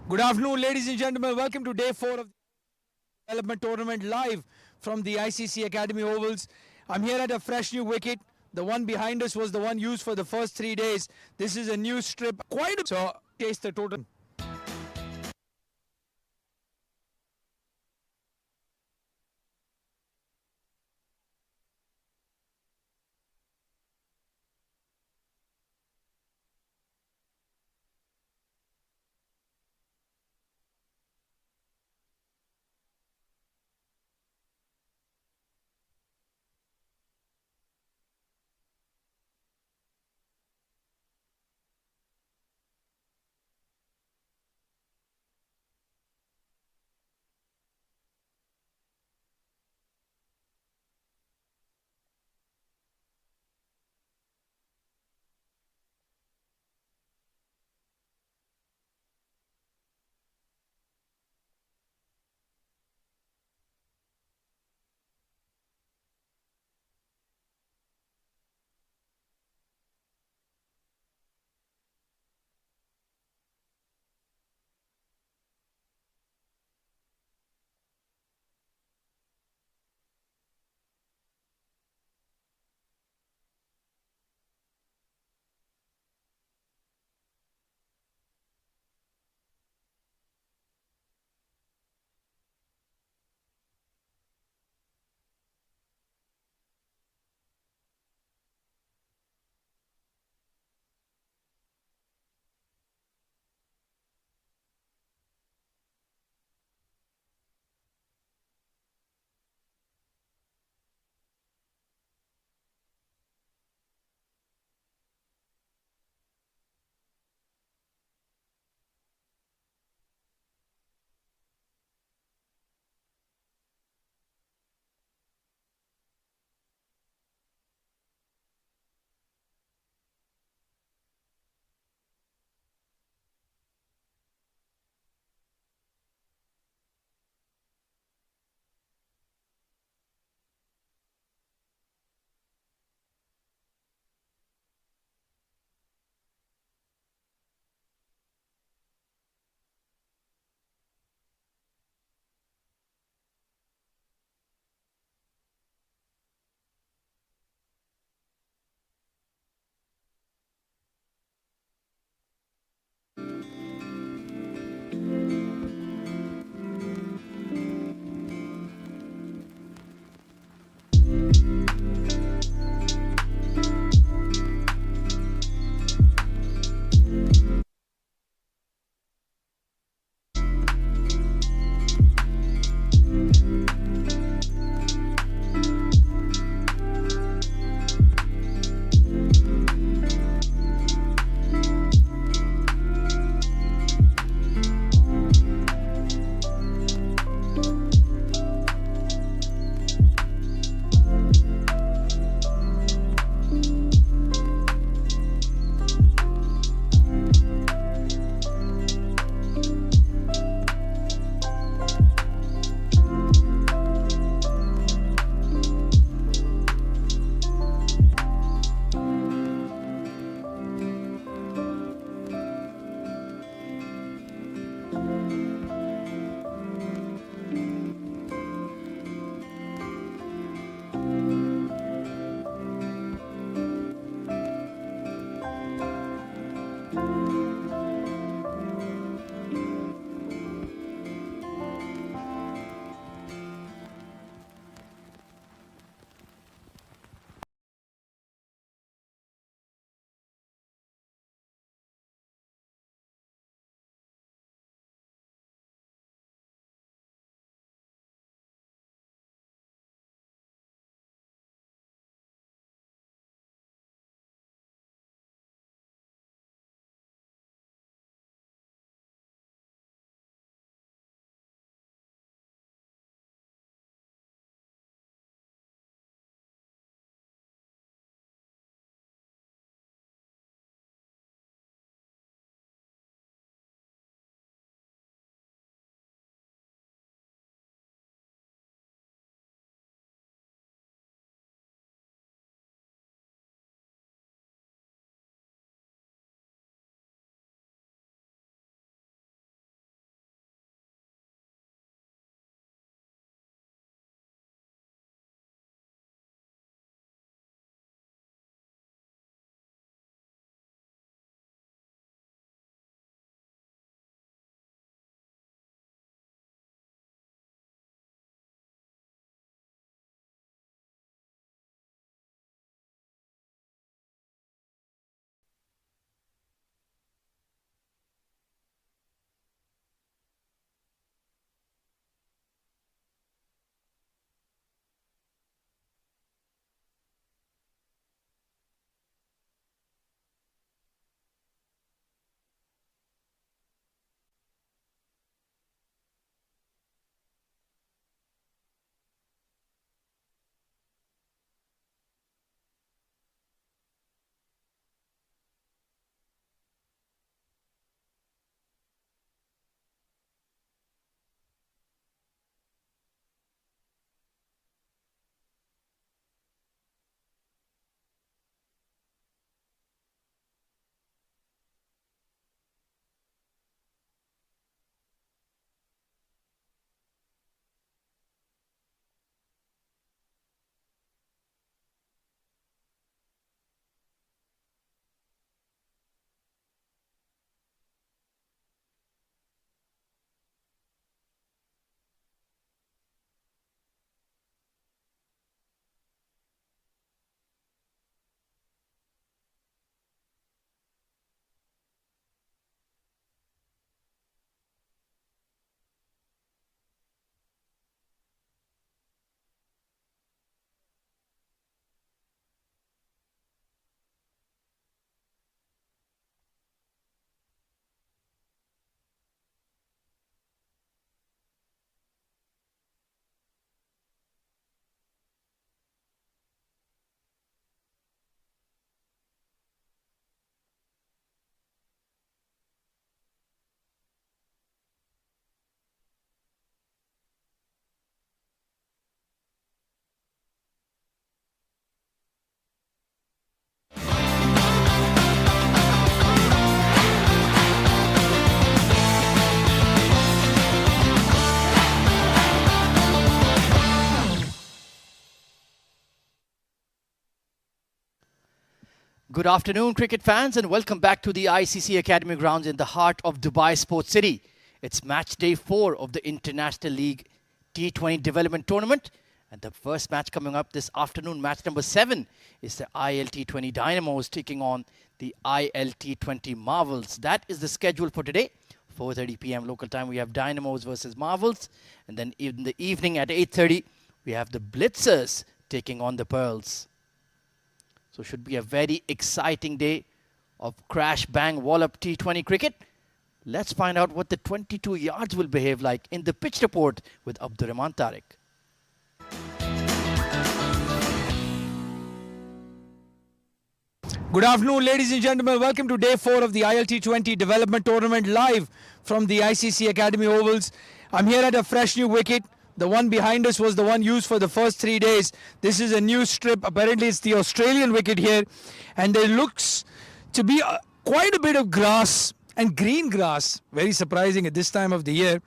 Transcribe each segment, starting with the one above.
Good afternoon, ladies and gentlemen. Welcome to day 4 of the development tournament live from the ICC Academy Ovals. I'm here at a fresh new wicket. The one behind us was the one used for the first 3 days. This is a new strip. Quite a so taste the total. Good afternoon, cricket fans, and welcome back to the ICC Academy grounds in the heart of Dubai Sports City. It's match day 4 of the International League T20 Development Tournament. And the first match coming up this afternoon, match number 7, is the ILT20 Dynamos taking on the ILT20 Marvels. That is the schedule for today. 4:30 p.m. local time, we have Dynamos versus Marvels. And then in the evening at 8:30, we have the Blitzers taking on the Pearls. So should be a very exciting day of crash, bang, wallop T20 cricket. Let's find out what the 22 yards will behave like in the pitch report with Abdurrahman Tariq. Good afternoon, ladies and gentlemen. Welcome to day 4 of the ILT20 Development Tournament live from the ICC Academy Ovals. I'm here at a fresh new wicket. The one behind us was the one used for the first 3 days. This is a new strip. Apparently, it's the Australian wicket here. And there looks to be quite a bit of grass and green grass. Very surprising at this time of the year.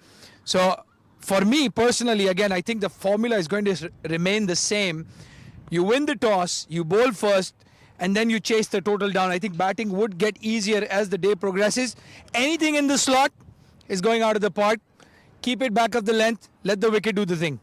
So, for me personally, again, I think the formula is going to remain the same. You win the toss, you bowl first, and then you chase the total down. I think batting would get easier as the day progresses. Anything in the slot is going out of the park. Keep it back of the length. Let the wicket do the thing.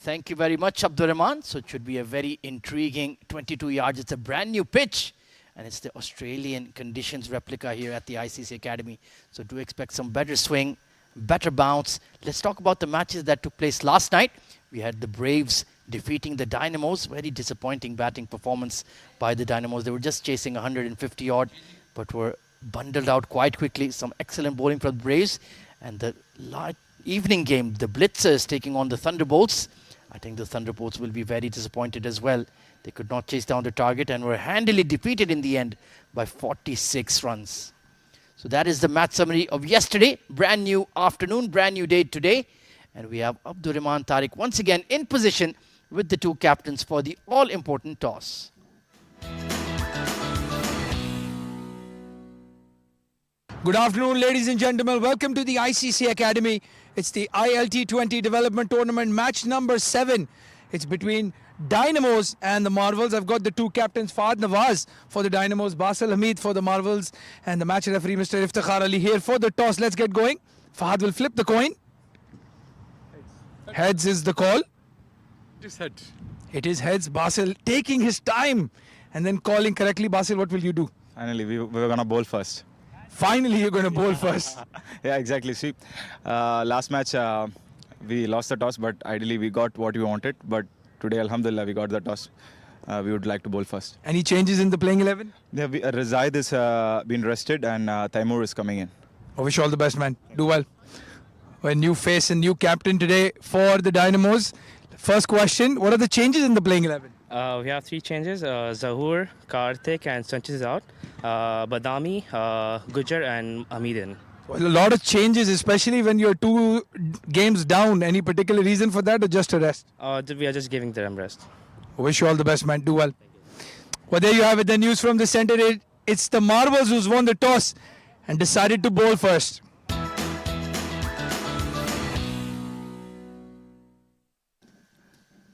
Thank you very much, Abdurrahman. So it should be a very intriguing 22 yards. It's a brand new pitch. And it's the Australian conditions replica here at the ICC Academy. So do expect some better swing, better bounce. Let's talk about the matches that took place last night. We had the Braves defeating the Dynamos. Very disappointing batting performance by the Dynamos. They were just chasing 150 odd, but were bundled out quite quickly. Some excellent bowling from the Braves. And the evening game, the Blitzers taking on the Thunderbolts. I think the Thunderbolts will be very disappointed as well. They could not chase down the target and were handily defeated in the end by 46 runs. So that is the match summary of yesterday. Brand new afternoon, brand new day today. And we have Abdurrahman Tariq once again in position with the two captains for the all-important toss. Good afternoon, ladies and gentlemen. Welcome to the ICC Academy. It's the ILT20 Development Tournament match number 7. It's between Dynamos and the Marvels. I've got the two captains, Fahad Nawaz for the Dynamos, Basil Hamid for the Marvels, and the match referee, Mr. Iftikhar Ali, here for the toss. Let's get going. Fahad will flip the coin. Heads is the call. It is heads. It is heads. Basil taking his time and then calling correctly. Basil, what will you do? Finally, we were going to bowl first. Finally, you're going to bowl first. Yeah, exactly. See, last match we lost the toss, but ideally we got what we wanted. But today, alhamdulillah, we got the toss. We would like to bowl first. Any changes in the playing 11? Yeah, Razaid has been rested and Taimur is coming in. I wish you all the best, man. Do well. A new face and new captain today for the Dynamos. First question, what are the changes in the playing 11? We have 3 changes. Zahur, Karthik and Sanchez is out. Badami, Gujar and Hamidin. Well, a lot of changes, especially when you're 2 games down. Any particular reason for that or just a rest? We are just giving them rest. I wish you all the best, man. Do well. Well, there you have it. The news from the center. It's the Marvels who's won the toss and decided to bowl first.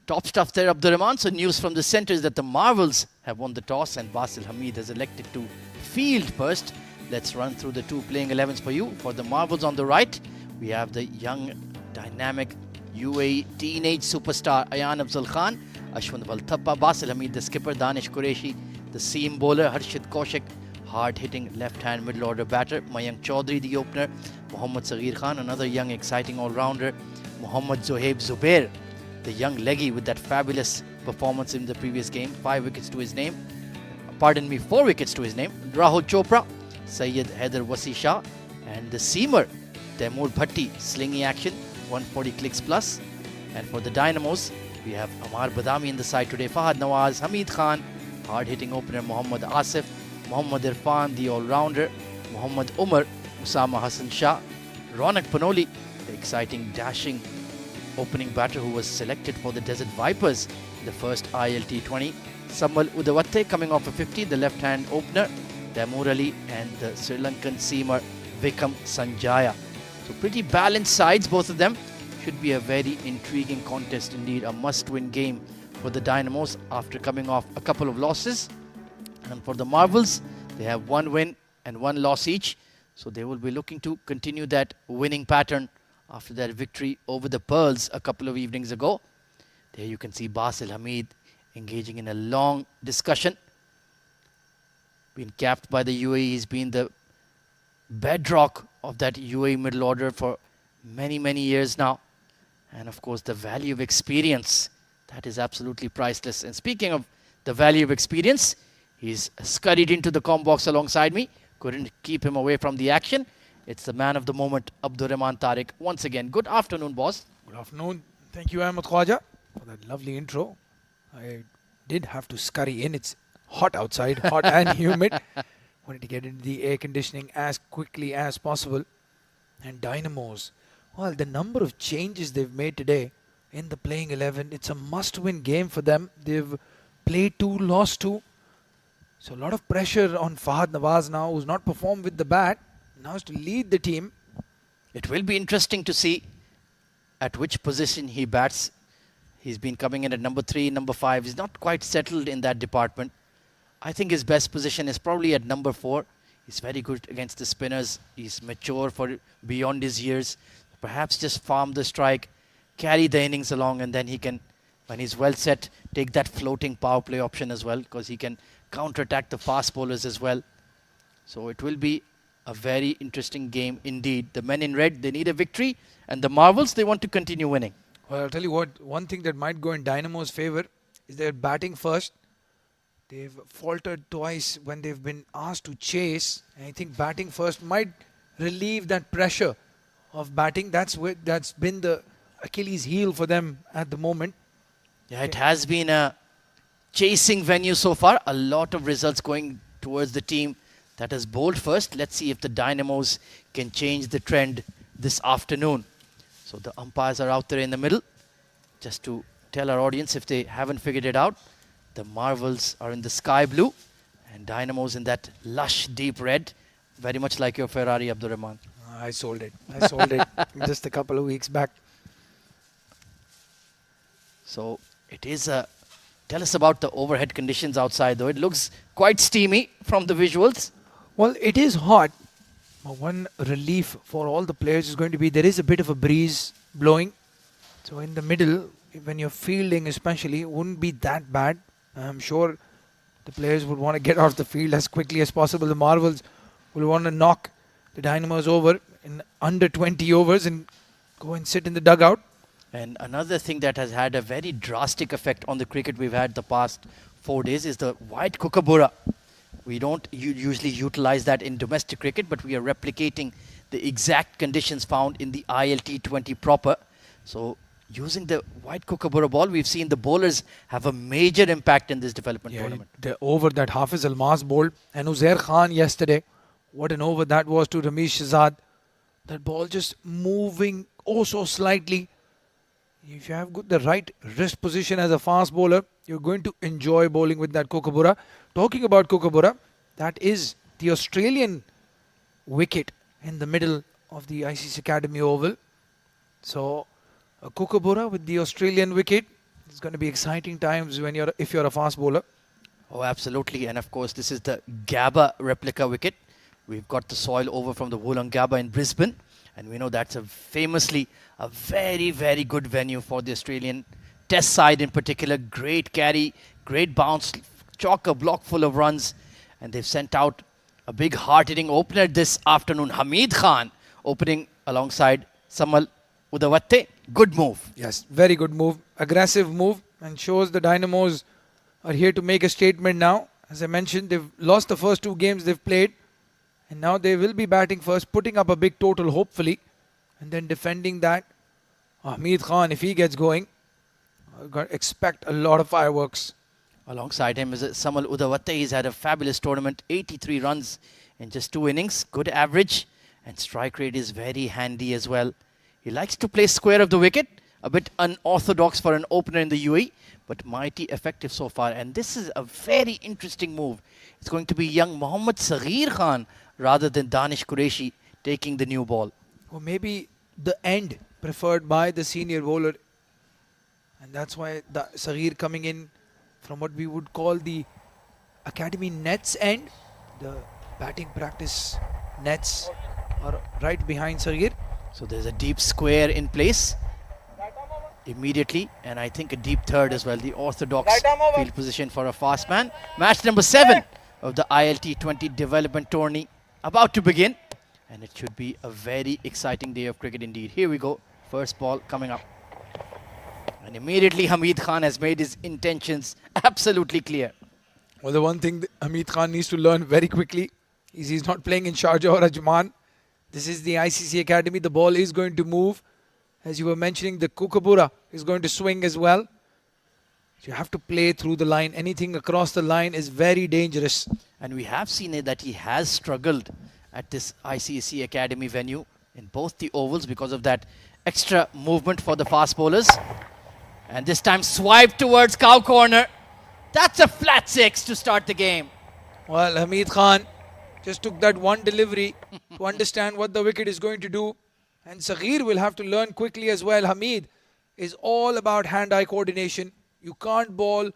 Top stuff there, Abdurrahman. So news from the centre is that the Marvels have won the toss and Basil Hamid has elected to field first. Let's run through the 2 playing 11s for you. For the Marvels on the right, we have the young, dynamic UAE teenage superstar Ayan Afzal Khan, Ashwin Valthappa, Basil Hamid, the skipper, Danish Qureshi, the seam bowler, Harshid Kaushik, hard-hitting left-hand middle-order batter, Mayank Chaudhary, the opener, Mohammad Saghir Khan, another young, exciting all-rounder, Mohammad Zohaib Zubair, the young leggy with that fabulous performance in the previous game, 4 wickets to his name, Rahul Chopra, Syed Haider Wasi Shah, and the seamer, Taimur Bhatti, slingy action, 140 clicks plus. And for the Dynamos, we have Amar Badami in the side today, Fahad Nawaz, Hamid Khan, hard-hitting opener Mohammad Asif, Mohammad Irfan, the all-rounder, Mohammad Umar, Usama Hassan Shah, Ronak Panoli, the exciting, dashing opening batter who was selected for the Desert Vipers, the first ILT20. Samal Udavatte coming off a 50, the left-hand opener, Taimur Ali, and the Sri Lankan seamer Vikram Sanjaya. So pretty balanced sides, both of them. should be a very intriguing contest indeed, a must-win game for the Dynamos after coming off a couple of losses. And for the Marvels, they have 1 win and 1 loss each. So they will be looking to continue that winning pattern after that victory over the Pearls a couple of evenings ago. There you can see Basil Hamid engaging in a long discussion. Been capped by the UAE, he's been the bedrock of that UAE middle order for many, many years now. And of course, the value of experience, that is absolutely priceless. And speaking of the value of experience, he's scurried into the comm box alongside me. Couldn't keep him away from the action. It's the man of the moment, Abdurrahman Tariq. Once again, good afternoon, boss. Good afternoon. Thank you, Ahmed Khwaja, for that lovely intro. I did have to scurry in. It's hot outside, hot and humid. Wanted to get into the air conditioning as quickly as possible. And Dynamos, well, the number of changes they've made today in the playing 11, it's a must-win game for them. They've played 2, lost 2. So a lot of pressure on Fahad Nawaz now, who's not performed with the bat. Now is to lead the team. It will be interesting to see at which position he bats. He's been coming in at number 3, number 5. He's not quite settled in that department. I think his best position is probably at number 4. He's very good against the spinners. He's mature for beyond his years. Perhaps just farm the strike, carry the innings along, and then he can, when he's well set, take that floating power play option as well, because he can counter-attack the fast bowlers as well. So it will be a very interesting game indeed. The men in red, they need a victory, and the Marvels, they want to continue winning. Well, I'll tell you what, one thing that might go in Dynamo's favour is they're batting first. They've faltered twice when they've been asked to chase. And I think batting first might relieve that pressure of batting. That's been the Achilles heel for them at the moment. Yeah, it has been a chasing venue so far. A lot of results going towards the team that has bowled first. Let's see if the Dynamos can change the trend this afternoon. So the umpires are out there in the middle. Just to tell our audience if they haven't figured it out, the Marvels are in the sky blue and Dynamos in that lush deep red. Very much like your Ferrari, Abdurrahman. I sold it. I sold it just a couple of weeks back. So it is a... Tell us about the overhead conditions outside though. It looks quite steamy from the visuals. Well, it is hot. But one relief for all the players is going to be there is a bit of a breeze blowing. So in the middle, when you're fielding especially, it wouldn't be that bad. I'm sure the players would want to get off the field as quickly as possible. The Marvels will want to knock the Dynamos over in under 20 overs and go and sit in the dugout. And another thing that has had a very drastic effect on the cricket we've had the past 4 days is the white kookaburra. We don't usually utilize that in domestic cricket, but we are replicating the exact conditions found in the ILT20 proper. So using the white kookaburra ball, we've seen the bowlers have a major impact in this development tournament. The over that Hafiz Almas bowled and Uzair Khan yesterday, what an over that was to Ramesh Shahzad. That ball just moving oh so slightly. If you have the right wrist position as a fast bowler, you're going to enjoy bowling with that kookaburra. Talking about kookaburra, that is the Australian wicket in the middle of the ICC Academy Oval. So a kookaburra with the Australian wicket. It's going to be exciting times when if you're a fast bowler. Oh, absolutely. And of course, this is the Gabba replica wicket. We've got the soil over from the Wollongabba in Brisbane. And we know that's famously a very, very good venue for the Australian Test side in particular. Great carry, great bounce, chock a block full of runs. And they've sent out a big hard-hitting opener this afternoon. Hamid Khan opening alongside Samal Udavatte. Good move. Yes, very good move. Aggressive move and shows the Dynamos are here to make a statement now. As I mentioned, they've lost the first 2 games they've played. And now they will be batting first, putting up a big total hopefully. And then defending that. Hamid Khan, if he gets going, expect a lot of fireworks. Alongside him is Samal Udavatte. He's had a fabulous tournament. 83 runs in just 2 innings. Good average. And strike rate is very handy as well. He likes to play square of the wicket. A bit unorthodox for an opener in the UAE. But mighty effective so far. And this is a very interesting move. It's going to be young Mohammad Saghir Khan rather than Danish Qureshi taking the new ball. Or maybe the end preferred by the senior bowler. And that's why the Saghir coming in from what we would call the academy nets end. The batting practice nets are right behind Saghir. So there's a deep square in place immediately, and I think a deep third as well. The orthodox field position for a fast man. Match number 7 of the ILT20 development tourney about to begin, and it should be a very exciting day of cricket indeed. Here we go, first ball coming up, and immediately Hamid Khan has made his intentions absolutely clear. Well, the one thing that Hamid Khan needs to learn very quickly is he's not playing in Sharjah or Ajman. This is the ICC Academy. The ball is going to move. As you were mentioning, the Kookaburra is going to swing as well. So you have to play through the line. Anything across the line is very dangerous. And we have seen it that he has struggled at this ICC Academy venue in both the ovals because of that extra movement for the fast bowlers. And this time swipe towards cow corner. That's a flat 6 to start the game. Well, Hamid Khan just took that one delivery to understand what the wicket is going to do. And Saghir will have to learn quickly as well. Hamid is all about hand-eye coordination. You can't bowl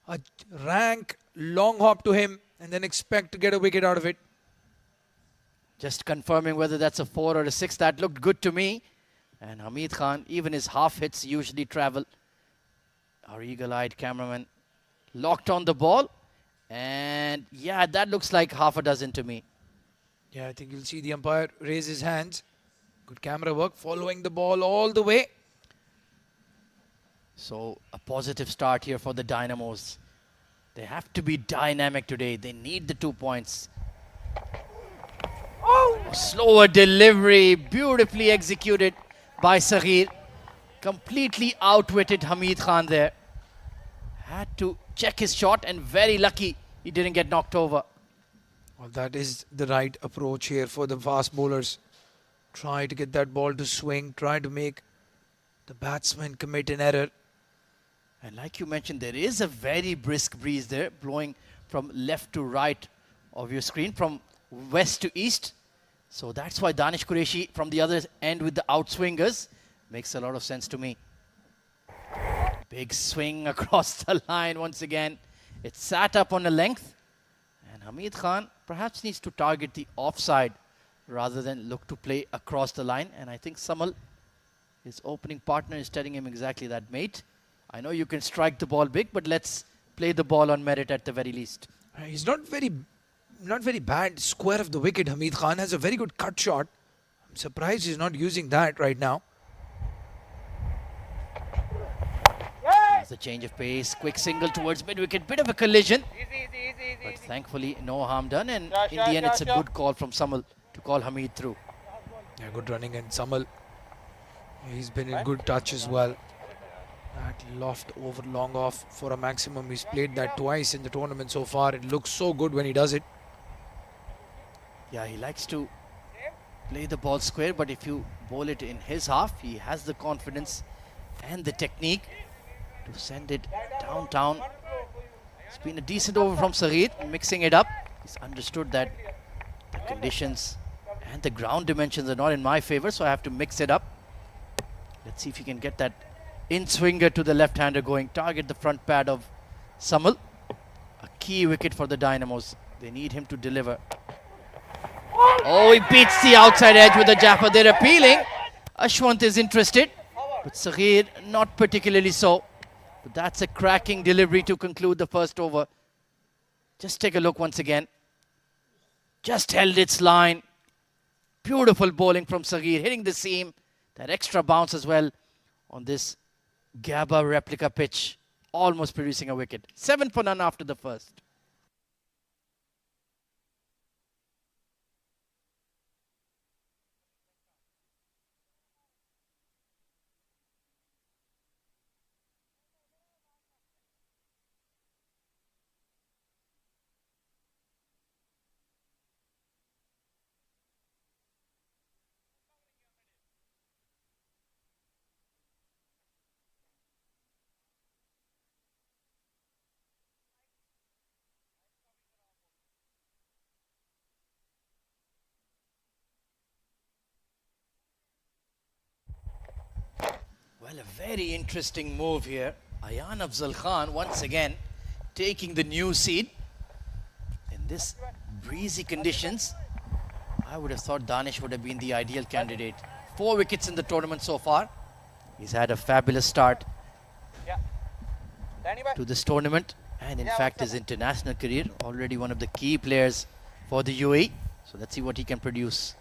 a rank long hop to him and then expect to get a wicket out of it. Just confirming whether that's a 4 or a 6. That looked good to me. And Hamid Khan, even his half hits usually travel. Our eagle-eyed cameraman locked on the ball. And yeah, that looks like half a dozen to me. Yeah, I think you'll see the umpire raise his hands. Good camera work, following the ball all the way. So a positive start here for the Dynamos. They have to be dynamic today. They need the 2 points. Oh! Slower delivery, beautifully executed by Saghir. Completely outwitted Hamid Khan there. Had to check his shot, and very lucky he didn't get knocked over. Well, that is the right approach here for the fast bowlers. Try to get that ball to swing, try to make the batsman commit an error. And like you mentioned, there is a very brisk breeze there, blowing from left to right of your screen, from west to east. So that's why Danish Qureshi from the other end with the outswingers makes a lot of sense to me. Big swing across the line once again. It sat up on a length. And Hamid Khan perhaps needs to target the offside rather than look to play across the line. And I think Samal, his opening partner, is telling him exactly that, mate. I know you can strike the ball big, but let's play the ball on merit at the very least. He's not very bad square of the wicket. Hamid Khan has a very good cut shot. I'm surprised he's not using that right now. There's a change of pace, quick single towards mid-wicket, bit of a collision. But thankfully, no harm done, and in the end, it's a good call from Samal to call Hamid through. Yeah, good running, and Samal, he's been in good touch as well. That loft over long off for a maximum. He's played that twice in the tournament so far. It looks so good when he does it. Yeah, he likes to play the ball square, but if you bowl it in his half, he has the confidence and the technique to send it downtown. It's been a decent over from Saghir, mixing it up. He's understood that the conditions and the ground dimensions are not in my favor, so I have to mix it up. Let's see if he can get that in-swinger to the left-hander going. Target the front pad of Samal. A key wicket for the Dynamos. They need him to deliver. Oh, he beats the outside edge with a japper. They're appealing. Ashwant is interested, but Saghir not particularly so. But that's a cracking delivery to conclude the first over. Just take a look once again. Just held its line. Beautiful bowling from Saghir, hitting the seam. That extra bounce as well on this Gabba replica pitch, almost producing a wicket. 7 for none after the first. Well, a very interesting move here. Ayan Afzal Khan once again taking the new seed. In this breezy conditions, I would have thought Danish would have been the ideal candidate. 4 wickets in the tournament so far. He's had a fabulous start to this tournament, and in fact his international career, already one of the key players for the UAE. So let's see what he can produce.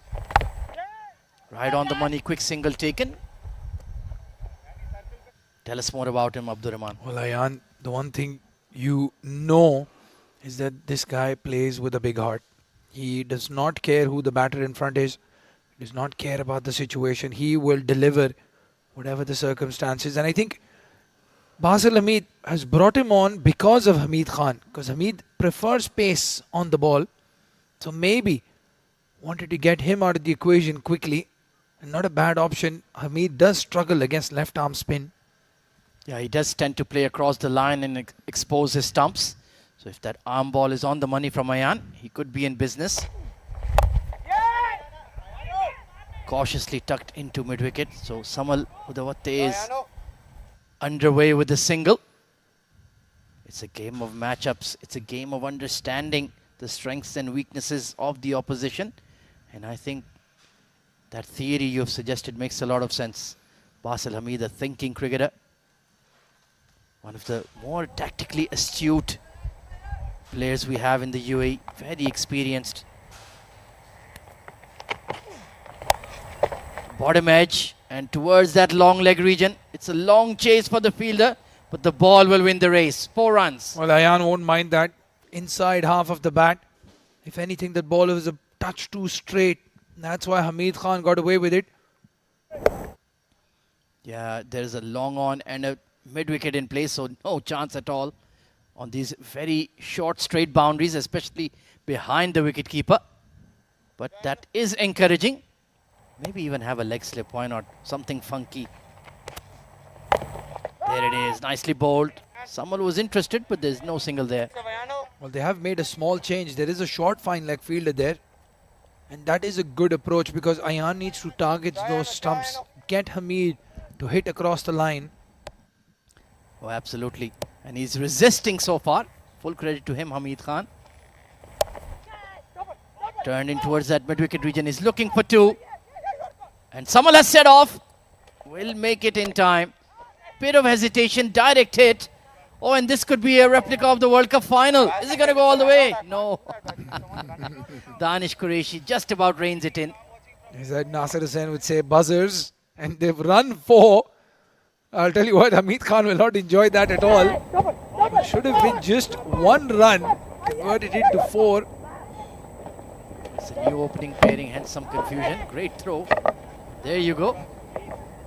Right on the money, quick single taken. Tell us more about him, Abdurrahman. Well, Ayan, the one thing you know is that this guy plays with a big heart. He does not care who the batter in front is. He does not care about the situation. He will deliver whatever the circumstances. And I think Basil Hamid has brought him on because of Hamid Khan. Because Hamid prefers pace on the ball. So maybe wanted to get him out of the equation quickly. And not a bad option. Hamid does struggle against left arm spin. Yeah, he does tend to play across the line and expose his stumps. So if that arm ball is on the money from Ayan, he could be in business. Cautiously tucked into mid-wicket. So Samal Udawate is underway with the single. It's a game of matchups. It's a game of understanding the strengths and weaknesses of the opposition. And I think that theory you've suggested makes a lot of sense. Basil Hamid, a thinking cricketer. One of the more tactically astute players we have in the UAE. Very experienced. Bottom edge and towards that long leg region. It's a long chase for the fielder, but the ball will win the race. 4 runs. Well, Ayan won't mind that. Inside half of the bat. If anything, that ball was a touch too straight. That's why Hamid Khan got away with it. Yeah, there's a long on and a mid-wicket in place, so no chance at all on these very short straight boundaries, especially behind the wicketkeeper. But that is encouraging. Maybe even have a leg slip, why not? Something funky. There it is, nicely bowled. Someone was interested, but there's no single there. Well, they have made a small change. There is a short fine leg fielder there. And that is a good approach because Ayan needs to target those stumps. Get Hamid to hit across the line. Oh, absolutely. And he's resisting so far. Full credit to him, Hamid Khan. Turned in towards that mid-wicket region. He's looking for 2. And Samal has set off. Will make it in time. Bit of hesitation. Direct hit. Oh, and this could be a replica of the World Cup final. Is it going to go all the way? No. Danish Qureshi just about reins it in. He said Nasser Hussain would say buzzers. And they've run 4. I'll tell you what, Hamid Khan will not enjoy that at all. It should have been just 1 run. Converted it to 4. It's a new opening pairing, hence some confusion. Great throw. There you go.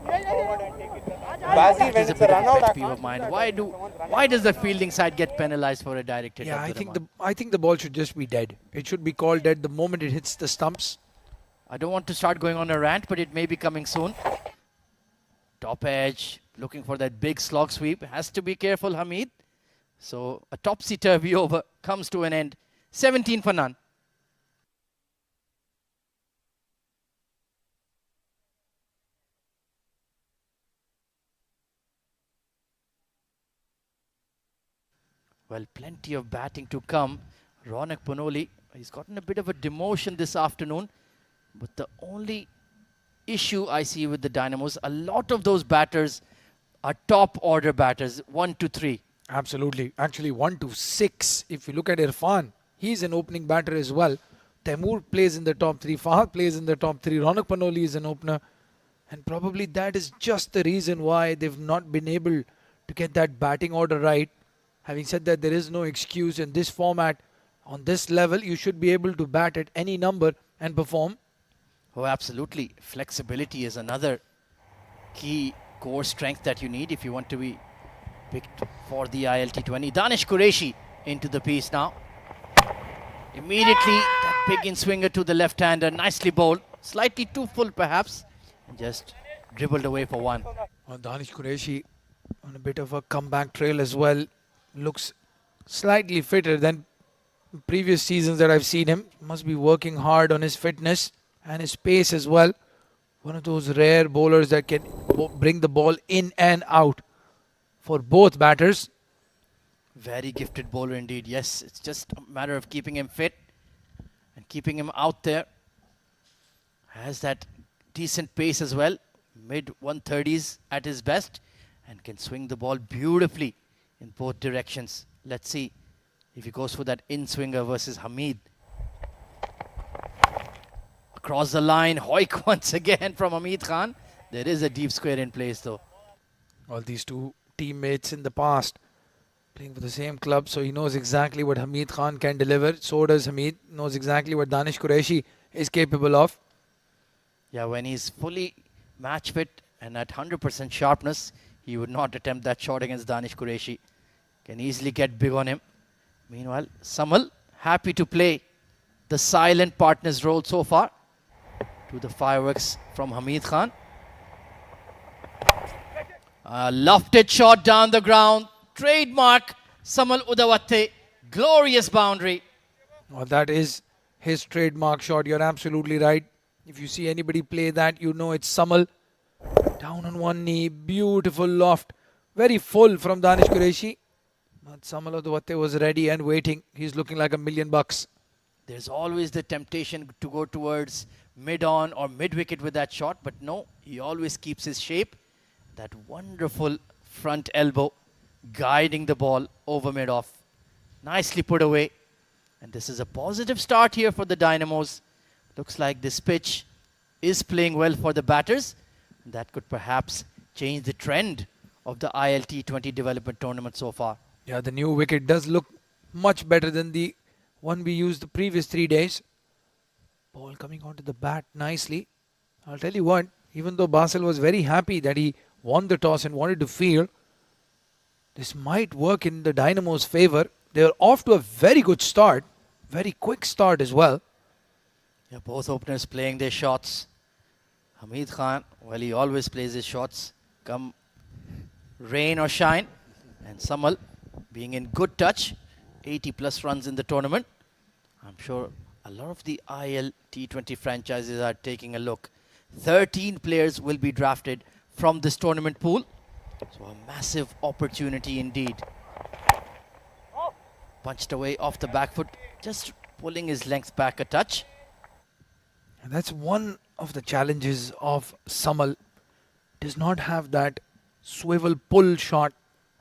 That is a bit of a pet peeve of mine. Why does the fielding side get penalized for a direct hit? Yeah, I think the ball should just be dead. It should be called dead the moment it hits the stumps. I don't want to start going on a rant, but it may be coming soon. Top edge, looking for that big slog sweep. Has to be careful, Hamid. So a topsy-turvy over comes to an end. 17 for none. Well, plenty of batting to come. Ronak Panoli, he's gotten a bit of a demotion this afternoon. But the only issue I see with the Dynamos, a lot of those batters are top order batters, 1 to 3. Absolutely. Actually, 1 to 6. If you look at Irfan, he's an opening batter as well. Taimur plays in the top 3. Fahad plays in the top 3. Ronak Panoli is an opener. And probably that is just the reason why they've not been able to get that batting order right. Having said that, there is no excuse in this format. On this level, you should be able to bat at any number and perform. Oh, absolutely. Flexibility is another key core strength that you need if you want to be picked for the ILT20. Danish Qureshi into the piece now. Immediately, that big in-swinger to the left-hander. Nicely bowled. Slightly too full, perhaps. And just dribbled away for 1. Well, Danish Qureshi on a bit of a comeback trail as well. Looks slightly fitter than previous seasons that I've seen him. Must be working hard on his fitness and his pace as well. One of those rare bowlers that can bring the ball in and out for both batters. Very gifted bowler indeed. Yes, it's just a matter of keeping him fit and keeping him out there. Has that decent pace as well. Mid 130s at his best and can swing the ball beautifully in both directions. Let's see if he goes for that in-swinger versus Hamid. Across the line, Hoik once again from Hamid Khan. There is a deep square in place though. All these two teammates in the past playing for the same club, so he knows exactly what Hamid Khan can deliver. So does Hamid, knows exactly what Danish Qureshi is capable of. Yeah, when he's fully match fit and at 100% sharpness, he would not attempt that shot against Danish Qureshi. Can easily get big on him. Meanwhile, Samal happy to play the silent partner's role so far. To the fireworks from Hamid Khan. A lofted shot down the ground. Trademark Samal Udawate. Glorious boundary. Well, that is his trademark shot. You're absolutely right. If you see anybody play that, you know it's Samal. Down on one knee. Beautiful loft. Very full from Danish Qureshi. But Samal Udawate was ready and waiting. He's looking like $1,000,000. There's always the temptation to go towards mid-on or mid-wicket with that shot. But no, he always keeps his shape. That wonderful front elbow guiding the ball over mid-off. Nicely put away. And this is a positive start here for the Dynamos. Looks like this pitch is playing well for the batters. That could perhaps change the trend of the ILT20 development tournament so far. Yeah, the new wicket does look much better than the one we used the previous 3 days. Ball coming onto the bat nicely. I'll tell you what, even though Basil was very happy that he won the toss and wanted to field, this might work in the Dynamo's favour. They're off to a very good start. Very quick start as well. Yeah, both openers playing their shots. Hamid Khan, well, he always plays his shots, come rain or shine. And Samal being in good touch, 80 plus runs in the tournament. I'm sure a lot of the ILT20 franchises are taking a look. 13 players will be drafted from this tournament pool. So a massive opportunity indeed. Punched away off the back foot, just pulling his length back a touch. And that's one of the challenges of Samal. Does not have that swivel pull shot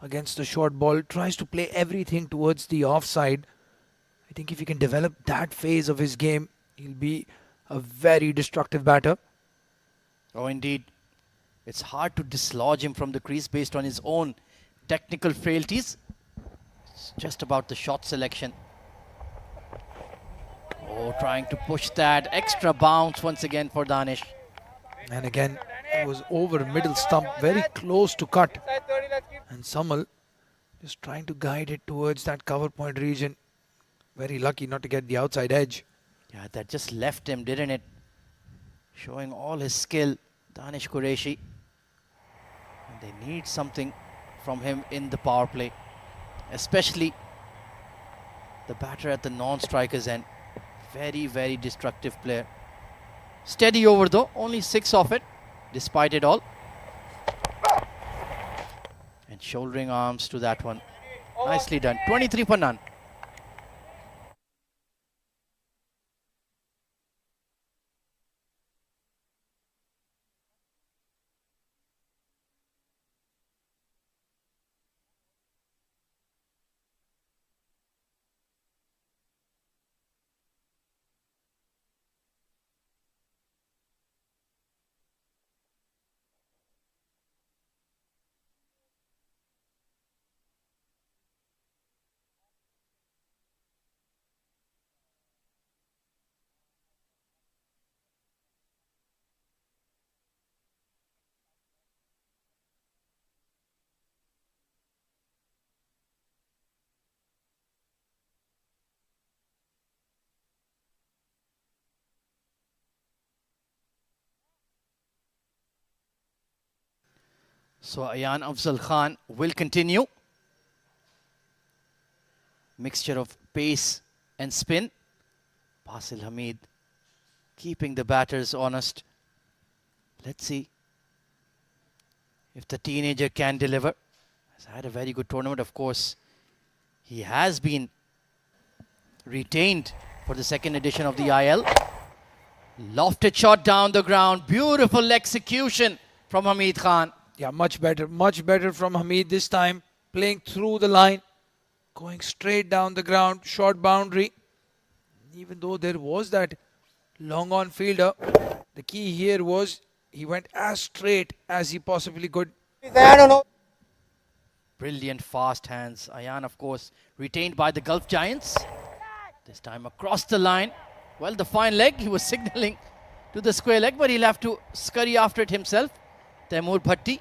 against the short ball. Tries to play everything towards the offside. I think if he can develop that phase of his game, he'll be a very destructive batter. Oh, indeed. It's hard to dislodge him from the crease based on his own technical frailties. It's just about the shot selection. Oh, trying to push that extra bounce once again for Danish. And again, it was over middle stump, very close to cut. And Samal just trying to guide it towards that cover point region. Very lucky not to get the outside edge. Yeah, that just left him, didn't it? Showing all his skill, Danish Qureshi. And they need something from him in the power play. Especially the batter at the non-strikers end. Very, very destructive player. Steady over though, only 6 off it, despite it all. And shouldering arms to that one. Nicely done. 23 for none. So Ayan Afzal Khan will continue. Mixture of pace and spin. Basil Hamid keeping the batters honest. Let's see if the teenager can deliver. Has had a very good tournament, of course. He has been retained for the second edition of the IL. Lofted shot down the ground. Beautiful execution from Hamid Khan. Yeah, much better from Hamid this time. Playing through the line, going straight down the ground, short boundary. Even though there was that long on fielder, the key here was he went as straight as he possibly could. Brilliant fast hands. Ayan, of course, retained by the Gulf Giants. This time across the line. Well, the fine leg, he was signaling to the square leg, but he'll have to scurry after it himself. Taimur Bhatti,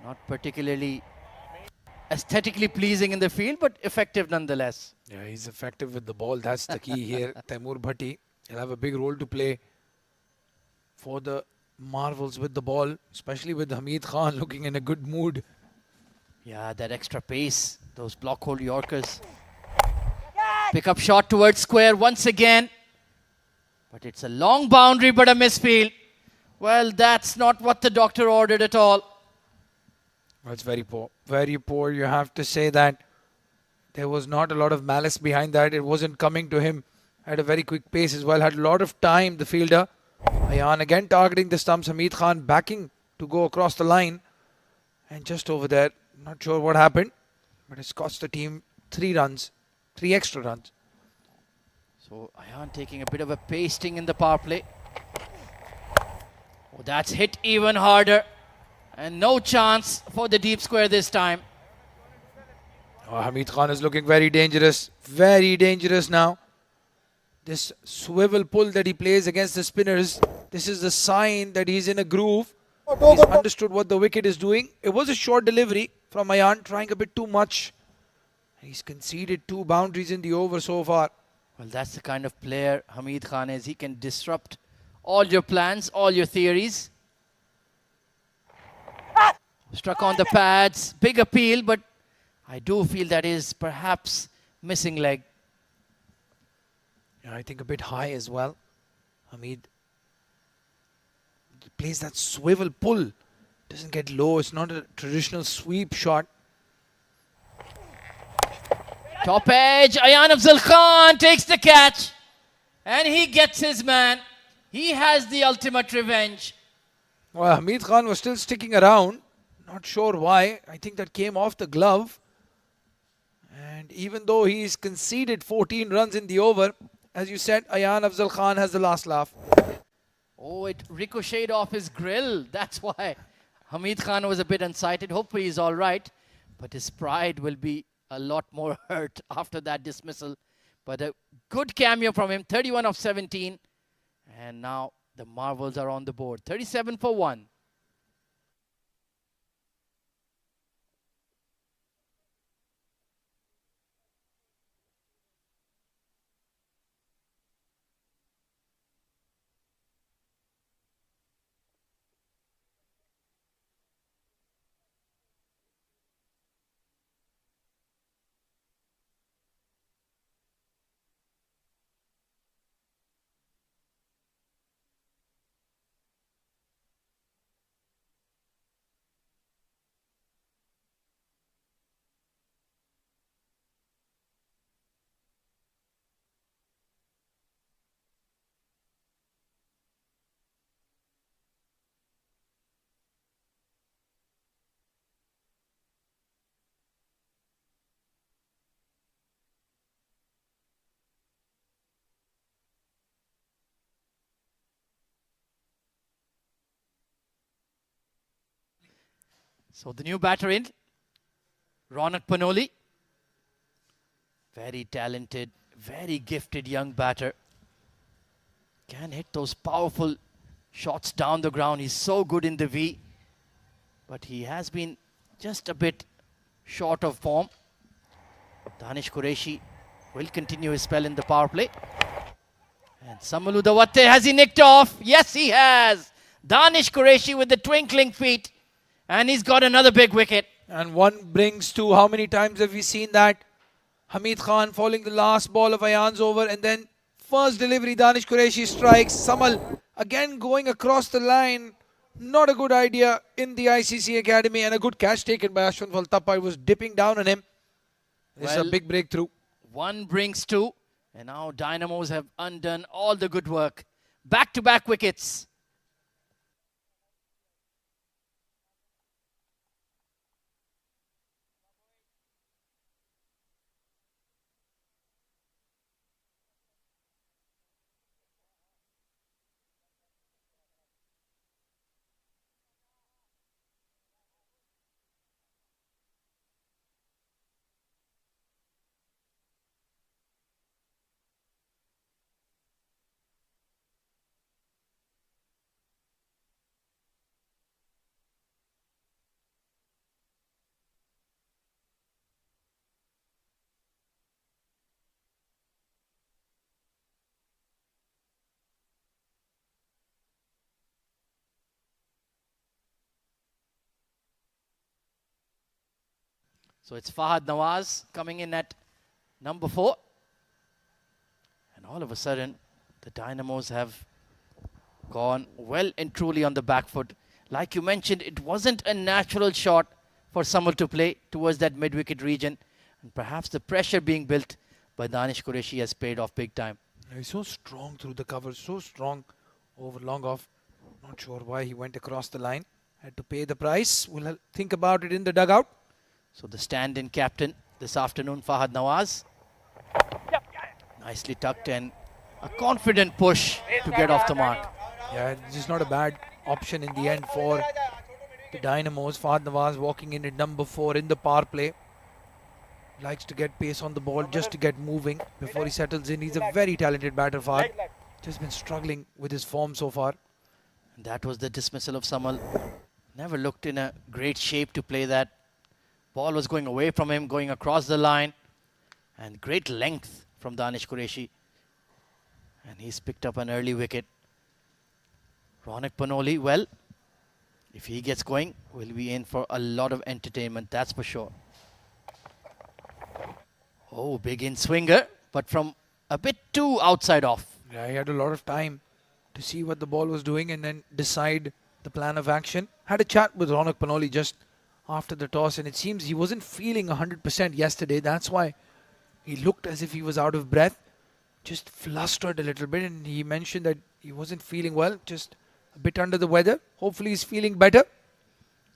not particularly aesthetically pleasing in the field, but effective nonetheless. Yeah, he's effective with the ball. That's the key here. Taimur Bhatti, he'll have a big role to play for the Marvels with the ball, especially with Hamid Khan looking in a good mood. Yeah, that extra pace, those block hold Yorkers. Pick up shot towards square once again. But it's a long boundary, but a misfield. Well, that's not what the doctor ordered at all. That's very poor. Very poor. You have to say that. There was not a lot of malice behind that. It wasn't coming to him at a very quick pace as well. Had a lot of time, the fielder. Ayan again targeting the stumps. Hamid Khan backing to go across the line. And just over there, not sure what happened. But it's cost the team 3 runs. 3 extra runs. So Ayan taking a bit of a pasting in the power play. Oh, that's hit even harder. And no chance for the deep square this time. Oh, Hamid Khan is looking very dangerous. Very dangerous now. This swivel pull that he plays against the spinners, this is the sign that he's in a groove. He's understood what the wicket is doing. It was a short delivery from Ayan, trying a bit too much. He's conceded 2 boundaries in the over so far. Well, that's the kind of player Hamid Khan is. He can disrupt all your plans, all your theories. Struck on the pads. Big appeal, but I do feel that is perhaps missing leg. Yeah, I think a bit high as well. Hamid plays that swivel pull. Doesn't get low. It's not a traditional sweep shot. Top edge. Ayan Afzal Khan takes the catch. And he gets his man. He has the ultimate revenge. Well, Hamid Khan was still sticking around. Not sure why. I think that came off the glove. And even though he's conceded 14 runs in the over, as you said, Ayan Afzal Khan has the last laugh. Oh, it ricocheted off his grill. That's why Hamid Khan was a bit unsighted. Hopefully he's all right. But his pride will be a lot more hurt after that dismissal. But a good cameo from him. 31 of 17. And now the Marvels are on the board. 37 for 1. So the new batter in, Ronak Panoli. Very talented, very gifted young batter. Can hit those powerful shots down the ground. He's so good in the V. But he has been just a bit short of form. Danish Qureshi will continue his spell in the power play. And Samalu Dawatte, has he nicked off? Yes, he has. Danish Qureshi with the twinkling feet. And he's got another big wicket. And one brings to, how many times have we seen that? Hamid Khan falling the last ball of Ayan's over, and then first delivery, Danish Qureshi strikes. Samal again going across the line Not a good idea in the ICC Academy, and a good catch taken by Ashwin Valtappa. He was dipping down on him. This is a Well, big breakthrough. one brings two, and now Dynamos have undone all the good work. Back-to-back wickets. So it's Fahad Nawaz coming in at number 4. And all of a sudden, the Dynamos have gone well and truly on the back foot. Like you mentioned, it wasn't a natural shot for Samal to play towards that mid-wicket region. And perhaps the pressure being built by Danish Qureshi has paid off big time. He's so strong through the cover, so strong over long off. Not sure why he went across the line. Had to pay the price. We'll think about it in the dugout. So the stand-in captain this afternoon, Fahad Nawaz. Nicely tucked and a confident push to get off the mark. Yeah, this is not a bad option in the end for the Dynamos. Fahad Nawaz walking in at number 4 in the power play. Likes to get pace on the ball just to get moving before he settles in. He's a very talented batter, Fahad. Just been struggling with his form so far. And that was the dismissal of Samal. Never looked in a great shape to play that. Ball was going away from him, going across the line. And great length from Danish Qureshi. And he's picked up an early wicket. Ronak Panoli, well, if he gets going, we'll be in for a lot of entertainment, that's for sure. Oh, big in swinger, but from a bit too outside off. Yeah, he had a lot of time to see what the ball was doing and then decide the plan of action. Had a chat with Ronak Panoli just after the toss, and it seems he wasn't feeling 100% yesterday. That's why he looked as if he was out of breath, just flustered a little bit, and he mentioned that he wasn't feeling well, just a bit under the weather. Hopefully he's feeling better.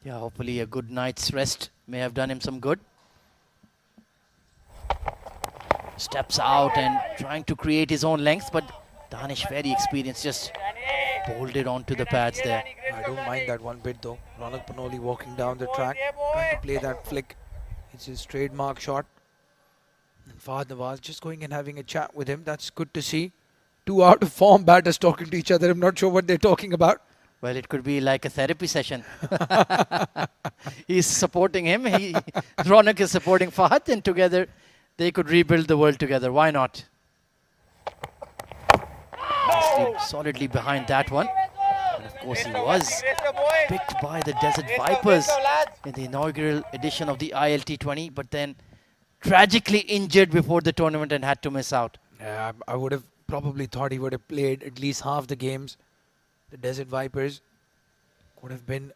Yeah, hopefully a good night's rest may have done him some good. Steps out and trying to create his own length, but Danish, very experienced, just bowled it onto the pads there. I don't mind that one bit though. Ronak Panoli walking down the track, trying to play that flick. It's his trademark shot. And Fahad Nawaz just going and having a chat with him. That's good to see. Two out of form batters talking to each other. I'm not sure what they're talking about. Well, it could be like a therapy session. He's supporting him. Ronak is supporting Fahad, and together they could rebuild the world together. Why not? Nicely, solidly behind that one. And of course, he was picked by the Desert Vipers in the inaugural edition of the ILT20, but then tragically injured before the tournament and had to miss out. Yeah, I would have probably thought he would have played at least half the games. The Desert Vipers would have been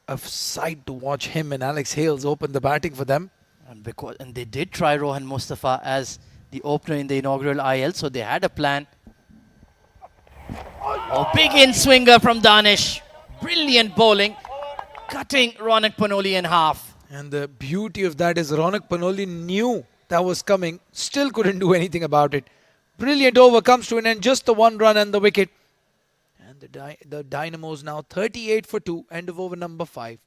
a sight to watch him and Alex Hales open the batting for them. And they did try Rohan Mustafa as the opener in the inaugural IL, so they had a plan. Oh, big in swinger from Danish. Brilliant bowling, cutting Ronak Panoli in half. And the beauty of that is Ronak Panoli knew that was coming, still couldn't do anything about it. Brilliant over comes to an end, just the one run and the wicket. And the Dynamos now 38 for 2, end of over number 5.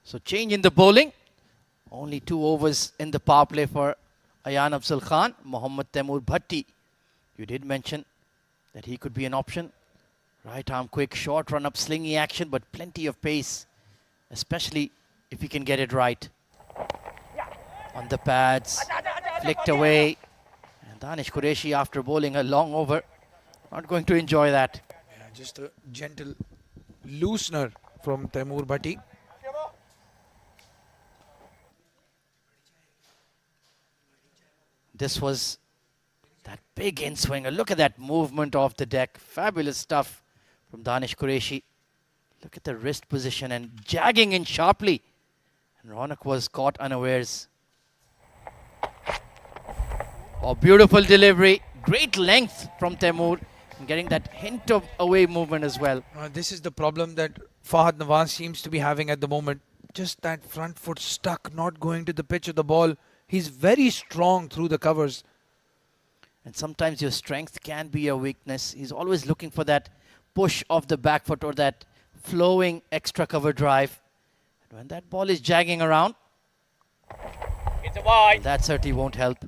So change in the bowling. Only 2 overs in the power play for Ayan Afzal Khan. Mohammad Taimur Bhatti. You did mention that he could be an option. Right arm quick, short run up, slingy action, but plenty of pace, especially if he can get it right. On the pads, flicked away. And Danish Qureshi, after bowling a long over, not going to enjoy that. Yeah, just a gentle loosener from Taimur Bhatti. This was that big in-swinger. Look at that movement off the deck. Fabulous stuff from Danish Qureshi. Look at the wrist position and jagging in sharply. And Ronak was caught unawares. Oh, beautiful delivery. Great length from Taimur. And getting that hint of away movement as well. This is the problem that Fahad Nawaz seems to be having at the moment. Just that front foot stuck, not going to the pitch of the ball. He's very strong through the covers. And sometimes your strength can be a weakness. He's always looking for that push of the back foot or that flowing extra cover drive. And when that ball is jagging around, It's a wide. that certainly won't help.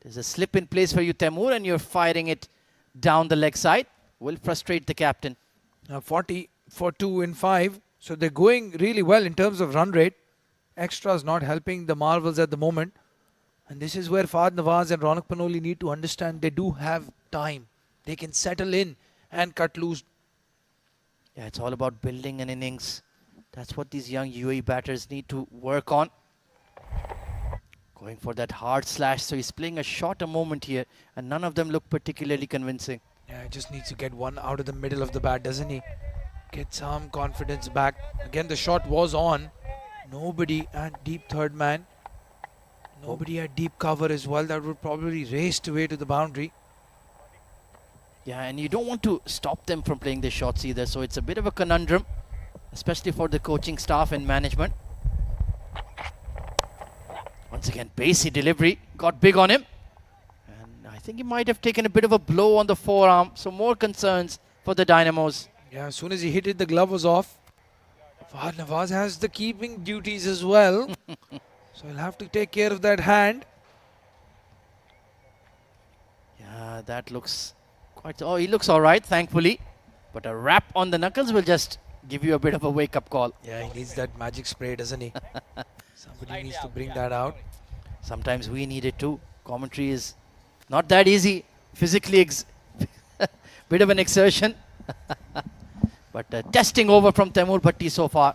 There's a slip in place for you, Taimur, and you're firing it down the leg side. Will frustrate the captain. 40 for 2 in 5. So they're going really well in terms of run rate. Extras not helping the Marvels at the moment. And this is where Fahad Nawaz and Ronak Panoli need to understand they do have time. They can settle in and cut loose. Yeah, it's all about building an innings. That's what these young UAE batters need to work on. Going for that hard slash. So he's playing a shorter moment here. And none of them look particularly convincing. Yeah, he just needs to get one out of the middle of the bat, doesn't he? Get some confidence back. Again, the shot was on. Nobody at deep third man. Nobody at deep cover as well. That would probably raced away to the boundary. Yeah, and you don't want to stop them from playing their shots either. So it's a bit of a conundrum, especially for the coaching staff and management. Once again, pacey delivery. Got big on him. And I think he might have taken a bit of a blow on the forearm. So more concerns for the Dynamos. Yeah, as soon as he hit it, the glove was off. Fahad Nawaz has the keeping duties as well. So he'll have to take care of that hand. Yeah, that looks quite... Oh, he looks all right, thankfully. But a rap on the knuckles will just give you a bit of a wake-up call. Yeah, he needs that magic spray, doesn't he? Somebody needs to bring that out. Sometimes we need it too. Commentary is not that easy. Physically, bit of an exertion. But testing over from Taimur Bhatti so far.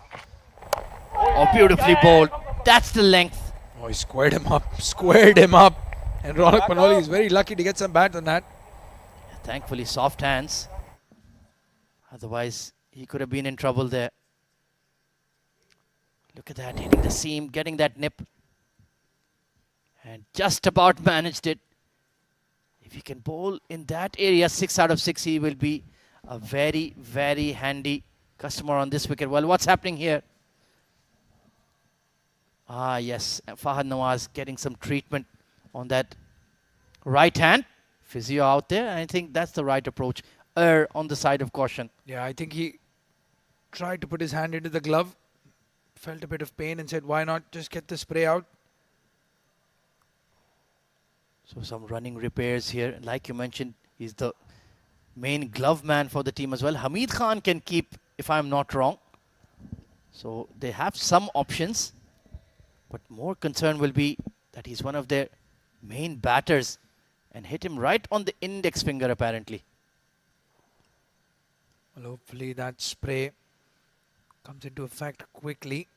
Oh, beautifully bowled. That's the length. Oh, he squared him up. Squared him up. And Ronak Panoli is very lucky to get some bat on that. Thankfully, soft hands. Otherwise, he could have been in trouble there. Look at that, hitting the seam, getting that nip. And just about managed it. If he can bowl in that area, 6 out of 6, he will be a very, very handy customer on this wicket. Well, what's happening here? Ah, yes, Fahad Nawaz getting some treatment on that right hand. Physio out there. I think that's the right approach. Err on the side of caution. Yeah, I think he tried to put his hand into the glove. Felt a bit of pain and said, why not just get the spray out? So some running repairs here. Like you mentioned, he's the main glove man for the team as well. Hamid Khan can keep, if I'm not wrong. So they have some options. But more concern will be that he's one of their main batters and hit him right on the index finger apparently. Well, hopefully that spray comes into effect quickly.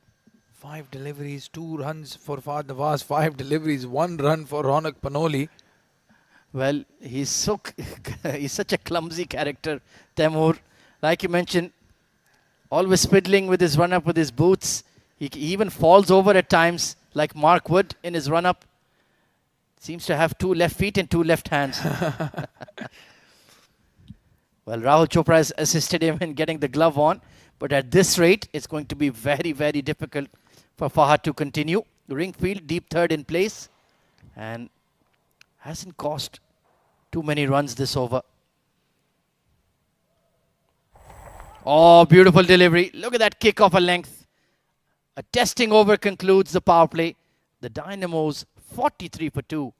5 deliveries, 2 runs for Fahad Nawaz, 5 deliveries, 1 run for Ronak Panoli. Well, he's such a clumsy character, Taimur. Like you mentioned, always fiddling with his run-up with his boots. He even falls over at times, like Mark Wood in his run-up. Seems to have 2 left feet and 2 left hands. Well, Rahul Chopra has assisted him in getting the glove on. But at this rate, it's going to be very, very difficult for Fahad to continue. Ringfield, deep third in place. And hasn't cost too many runs this over. Oh, beautiful delivery. Look at that kick off a length. A testing over concludes the power play. The Dynamos 43 for 2.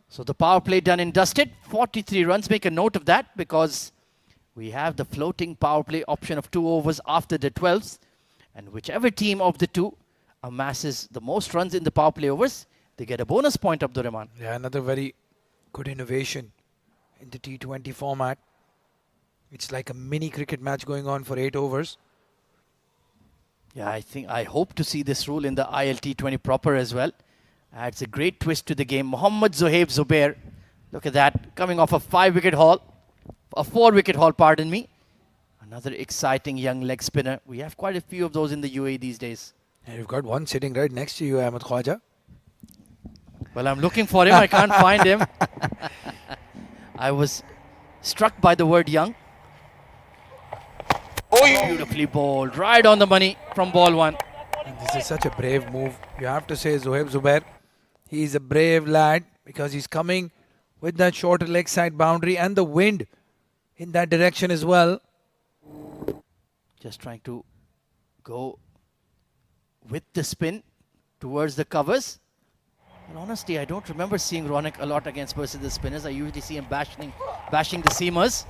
So the power play done and dusted. 43 runs. Make a note of that because we have the floating power play option of 2 overs after the 12th. And whichever team of the two amasses the most runs in the power play overs, they get a bonus point, Abdurrahman. Yeah, another very good innovation in the T20 format. It's like a mini cricket match going on for 8 overs. Yeah, I hope to see this rule in the ILT20 proper as well. Adds a great twist to the game. Mohammad Zohaib Zubair, look at that, coming off a 4-wicket haul, pardon me. Another exciting young leg spinner. We have quite a few of those in the UAE these days. And you've got one sitting right next to you, Ahmed Khwaja. Well, I'm looking for him. I can't find him. I was struck by the word young. Beautifully bowled, right on the money from ball 1. And this is such a brave move. You have to say Zohaib Zubair. He's a brave lad because he's coming with that shorter leg side boundary and the wind in that direction as well. Just trying to go with the spin towards the covers. And honestly, I don't remember seeing Ronak a lot against versus the spinners. I usually see him bashing the seamers.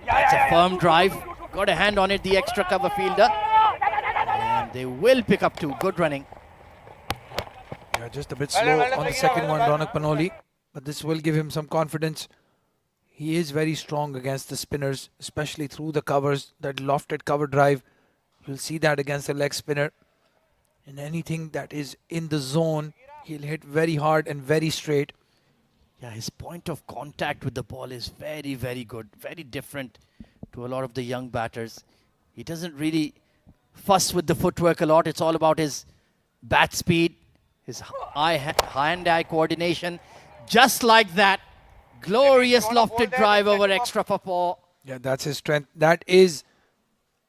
That's a firm drive. Got a hand on it, the extra cover fielder. And they will pick up 2. Good running. Yeah, just a bit slow on the second one, Ronak Panoli. But this will give him some confidence. He is very strong against the spinners, especially through the covers, that lofted cover drive. You'll see that against the leg spinner. And anything that is in the zone, he'll hit very hard and very straight. Yeah, his point of contact with the ball is very, very good. Very different to a lot of the young batters. He doesn't really fuss with the footwork a lot. It's all about his bat speed, his hand-eye coordination. Just like that, glorious lofted drive over extra for 4. Yeah, that's his strength. That is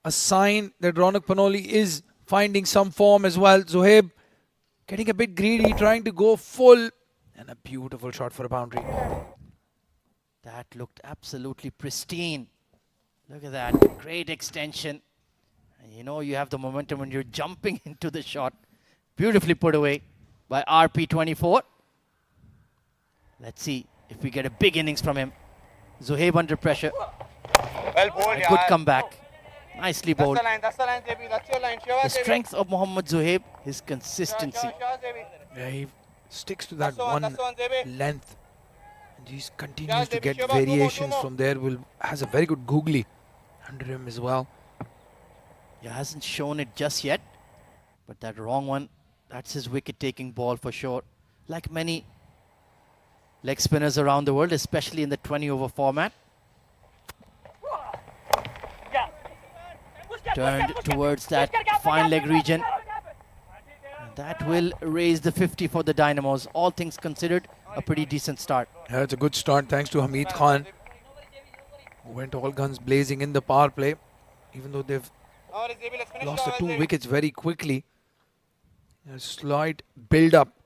a sign that Ronak Panoli is finding some form as well. Zohaib getting a bit greedy, trying to go full. And a beautiful shot for a boundary. That looked absolutely pristine. Look at that. Great extension. And you know you have the momentum when you're jumping into the shot. Beautifully put away by RP24. Let's see if we get a big innings from him. Zohaib under pressure. Well bowled, A good comeback. Nicely bowled. The strength of Mohammad Zohaib, his consistency. Yeah, he sticks to that one length. And he continues to get variations from there. Has a very good googly under him as well. He hasn't shown it just yet. But that wrong one, that's his wicket-taking ball for sure. Like many leg spinners around the world, especially in the 20-over format. Turned towards that fine leg region. And that will raise the 50 for the Dynamos. All things considered, a pretty decent start. Yeah, it's a good start thanks to Hamid Khan, who went all guns blazing in the power play. Even though they've lost the 2 wickets very quickly. A slight build-up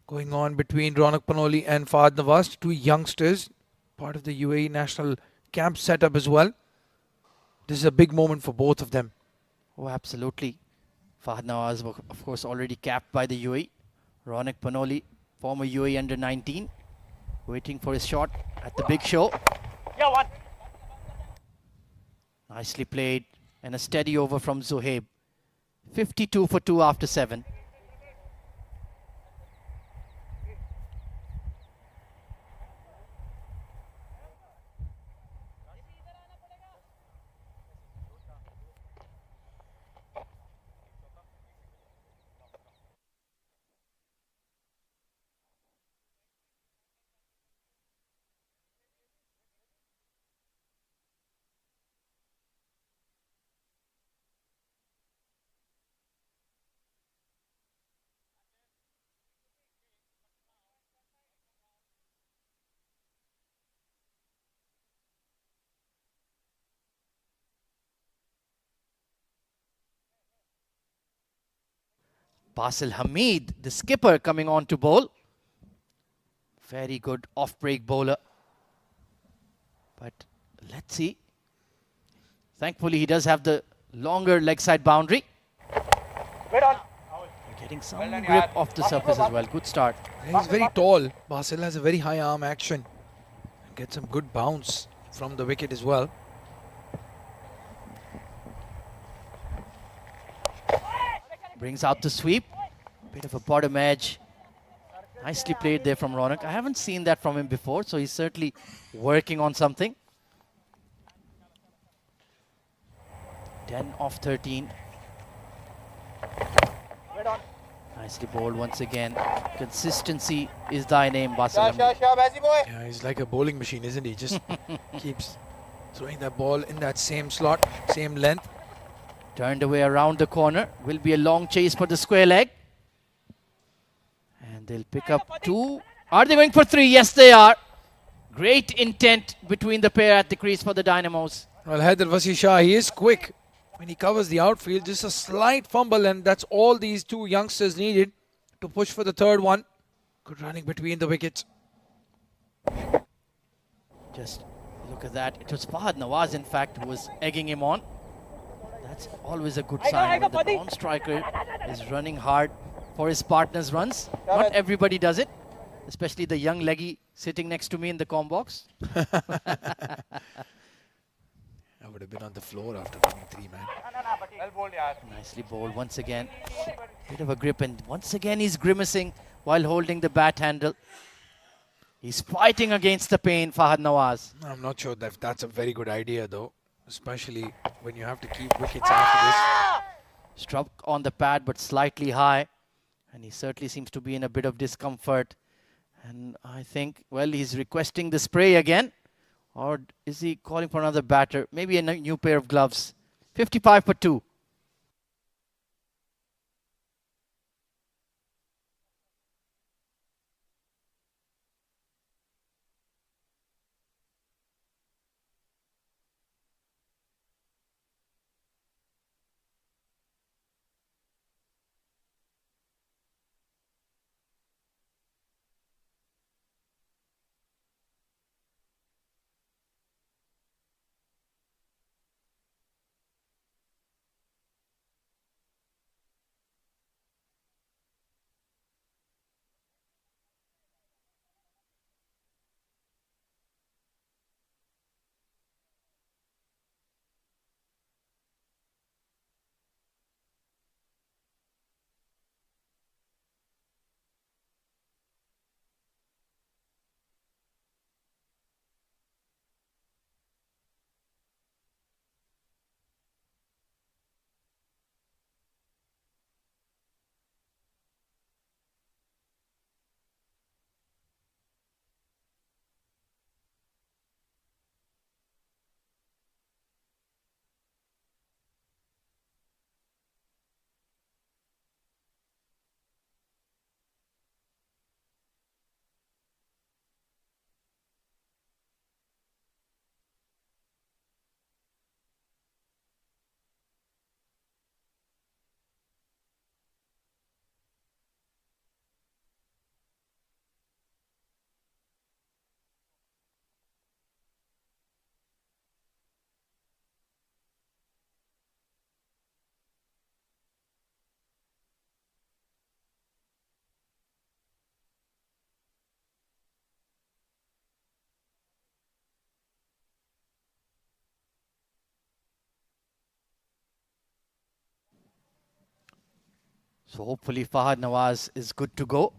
going on between Ronak Panoli and Fahad Nawaz, 2 youngsters, part of the UAE national camp setup as well. This is a big moment for both of them. Oh, absolutely. Fahad Nawaz, of course, already capped by the UAE. Ronak Panoli, former UAE under-19, waiting for his shot at the big show. Yeah, 1. Nicely played and a steady over from Zohaib. 52 for 2 after 7. Basil Hamid, the skipper, coming on to bowl. Very good off-break bowler. But let's see. Thankfully, he does have the longer leg side boundary. Wait on. Getting some Well done, grip yaar. off the surface as well. Good start. He's very tall. Basil has a very high arm action. Get some good bounce from the wicket as well. Brings out the sweep. Bit of a bottom edge. Nicely played there from Ronak. I haven't seen that from him before, so he's certainly working on something. 10 off 13. Wait on. Nicely bowled once again. Consistency is thy name, Basil. Bassy boy. Yeah, he's like a bowling machine, isn't he? Just keeps throwing that ball in that same slot, same length. Turned away around the corner. Will be a long chase for the square leg. And they'll pick up 2. Are they going for 3? Yes, they are. Great intent between the pair at the crease for the Dynamos. Well, Haider Wasi Shah, he is quick when he covers the outfield. Just a slight fumble, and that's all these two youngsters needed to push for the third one. Good running between the wickets. Just look at that. It was Fahad Nawaz, in fact, who was egging him on. That's always a good sign when the non-striker is running hard for his partner's runs. Not everybody does it, especially the young leggy sitting next to me in the comm box. I would have been on the floor after running 3, man. Well bowled, yaar. Nicely bowled once again. Bit of a grip, and once again he's grimacing while holding the bat handle. He's fighting against the pain, Fahad Nawaz. I'm not sure that that's a very good idea, though, especially when you have to keep wickets after Struck on the pad, but slightly high. And he certainly seems to be in a bit of discomfort. And I think, well, he's requesting the spray again. Or is he calling for another batter? Maybe a new pair of gloves. 55 for 2. So hopefully Fahad Nawaz is good to go.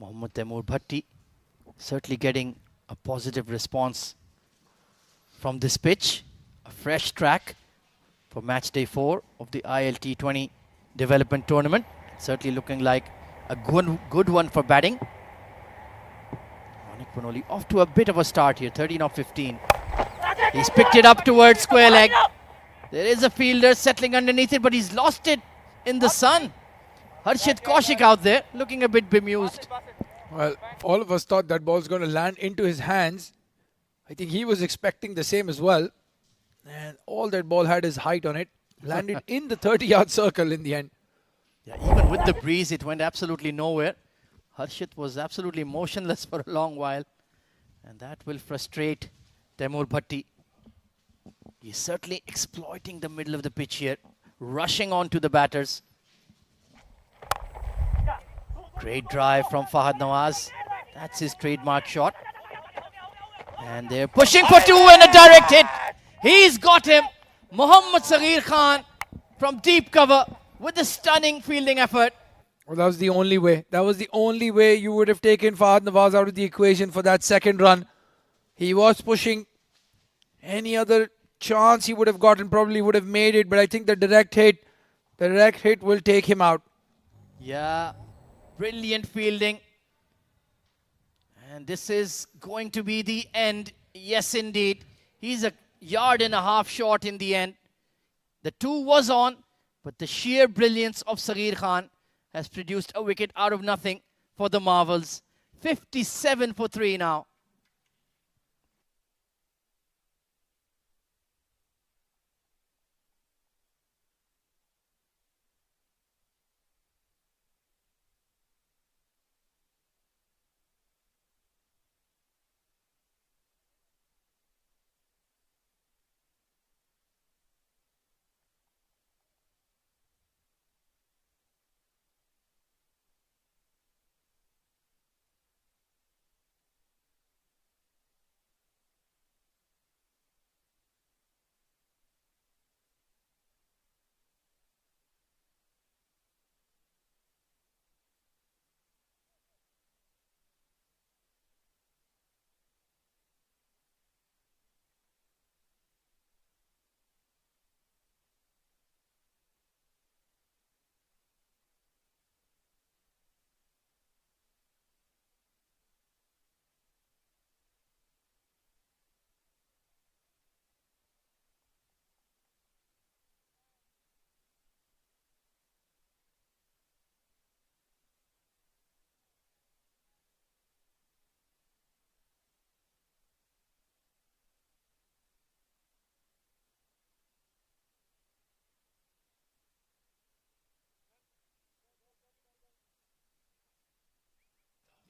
Mohammad Taimur Bhatti certainly getting a positive response from this pitch. A fresh track for match day 4 of the ILT20 development tournament. Certainly looking like a good one for batting. Ronak Panoli off to a bit of a start here, 13 of 15. He's picked it up towards square leg. There is a fielder settling underneath it, but he's lost it in the sun. Harshit Kaushik out there, looking a bit bemused. Well, all of us thought that ball's going to land into his hands. I think he was expecting the same as well. And all that ball had is height on it. Landed in the 30-yard circle in the end. Yeah, even with the breeze, it went absolutely nowhere. Harshit was absolutely motionless for a long while. And that will frustrate Taimur Bhatti. He's certainly exploiting the middle of the pitch here, rushing on to the batters. Great drive from Fahad Nawaz. That's his trademark shot. And they're pushing for two and a direct hit. He's got him. Mohammad Saghir Khan from deep cover with a stunning fielding effort. Well, that was the only way. That was the only way you would have taken Fahad Nawaz out of the equation for that second run. He was pushing. Any other chance he would have gotten probably would have made it, but I think the direct hit will take him out. Yeah, brilliant fielding. And this is going to be the end. Yes, indeed. He's a yard and a half short in the end. The two was on, but the sheer brilliance of Saghir Khan has produced a wicket out of nothing for the Marvels. 57 for 3 now.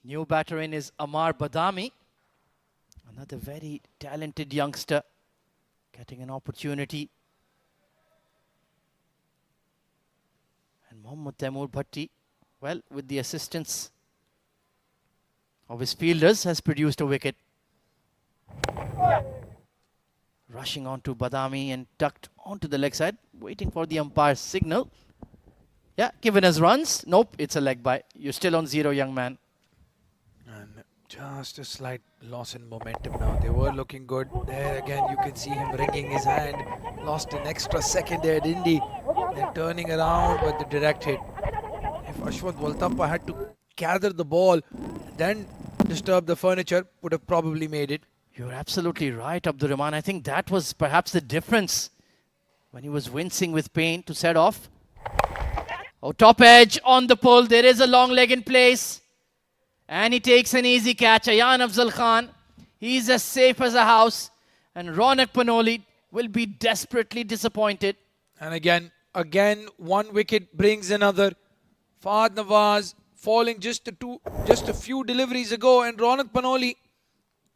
New batter in is Amar Badami. Another very talented youngster getting an opportunity. And Mohammad Taimur Bhatti, well, with the assistance of his fielders, has produced a wicket. Rushing on to Badami and tucked onto the leg side, waiting for the umpire's signal. Yeah, given as runs. Nope, it's a leg by. You're still on 0, young man. And just a slight loss in momentum now. They were looking good. There again, you can see him wringing his hand. Lost an extra second there, didn't he? Then turning around with the direct hit. If Ashwath Waltappa had to gather the ball, then disturb the furniture, would have probably made it. You're absolutely right, Abdurrahman. I think that was perhaps the difference when he was wincing with pain to set off. Oh, top edge on the pull. There is a long leg in place. And he takes an easy catch. Ayan Afzal Khan, he's as safe as a house. And Ronak Panoli will be desperately disappointed. And again, one wicket brings another. Fahad Nawaz falling just a few deliveries ago, and Ronak Panoli,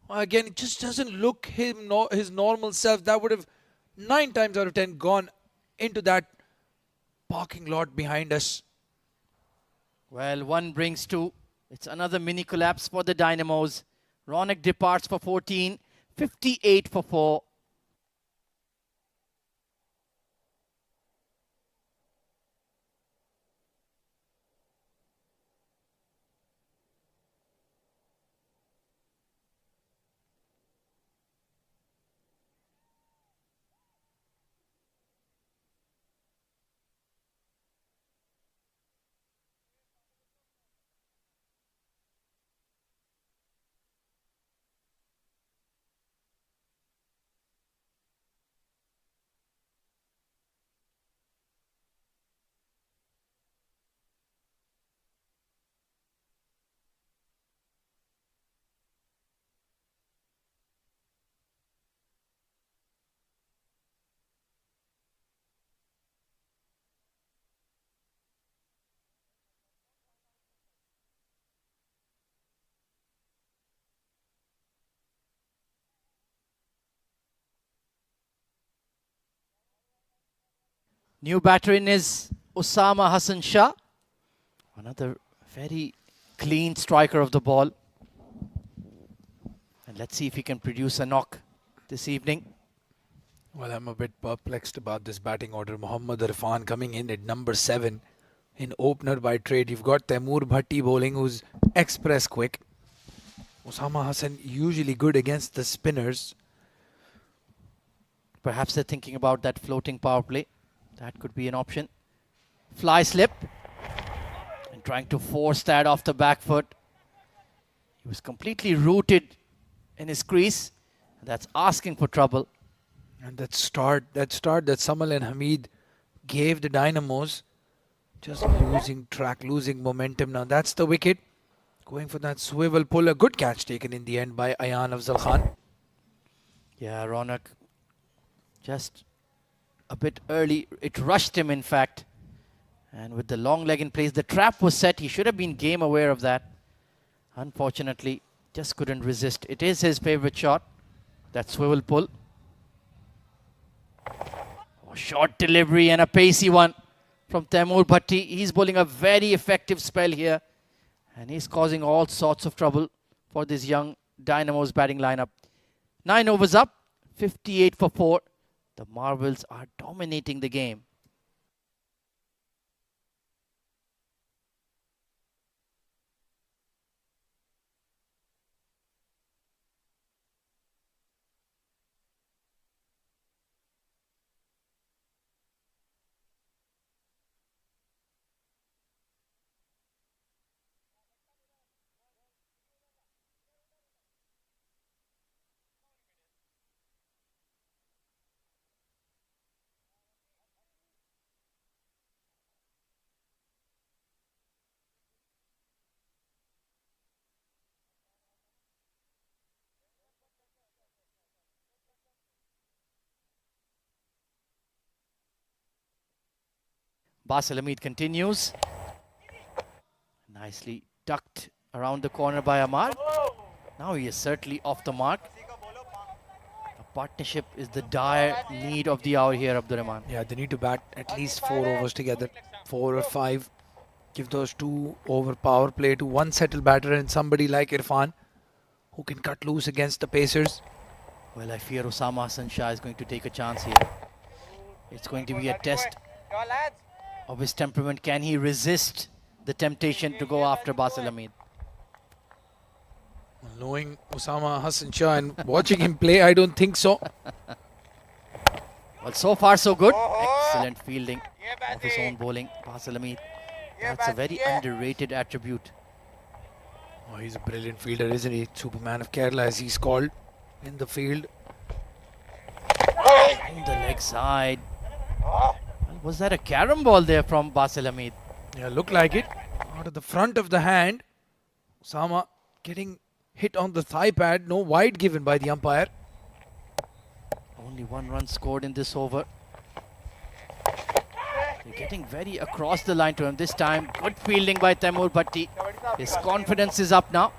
again, it just doesn't look his normal self. That would have 9 times out of 10 gone into that parking lot behind us. Well, 1 brings 2. It's another mini collapse for the Dynamos. Ronak departs for 14, 58 for 4. New batter in is Osama Hassan Shah. Another very clean striker of the ball. And let's see if he can produce a knock this evening. Well, I'm a bit perplexed about this batting order. Mohammad Irfan coming in at number 7 in opener by trade. You've got Taimur Bhatti bowling, who's express quick. Osama Hassan usually good against the spinners. Perhaps they're thinking about that floating power play. That could be an option. Fly slip. And trying to force that off the back foot. He was completely rooted in his crease. That's asking for trouble. And that start that Samal and Hamid gave the Dynamos, just losing track, losing momentum. Now that's the wicket. Going for that swivel pull. A good catch taken in the end by Ayan Afzal Khan. Yeah, Ronak just a bit early. It rushed him, in fact. And with the long leg in place, the trap was set. He should have been game aware of that. Unfortunately, just couldn't resist. It is his favorite shot, that swivel pull. Oh, short delivery and a pacey one from Taimur Bhatti. He's bowling a very effective spell here. And he's causing all sorts of trouble for this young Dynamos batting lineup. 9 overs up, 58 for 4. The Marvels are dominating the game. Basil Hamid continues. Nicely tucked around the corner by Amar. Now he is certainly off the mark. A partnership is the dire need of the hour here, Abdurrahman. Yeah, they need to bat at least 4 overs together. 4 or 5. Give those 2 over power play to one settled batter and somebody like Irfan who can cut loose against the Pacers. Well, I fear Osama Hassan Shah is going to take a chance here. It's going to be a test of his temperament. Can he resist the temptation to go after Basil Hamid? Knowing Osama Hassan Shah and watching him play, I don't think so. Well, so far so good. Excellent fielding of his own bowling. Basil Hamid. That's a very underrated attribute. Oh, he's a brilliant fielder, isn't he? Superman of Kerala, as he's called in the field. On the leg side. Well, was that a carom ball there from Basil Hamid? Yeah, looked like it. Out of the front of the hand. Osama getting hit on the thigh pad. No wide given by the umpire. Only 1 run scored in this over. They're getting very across the line to him this time. Good fielding by Taimur Bhatti. His confidence is up now.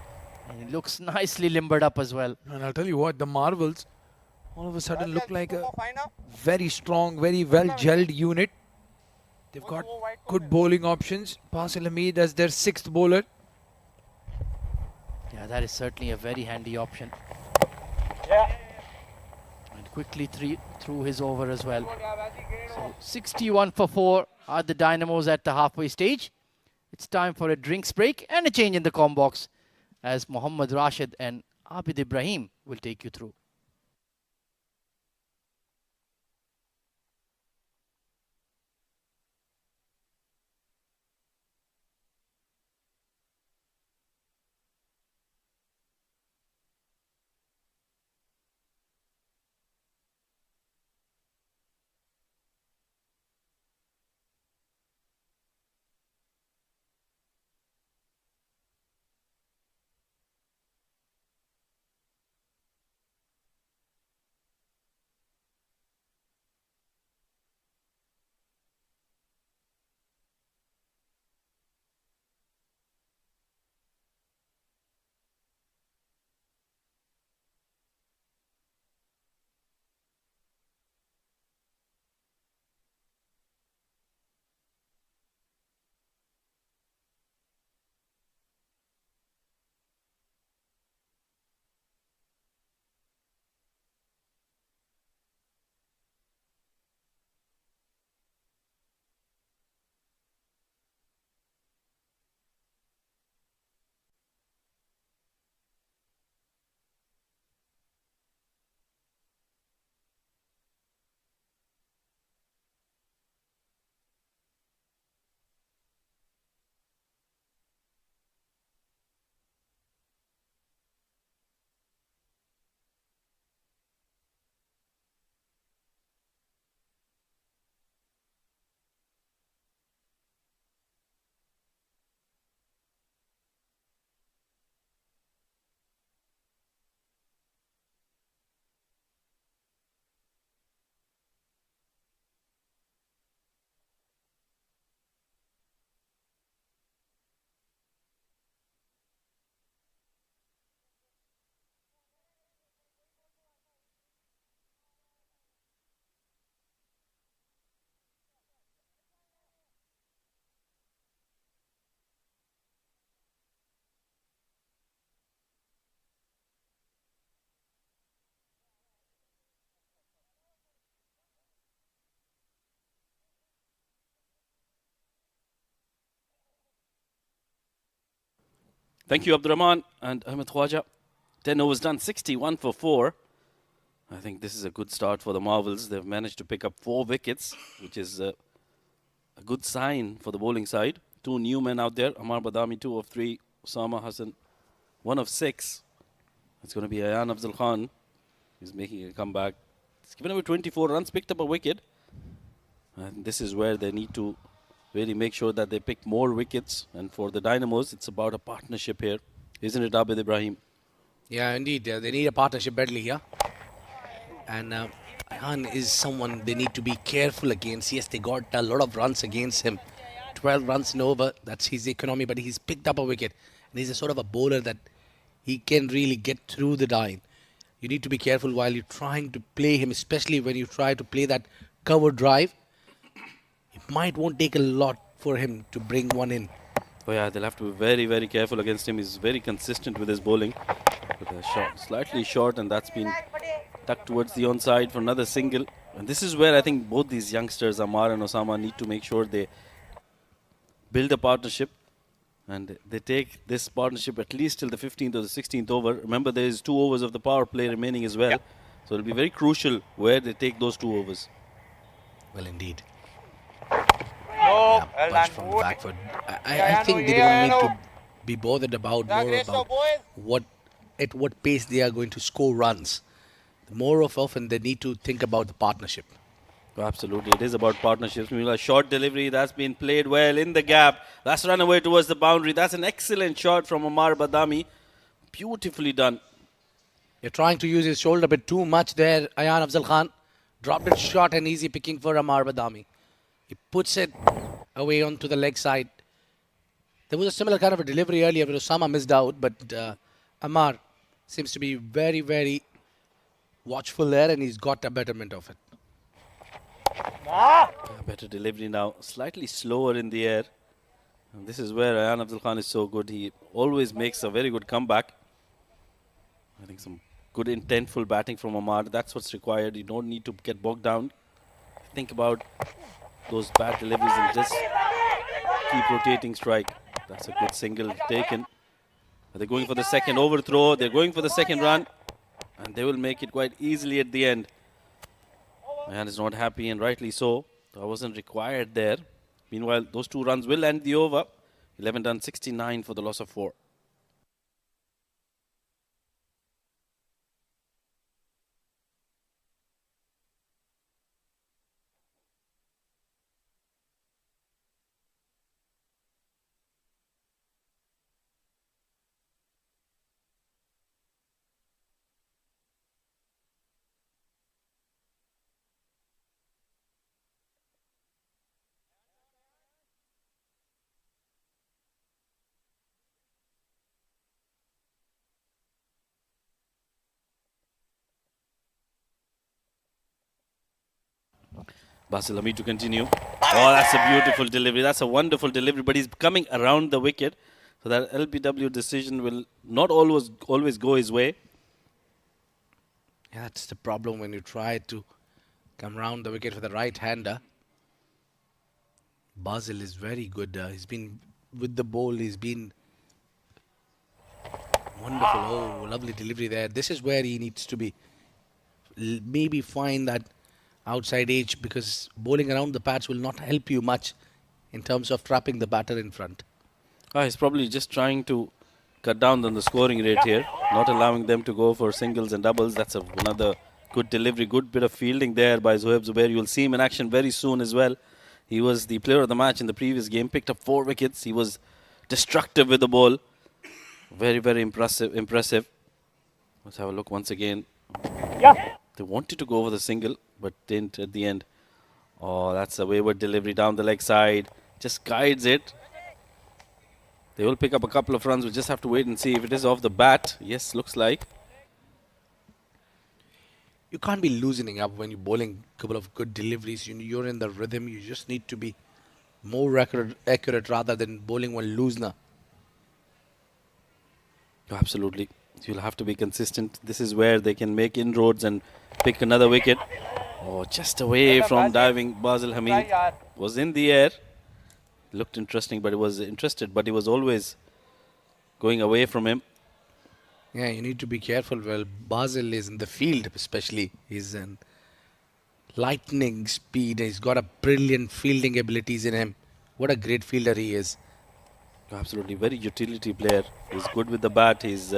And he looks nicely limbered up as well. And I'll tell you what, the Marvels all of a sudden look like a very strong, very well gelled unit. They've got good bowling options. Basil Hamid as their 6th bowler. Yeah, that is certainly a very handy option. And quickly through his over as well. So 61 for 4 are the Dynamos at the halfway stage. It's time for a drinks break and a change in the com box as Mohammad Rashid and Abid Ibrahim will take you through. Thank you, Abdurrahman and Ahmed Khwaja. 10 overs done, 61 for 4. I think this is a good start for the Marvels. They've managed to pick up 4 wickets, which is a good sign for the bowling side. 2 new men out there. Amar Badami, 2 of 3. Osama Hassan, 1 of 6. It's going to be Ayan Afzal Khan. He's making a comeback. He's given away 24 runs, picked up a wicket. And this is where they need to really make sure that they pick more wickets. And for the Dynamos, it's about a partnership here. Isn't it, Abid Ibrahim? Yeah, indeed. They need a partnership badly here. And Ayhan is someone they need to be careful against. Yes, they got a lot of runs against him. 12 runs in over. That's his economy. But he's picked up a wicket. And he's a sort of a bowler that he can really get through the line. You need to be careful while you're trying to play him, especially when you try to play that cover drive. It won't take a lot for him to bring one in. Oh yeah, they'll have to be very, very careful against him. He's very consistent with his bowling. With a shot, slightly short, and that's been tucked towards the onside for another single. And this is where I think both these youngsters, Amar and Osama, need to make sure they build a partnership. And they take this partnership at least till the 15th or the 16th over. Remember, there is 2 overs of the power play remaining as well. Yep. So it'll be very crucial where they take those 2 overs. Well, indeed. No, Yeah, punch from the back foot. I think they don't need to be bothered about more about at what pace they are going to score runs. More often they need to think about the partnership. Oh, absolutely, it is about partnerships. A short delivery that's been played well in the gap. That's run away towards the boundary. That's an excellent shot from Amar Badami. Beautifully done. You're trying to use his shoulder a bit too much there. Ayan Afzal Khan dropped it short and easy picking for Amar Badami. He puts it away onto the leg side. There was a similar kind of a delivery earlier where Osama missed out, but Amar seems to be very, very watchful there, and he's got a betterment of it. Better delivery now. Slightly slower in the air. And this is where Ayan Afzal Khan is so good. He always makes a very good comeback. I think some good intentful batting from Amar. That's what's required. You don't need to get bogged down. Think about those bad deliveries and just keep rotating strike. That's a good single taken. They're going for the second overthrow. They're going for the second run. And they will make it quite easily at the end. Man is not happy, and rightly so. That wasn't required there. Meanwhile, those 2 runs will end the over. 11 done, 69 for the loss of 4. Basil Hamid to continue. Oh, that's a beautiful delivery. That's a wonderful delivery. But he's coming around the wicket. So that LBW decision will not always go his way. Yeah, that's the problem when you try to come round the wicket with a right-hander. Basil is very good. He's been with the ball. He's been wonderful. Oh, lovely delivery there. This is where he needs to be. Maybe find that outside edge, because bowling around the pads will not help you much in terms of trapping the batter in front. He's probably just trying to cut down on the scoring rate here, not allowing them to go for singles and doubles. That's another good delivery, good bit of fielding there by Zohaib Zubair. You'll see him in action very soon as well. He was the player of the match in the previous game, picked up 4 wickets. He was destructive with the ball. Very, very impressive. Let's have a look once again. Yeah. They wanted to go for the single, but didn't at the end. Oh, that's a wayward delivery down the leg side. Just guides it. They will pick up a couple of runs. We'll just have to wait and see if it is off the bat. Yes, looks like. You can't be loosening up when you're bowling a couple of good deliveries. You're in the rhythm. You just need to be more accurate rather than bowling one loosener. Absolutely. You'll have to be consistent. This is where they can make inroads and pick another wicket. Oh, just away from diving Basil Hamid. Was in the air. Looked interesting, but it was interested, but he was always going away from him. Yeah, you need to be careful. Well, Basil is in the field, especially. He's in lightning speed. He's got a brilliant fielding abilities in him. What a great fielder he is. Absolutely, very utility player. He's good with the bat. He's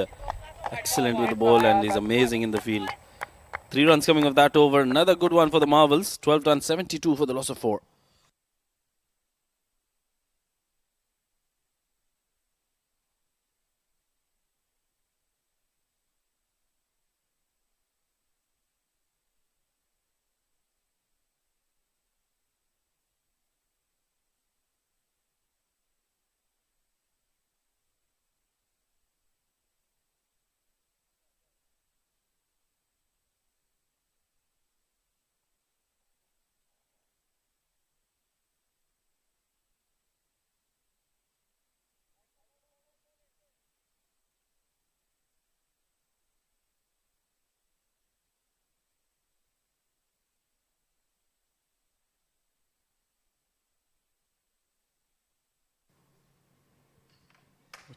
excellent with the ball, and he's amazing in the field. 3 runs coming of that over. Another good one for the Marvels. 12 runs, 72 for the loss of 4.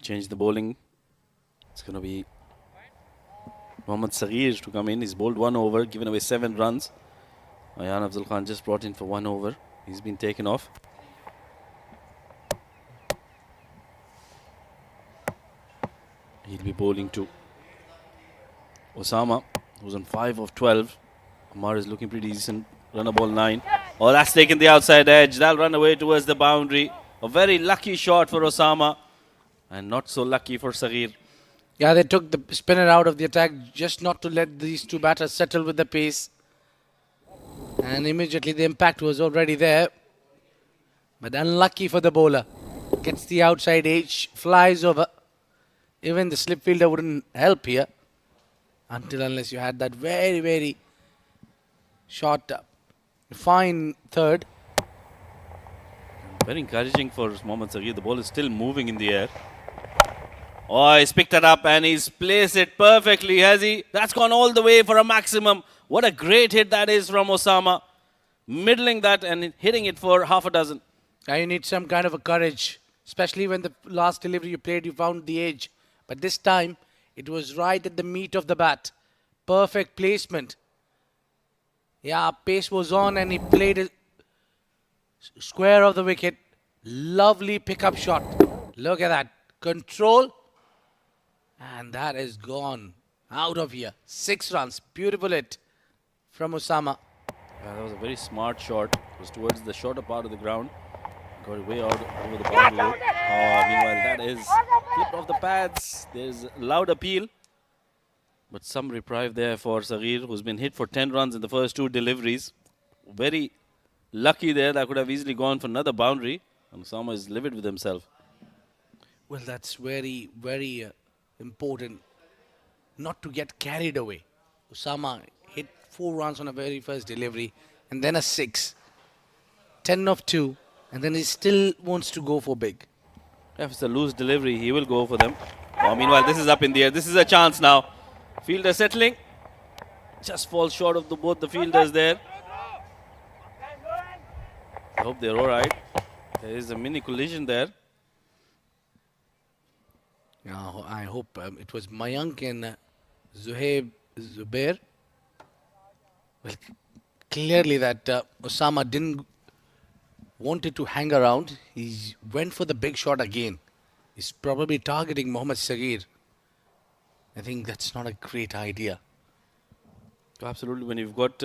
Change the bowling. It's going to be Mohammad Saghir to come in. He's bowled 1 over, given away 7 runs. Ayan Afzal Khan just brought in for 1 over. He's been taken off. He'll be bowling to Osama, who's on 5 of 12. Amar is looking pretty decent. Runner ball 9. Oh, that's taken the outside edge. That'll run away towards the boundary. A very lucky shot for Osama. And not so lucky for Saghir. Yeah, they took the spinner out of the attack just not to let these two batters settle with the pace. And immediately the impact was already there. But unlucky for the bowler. Gets the outside edge, flies over. Even the slip fielder wouldn't help here. Unless you had that very, very short, fine third. Very encouraging for Mohammad Saghir. The ball is still moving in the air. Oh, he's picked it up and he's placed it perfectly, has he? That's gone all the way for a maximum. What a great hit that is from Osama. Middling that and hitting it for half a dozen. Now you need some kind of a courage. Especially when the last delivery you played, you found the edge. But this time, it was right at the meat of the bat. Perfect placement. Yeah, pace was on and he played it square of the wicket. Lovely pickup shot. Look at that. Control. And that is gone out of here. 6 runs. Beautiful hit from Osama. Yeah, that was a very smart shot. It was towards the shorter part of the ground. Got it way out over the boundary. Meanwhile, that is flipped off the pads. There's loud appeal. But some reprieve there for Saghir, who's been hit for 10 runs in the first 2 deliveries. Very lucky there. That could have easily gone for another boundary. And Osama is livid with himself. Well, that's very, very important not to get carried away. Osama hit 4 runs on a very first delivery and then a 6. 10 of 2 and then he still wants to go for big. If it's a loose delivery, he will go for them. Oh, meanwhile, this is up in the air. This is a chance now. Fielder settling. Just falls short of both the fielders there. I hope they're all right. There is a mini collision there. I hope it was Mayank and Zubair. Well, clearly that Osama didn't wanted to hang around. He went for the big shot again. He's probably targeting Mohammad Saghir. I think that's not a great idea. Absolutely. When you've got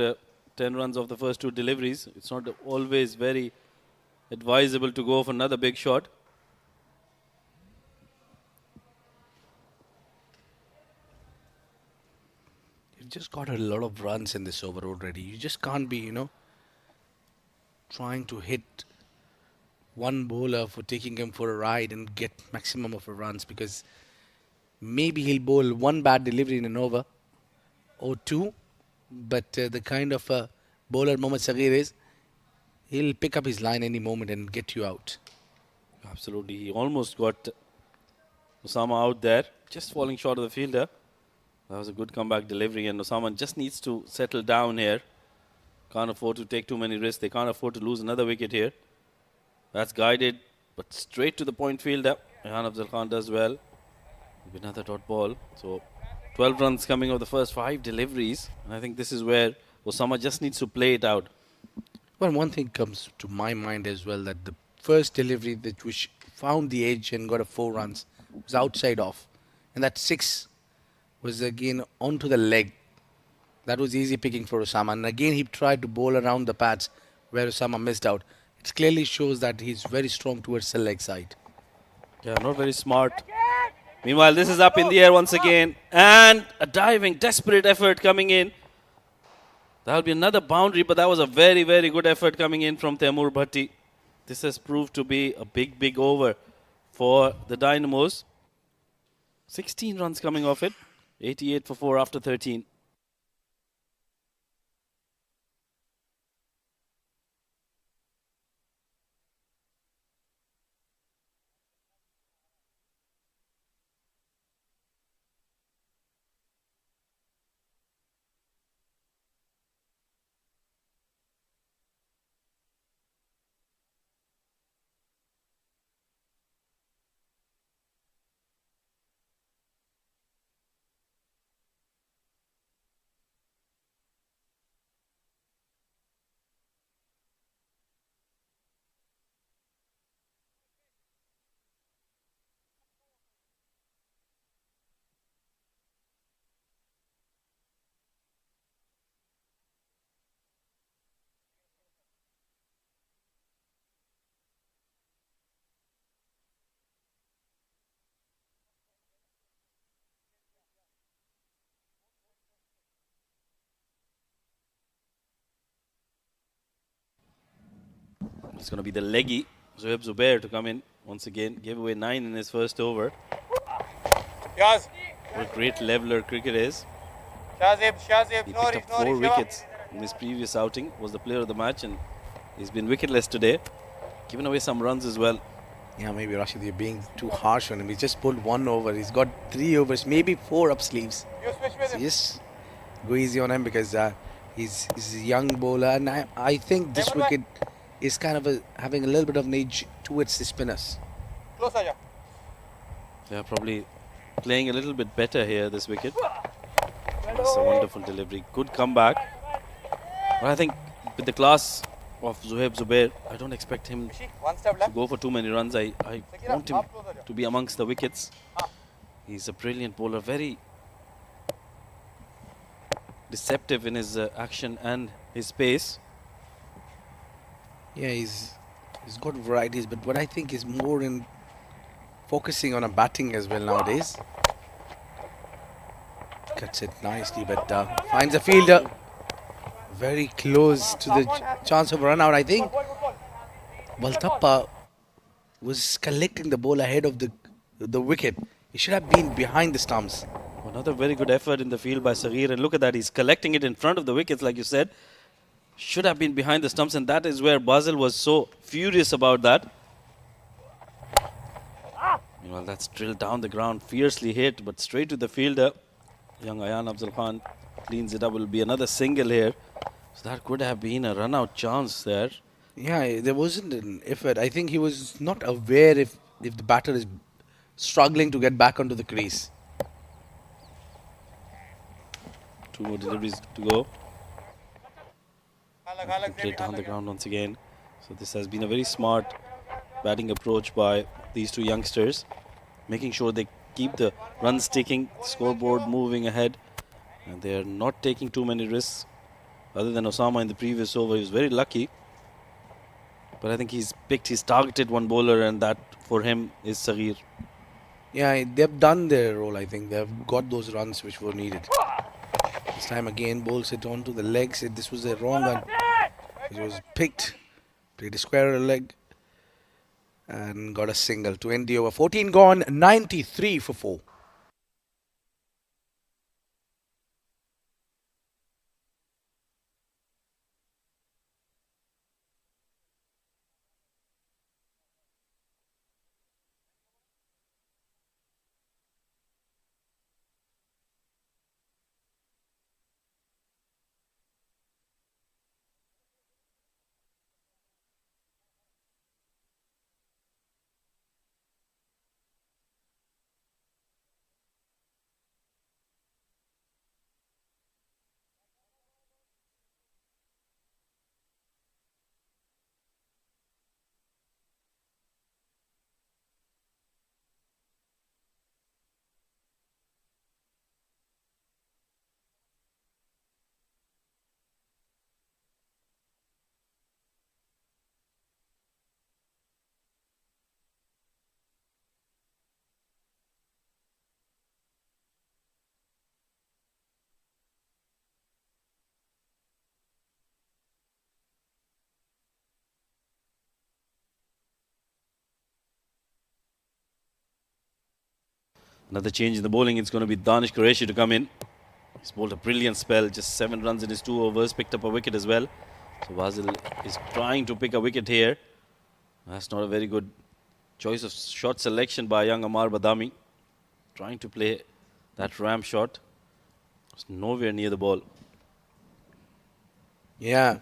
10 runs of the first 2 deliveries, it's not always very advisable to go for another big shot. You've just got a lot of runs in this over already. You just can't be, trying to hit one bowler for taking him for a ride and get maximum of runs, because maybe he'll bowl 1 bad delivery in an over or 2, but the kind of bowler Mohammad Saghir is, he'll pick up his line any moment and get you out. Absolutely. He almost got Osama out there, just falling short of the fielder. That was a good comeback delivery, and Osama just needs to settle down here. Can't afford to take too many risks. They can't afford to lose another wicket here. That's guided, but straight to the point fielder. Rehan Afzal Khan does well. Another dot ball. So 12 runs coming of the first 5 deliveries. And I think this is where Osama just needs to play it out. Well, one thing comes to my mind as well, that the first delivery that which found the edge and got a 4 runs was outside off, and that 6 was again onto the leg. That was easy picking for Osama, and again he tried to bowl around the pads where Osama missed out. It clearly shows that he's very strong towards the leg side. Yeah, not very smart. Meanwhile, this is up in the air once again. And a diving, desperate effort coming in. That'll be another boundary, but that was a very, very good effort coming in from Taimur Bhatti. This has proved to be a big, big over for the Dynamos. 16 runs coming off it. 88 for 4 after 13. It's going to be the leggy, Zohaib Zubair, to come in once again. Gave away 9 in his first over. Yes. What a great leveler cricket is. Shazib, He no picked reach, up no 4 reach. wickets in his previous outing. Was the player of the match, and he's been wicketless today. Given away some runs as well. Yeah, maybe Rashid, you're being too harsh on him. He just pulled 1 over. He's got 3 overs, maybe 4 up sleeves. You switch with So him. just go easy on him because he's a young bowler, and I think this wicket is kind of having a little bit of an edge towards the spinners. Close, Aja. They are probably playing a little bit better here, this wicket. That's a wonderful delivery. Good comeback. But I think with the class of Zohaib Zubair, I don't expect him One step to left. go for too many runs. I want him to be amongst the wickets. He's a brilliant bowler, very deceptive in his action and his pace. Yeah, he's got varieties, but what I think is more in focusing on a batting as well nowadays. Cuts it nicely, but finds a fielder very close to the chance of a run out. I think Baltappa was collecting the ball ahead of the wicket. He should have been behind the stumps. Another very good effort in the field by Saghir, and look at that, he's collecting it in front of the wickets, like you said. Should have been behind the stumps, and that is where Basil was so furious about that. Well, that's drilled down the ground, fiercely hit, but straight to the fielder. Young Ayan Afzal Khan cleans it up. Will be another single here. So that could have been a run-out chance there. Yeah, there wasn't an effort. I think he was not aware if the batter is struggling to get back onto the crease. 2 more deliveries to go. Played down the ground once again. So this has been a very smart batting approach by these 2 youngsters, making sure they keep the runs ticking, scoreboard moving ahead, and they are not taking too many risks. Other than Osama in the previous over, he was very lucky. But I think he's targeted one bowler, and that for him is Saghir. Yeah, they've done their role, I think. They've got those runs which were needed. This time again, bowls it onto the legs. This was a wrong one. It was picked, played a square leg, and got a single. 20 over 14 gone, 93 for 4. Another change in the bowling. It's going to be Danish Qureshi to come in. He's bowled a brilliant spell. Just 7 runs in his 2 overs. Picked up a wicket as well. So Basil is trying to pick a wicket here. That's not a very good choice of shot selection by young Amar Badami. Trying to play that ram shot. It's nowhere near the ball. Yeah.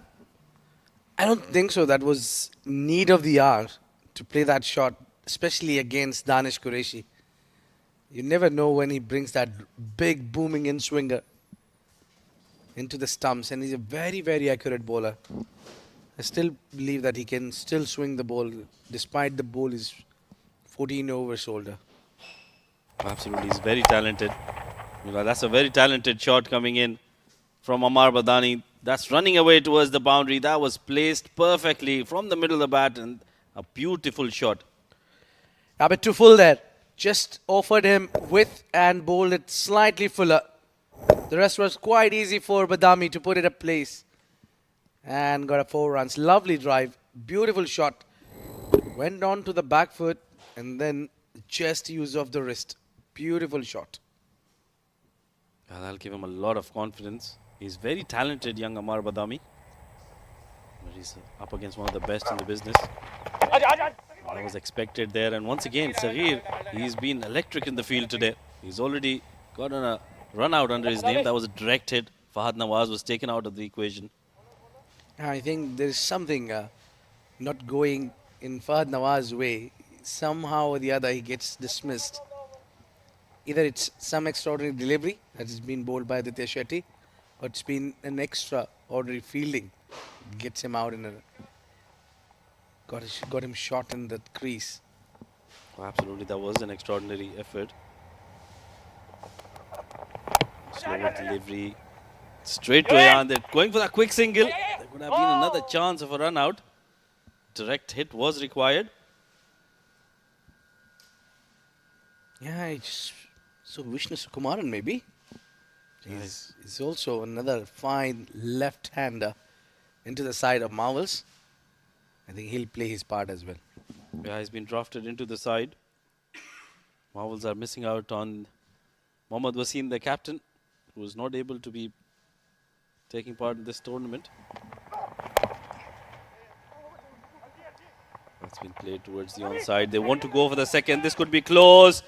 I don't think so. That was need of the hour to play that shot, especially against Danish Qureshi. You never know when he brings that big booming in swinger into the stumps, and he's a very, very accurate bowler. I still believe that he can still swing the ball despite the ball is 14 over shoulder. Absolutely, he's very talented. You know, that's a very talented shot coming in from Amar Badani. That's running away towards the boundary. That was placed perfectly from the middle of the bat, and a beautiful shot. A bit too full there. Just offered him width and bowled it slightly fuller. The rest was quite easy for Badami to put it at place. And got a 4 runs. Lovely drive. Beautiful shot. Went on to the back foot and then just use of the wrist. Beautiful shot. That'll give him a lot of confidence. He's very talented, young Amar Badami. But he's up against one of the best in the business. That was expected there. And once again, Saghir, he's been electric in the field today. He's already gotten a run out under his name. That was a direct hit. Fahad Nawaz was taken out of the equation. I think there is something not going in Fahad Nawaz's way. Somehow or the other he gets dismissed. Either it's some extraordinary delivery that has been bowled by Aditya Shetty, or it's been an extraordinary fielding. Gets him out in a... Got him shot in the crease. Oh, absolutely, that was an extraordinary effort. Slower delivery. Straight to Ayan. They're going for that quick single. There could have been another chance of a run out. Direct hit was required. Yeah, it's so Vishnu Sukumaran maybe. He's also another fine left-hander into the side of Marvels. I think he'll play his part as well. Yeah, he's been drafted into the side. Marvels are missing out on Mohammad Wasim, the captain, who was not able to be taking part in this tournament. That's been played towards the onside. They want to go for the second. This could be close.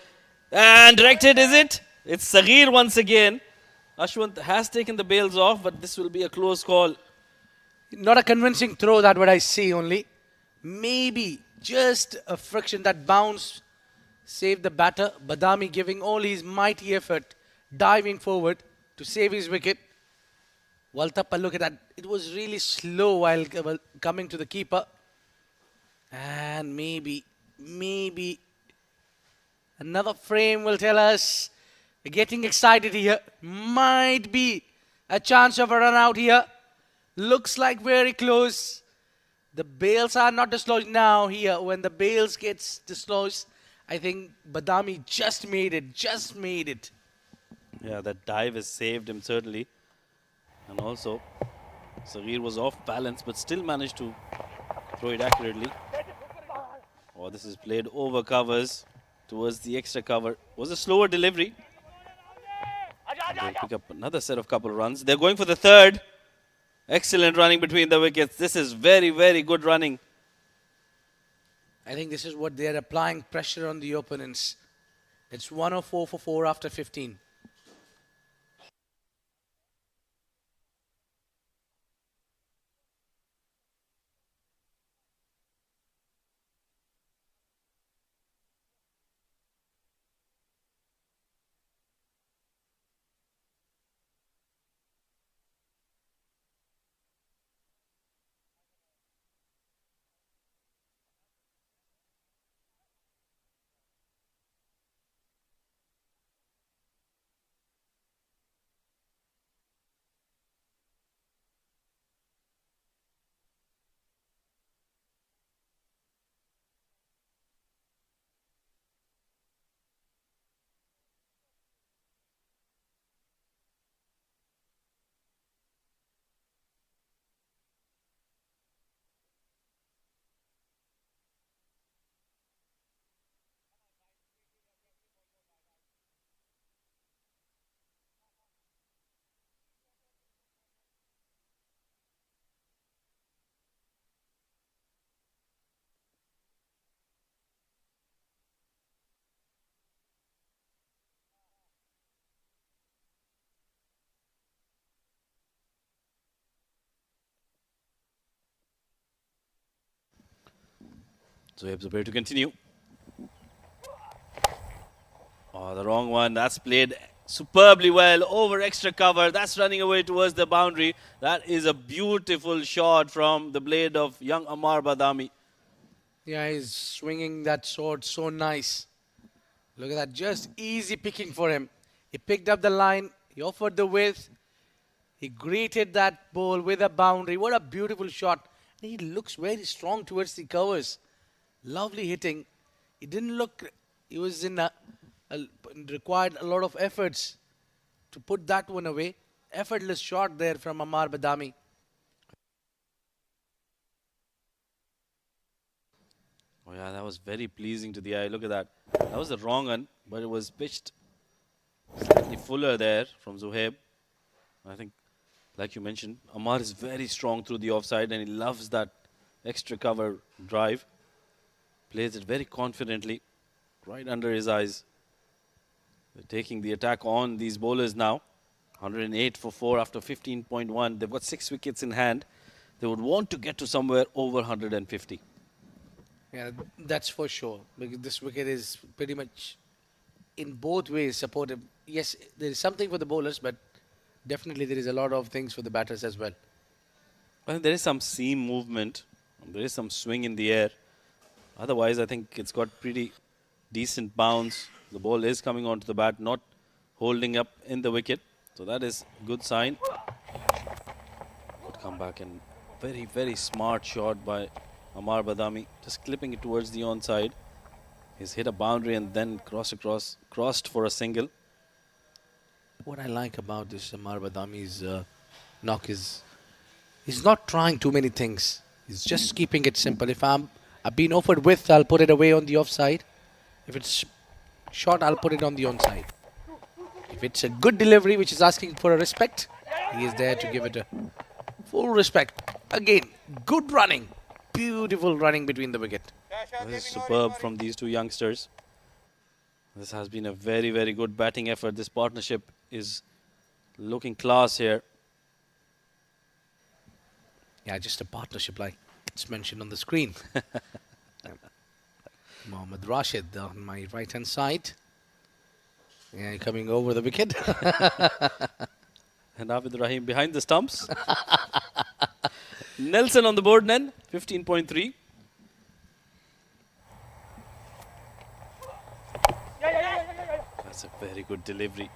And directed, is it? It's Saghir once again. Ashwant has taken the bails off, but this will be a close call. Not a convincing throw, that what I see only. Maybe just a friction, that bounce saved the batter. Badami giving all his mighty effort, diving forward to save his wicket. Waltappa, look at that. It was really slow while coming to the keeper. And maybe another frame will tell us. We're getting excited here. Might be a chance of a run out here. Looks like very close. The bails are not dislodged now here. When the bails gets dislodged, I think Badami just made it. Yeah, that dive has saved him certainly. And also, Saghir was off balance but still managed to throw it accurately. Oh, this is played over covers towards the extra cover. Was a slower delivery. They'll pick up another set of couple of runs. They're going for the third. Excellent running between the wickets. This is very, very good running. I think this is what they're applying pressure on the opponents. It's 104 for 4 after 15. Zohaib Zubair to continue. Oh, the wrong one. That's played superbly well over extra cover. That's running away towards the boundary. That is a beautiful shot from the blade of young Amar Badami. Yeah, he's swinging that sword so nice. Look at that, just easy picking for him. He picked up the line, he offered the width, he greeted that ball with a boundary. What a beautiful shot. He looks very strong towards the covers. Lovely hitting. He didn't look, he was required a lot of efforts to put that one away. Effortless shot there from Amar Badami. Oh yeah, that was very pleasing to the eye. Look at that. That was the wrong one, but it was pitched slightly fuller there from Zohaib. I think, like you mentioned, Amar is very strong through the offside and he loves that extra cover drive. Plays it very confidently, right under his eyes. They're taking the attack on these bowlers now. 108 for 4 after 15.1. They've got 6 wickets in hand. They would want to get to somewhere over 150. Yeah, that's for sure. Because this wicket is pretty much in both ways supportive. Yes, there is something for the bowlers, but definitely there is a lot of things for the batters as well. Well, there is some seam movement. There is some swing in the air. Otherwise, I think it's got pretty decent bounce. The ball is coming onto the bat, not holding up in the wicket. So that is a good sign. Good comeback and very, very smart shot by Amar Badami. Just clipping it towards the onside. He's hit a boundary and then crossed for a single. What I like about this Amar Badami's knock is he's not trying too many things. He's just keeping it simple. If I've been offered width, I'll put it away on the offside. If it's short, I'll put it on the onside. If it's a good delivery, which is asking for a respect, he is there to give it a full respect. Again, good running. Beautiful running between the wicket. This is superb from these two youngsters. This has been a very, very good batting effort. This partnership is looking class here. Yeah, just a partnership like it's mentioned on the screen. Mohammad Rashid on my right-hand side. Yeah, coming over the wicket. And Abid Rahim behind the stumps. Nelson on the board then, 15.3. That's a very good delivery.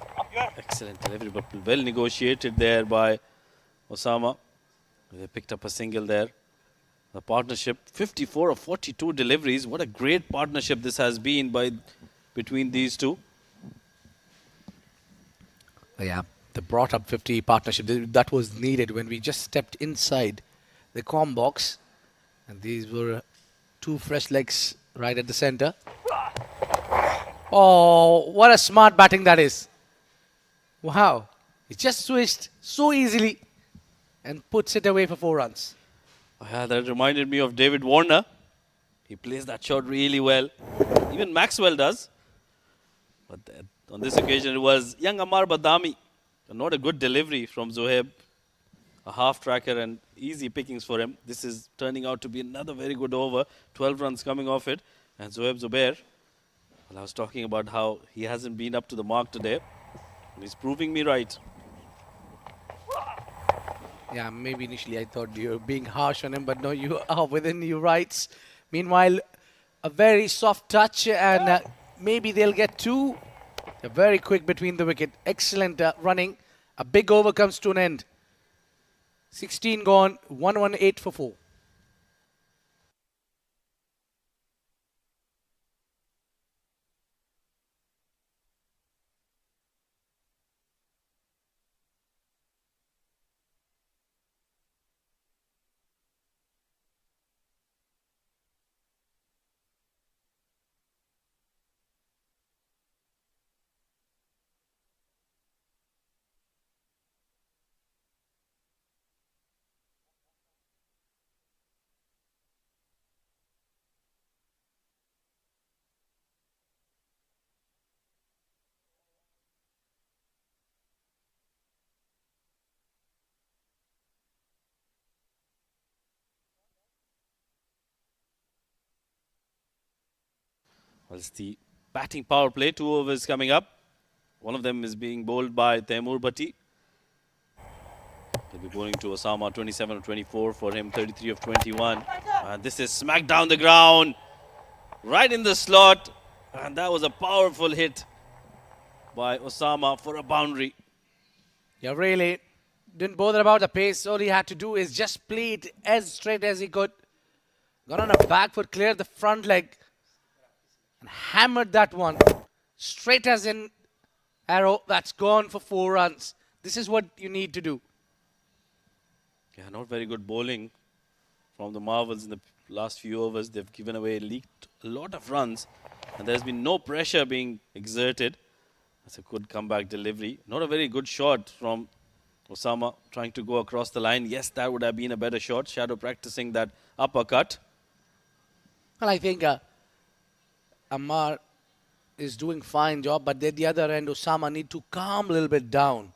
Excellent delivery, but well negotiated there by Osama. They picked up a single there. The partnership, 54 of 42 deliveries. What a great partnership this has been between these two. Yeah, the brought up 50 partnership. That was needed when we just stepped inside the com box. And these were two fresh legs right at the center. Oh, what a smart batting that is. Wow. He just switched so easily and puts it away for 4 runs. Oh, yeah, that reminded me of David Warner. He plays that shot really well. Even Maxwell does. But on this occasion, it was young Amar Badami. Not a good delivery from Zohaib. A half tracker and easy pickings for him. This is turning out to be another very good over. 12 runs coming off it. And Zohaib Zubair, well, I was talking about how he hasn't been up to the mark today. And he's proving me right. Yeah, maybe initially I thought you were being harsh on him, but no, you are within your rights. Meanwhile, a very soft touch and maybe they'll get 2. Very quick between the wicket. Excellent running. A big over comes to an end. 16 gone, 118 for 4. Well, it's the batting power play. 2 overs coming up. One of them is being bowled by Taimur Bhatti. He'll be bowling to Osama, 27 of 24 for him, 33 of 21. And this is smacked down the ground, right in the slot. And that was a powerful hit by Osama for a boundary. Yeah, really. Didn't bother about the pace. All he had to do is just play it as straight as he could. Got on a back foot, cleared the front leg, and hammered that one straight as an arrow. That's gone for 4 runs. This is what you need to do. Yeah, not very good bowling from the Marvels in the last few overs. They've given away, leaked a lot of runs, and there's been no pressure being exerted. That's a good comeback delivery. Not a very good shot from Osama trying to go across the line. Yes, that would have been a better shot. Shadow practicing that uppercut. Well, I think Ammar is doing fine job, but at the other end, Osama need to calm a little bit down.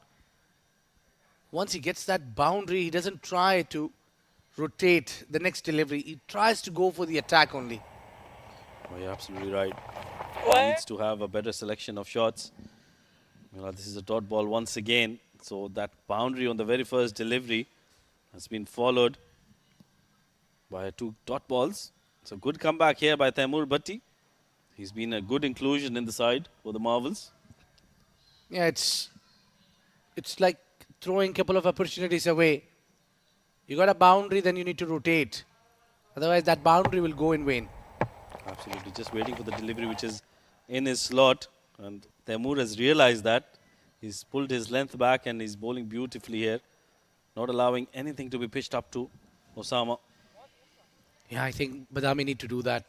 Once he gets that boundary, he doesn't try to rotate the next delivery. He tries to go for the attack only. Oh, you're absolutely right. He needs to have a better selection of shots. You know, this is a dot ball once again. So that boundary on the very first delivery has been followed by 2 dot balls. So good comeback here by Taimur Bhatti. He's been a good inclusion in the side for the Marvels. Yeah, it's like throwing a couple of opportunities away. You got a boundary, then you need to rotate. Otherwise, that boundary will go in vain. Absolutely. Just waiting for the delivery which is in his slot. And Taimur has realized that. He's pulled his length back and he's bowling beautifully here. Not allowing anything to be pitched up to Osama. Yeah, I think Badami need to do that.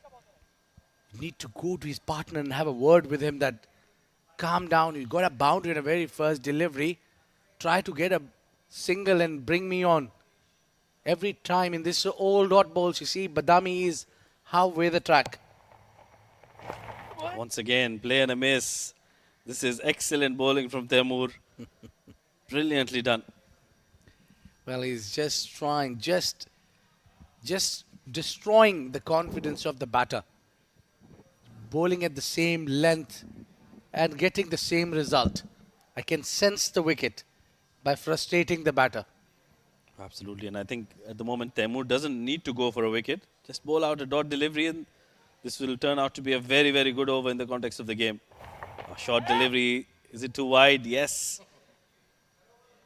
Need to go to his partner and have a word with him that calm down. You got a boundary in a very first delivery. Try to get a single and bring me on. Every time in this old dot balls, you see Badami is halfway the track. Once again, play and a miss. This is excellent bowling from Taimur. Brilliantly done. Well, he's just trying, just destroying the confidence of the batter. Bowling at the same length and getting the same result. I can sense the wicket by frustrating the batter. Absolutely. And I think at the moment, Taimur doesn't need to go for a wicket. Just bowl out a dot delivery and this will turn out to be a very, very good over in the context of the game. A short delivery. Is it too wide? Yes.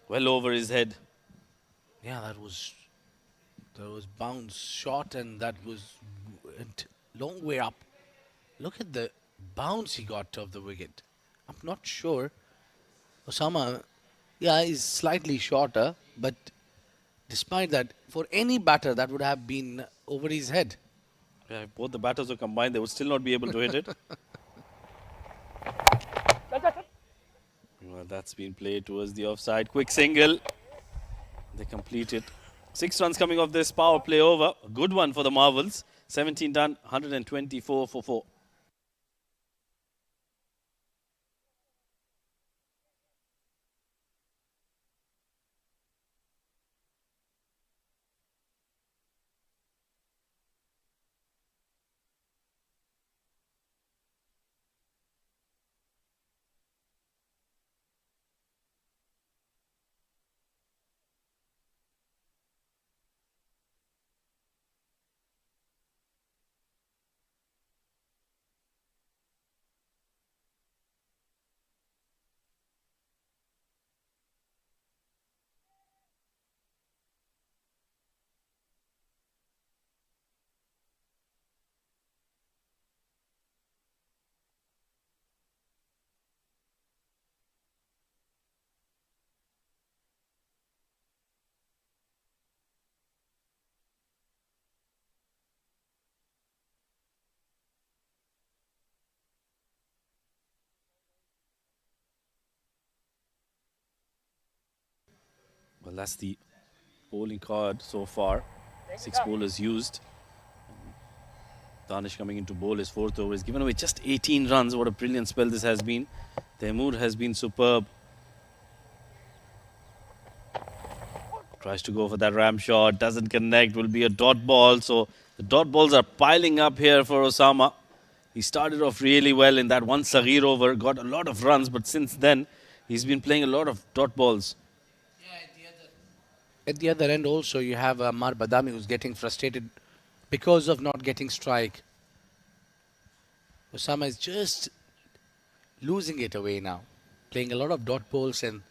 Well over his head. Yeah, that was bounce short and that was went long way up. Look at the bounce he got of the wicket. I'm not sure. Osama, yeah, is slightly shorter, but despite that, for any batter, that would have been over his head. Yeah, if both the batters were combined, they would still not be able to hit it. Well, that's been played towards the offside. Quick single. They complete it. 6 runs coming off this power play over. A good one for the Marvels. 17 done, 124 for 4. Well, that's the bowling card so far. 6 bowlers used. Danish coming into bowl his 4th over. He's given away just 18 runs. What a brilliant spell this has been. Taimur has been superb. Tries to go for that ram shot. Doesn't connect. Will be a dot ball. So the dot balls are piling up here for Osama. He started off really well in that one Saghir over, got a lot of runs, but since then, he's been playing a lot of dot balls. At the other end also, you have Ammar Badami who's getting frustrated because of not getting strike. Osama is just losing it away now, playing a lot of dot balls, and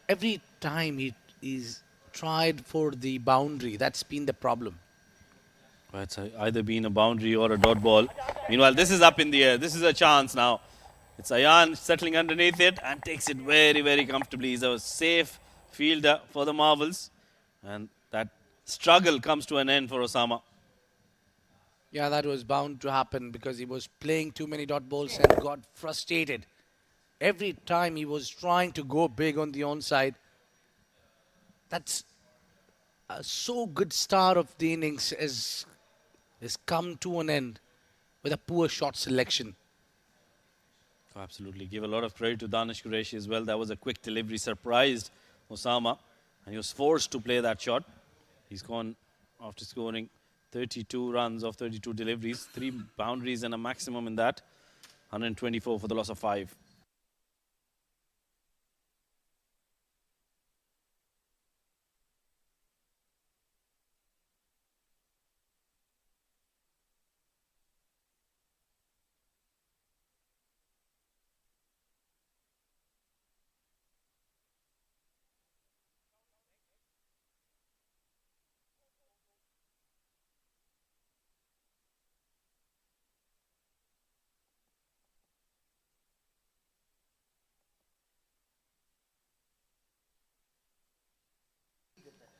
every time he's tried for the boundary, that's been the problem. It's either been a boundary or a dot ball. Meanwhile, this is up in the air. This is a chance now. It's Ayan settling underneath it and takes it very, very comfortably. He's a safe fielder for the Marvels. And that struggle comes to an end for Osama. Yeah, that was bound to happen because he was playing too many dot balls and got frustrated. Every time he was trying to go big on the onside. That's a so good start of the innings has come to an end with a poor shot selection. Absolutely. Give a lot of credit to Danish Qureshi as well. That was a quick delivery, surprised Osama. And he was forced to play that shot. He's gone after scoring 32 runs of 32 deliveries, 3 boundaries and a maximum in that. 124 for the loss of 5.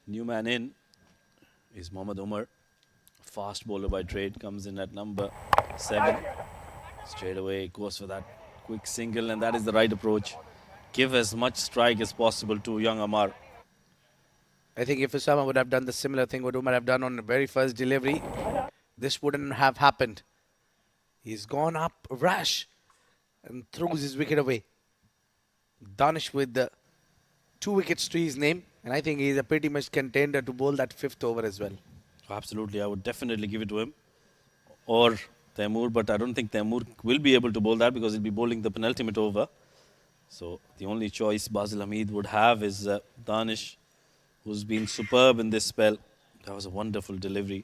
New man in is Mohammad Umar. Fast bowler by trade, comes in at number 7. Straight away goes for that quick single, and that is the right approach. Give as much strike as possible to young Ammar. I think if Osama would have done the similar thing what Umar have done on the very first delivery, this wouldn't have happened. He's gone up rash and throws his wicket away. Danish with the 2 wickets to his name, and I think he's a pretty much contender to bowl that 5th over as well. Absolutely, I would definitely give it to him. Or Taimur, but I don't think Taimur will be able to bowl that because he'll be bowling the penultimate over. So the only choice Basil Hamid would have is Danish, who's been superb in this spell. That was a wonderful delivery.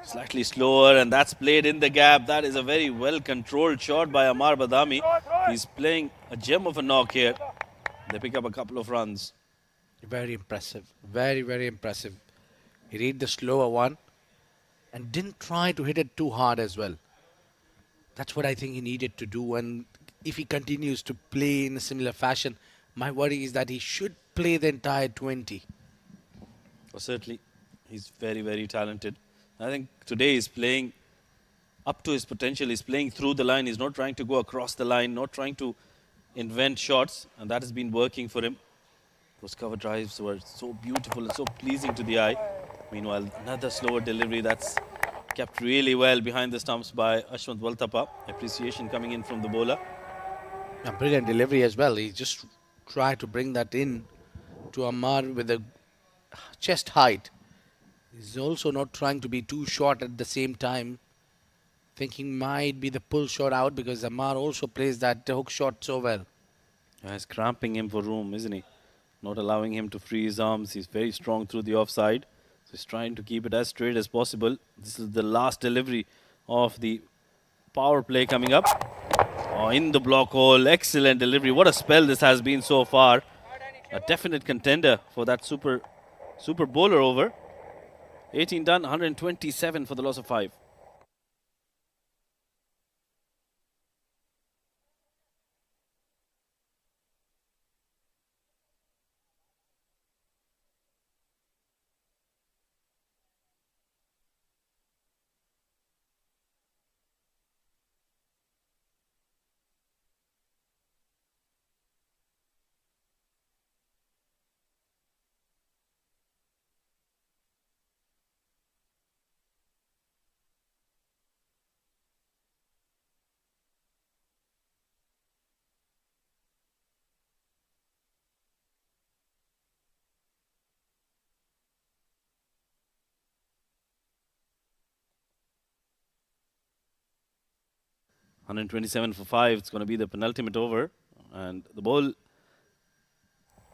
Slightly slower, and that's played in the gap. That is a very well-controlled shot by Ammar Badami. He's playing a gem of a knock here. They pick up a couple of runs. Very impressive. Very, very impressive. He read the slower one and didn't try to hit it too hard as well. That's what I think he needed to do. And if he continues to play in a similar fashion, my worry is that he should play the entire 20. Well, certainly, he's very, very talented. I think today he's playing up to his potential. He's playing through the line. He's not trying to go across the line, not trying to invent shots, and that has been working for him. Those cover drives were so beautiful and so pleasing to the eye. Meanwhile, another slower delivery that's kept really well behind the stumps by Ashwant Waltapa. Appreciation coming in from the bowler. A brilliant delivery as well. He just tried to bring that in to Ammar with a chest height. He's also not trying to be too short at the same time. Thinking might be the pull shot out because Ammar also plays that hook shot so well. He's cramping him for room, isn't he? Not allowing him to free his arms. He's very strong through the offside. So he's trying to keep it as straight as possible. This is the last delivery of the power play coming up. Oh, in the block hole. Excellent delivery. What a spell this has been so far. A definite contender for that super bowler over. 18 done, 127 for the loss of 5. 127 for 5. It's going to be the penultimate over. And the ball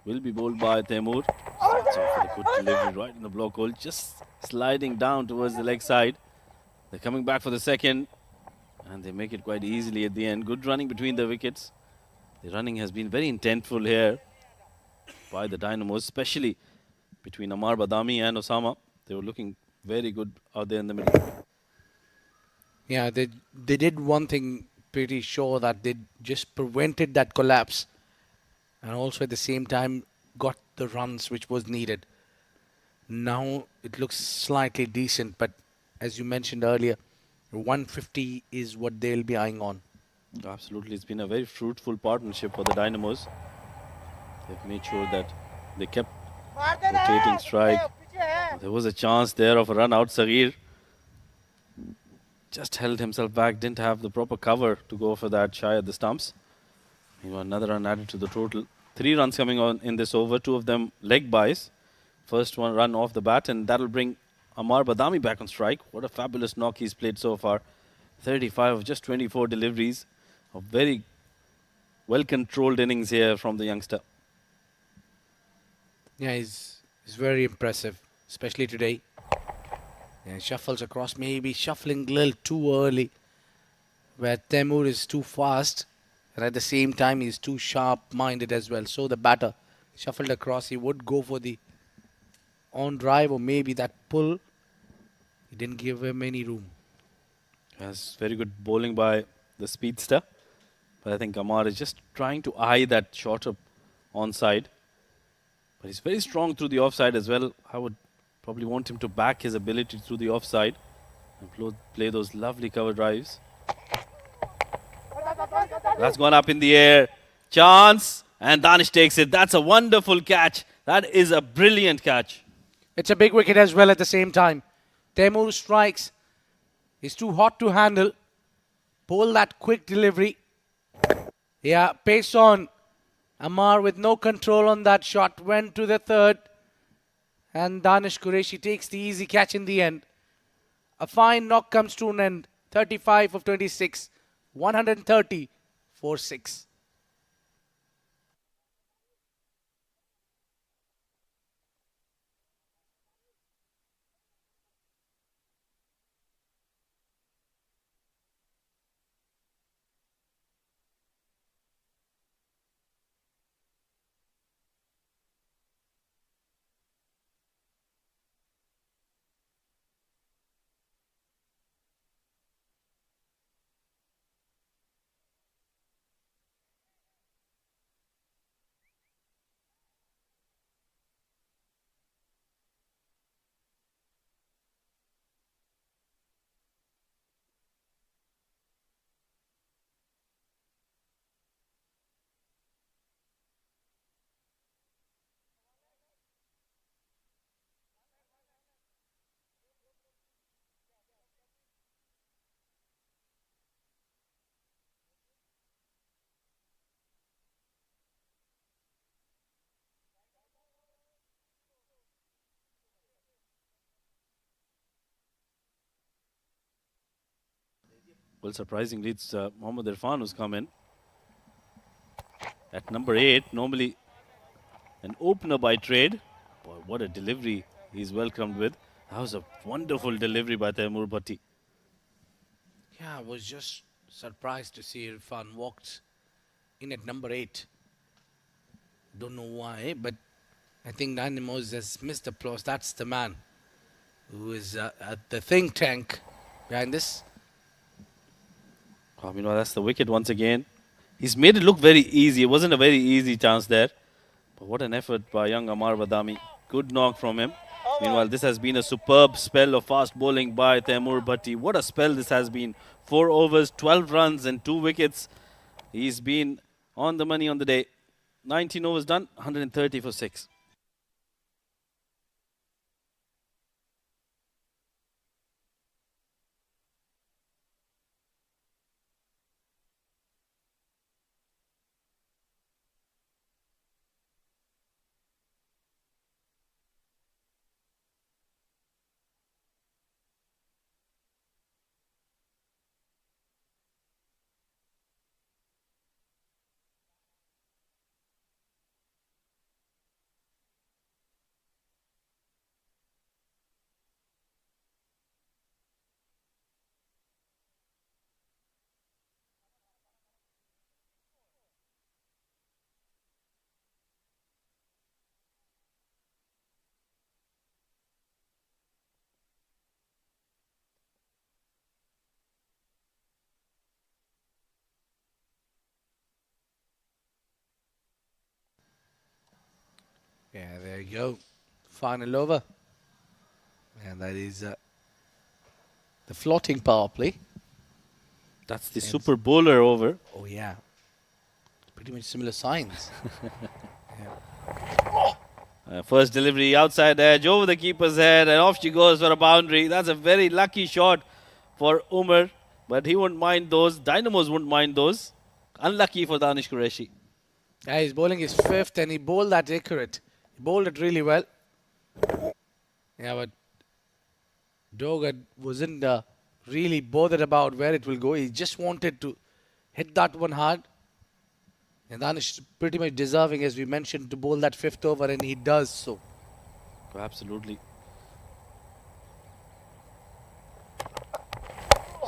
will be bowled by Taimur. Starts off with a good delivery right in the block hole. Just sliding down towards the leg side. They're coming back for the second. And they make it quite easily at the end. Good running between the wickets. The running has been very intentful here by the Dynamos, especially between Amar Badami and Osama. They were looking very good out there in the middle. Yeah, they did one thing pretty sure, that they just prevented that collapse, and also at the same time got the runs which was needed. Now it looks slightly decent, but as you mentioned earlier, 150 is what they'll be eyeing on. Absolutely, it's been a very fruitful partnership for the Dynamos. They've made sure that they kept rotating strike. There was a chance there of a run out. Saghir just held himself back, didn't have the proper cover to go for that, shy at the stumps. Another run added to the total. 3 runs coming on in this over, 2 of them leg buys. First one run off the bat, and that'll bring Amar Badami back on strike. What a fabulous knock he's played so far. 35 of just 24 deliveries. A very well-controlled innings here from the youngster. Yeah, he's very impressive, especially today. Yeah, shuffles across, maybe shuffling a little too early, where Taimur is too fast, and at the same time he's too sharp-minded as well. So the batter shuffled across. He would go for the on drive or maybe that pull. He didn't give him any room. That's very good bowling by the speedster. But I think Amar is just trying to eye that shorter onside. But he's very strong through the offside as well. I would probably want him to back his ability through the offside and play those lovely cover drives. That's gone up in the air. Chance. And Danish takes it. That's a wonderful catch. That is a brilliant catch. It's a big wicket as well at the same time. Taimur strikes. He's too hot to handle. Pull that quick delivery. Yeah, pace on. Amar with no control on that shot went to the third. And Danish Qureshi takes the easy catch in the end. A fine knock comes to an end. 35 of 26. 130 for 6. Well, surprisingly, it's Mohammad Irfan who's come in. At number 8, normally an opener by trade. Boy, what a delivery he's welcomed with. That was a wonderful delivery by Taimur Bhatti. Yeah, I was just surprised to see Irfan walked in at number 8. Don't know why, but I think Dynamos has missed applause. That's the man who is at the think tank behind this. That's the wicket once again. He's made it look very easy. It wasn't a very easy chance there. But what an effort by young Amar Badami. Good knock from him. Meanwhile, this has been a superb spell of fast bowling by Taimur Bhatti. What a spell this has been. 4 overs, 12 runs and 2 wickets. He's been on the money on the day. 19 overs done, 130 for 6. Yeah, there you go. Final over. And that is the floating power play. That's the super bowler over. Oh, yeah. Pretty much similar signs. First delivery outside edge over the keeper's head, and off she goes for a boundary. That's a very lucky shot for Umar, but he wouldn't mind those. Dynamos wouldn't mind those. Unlucky for Danish Qureshi. Yeah, he's bowling his fifth and he bowled that accurate. He bowled it really well. Yeah, but Doga wasn't really bothered about where it will go. He just wanted to hit that one hard. And Danish pretty much deserving, as we mentioned, to bowl that fifth over, and he does so. Absolutely.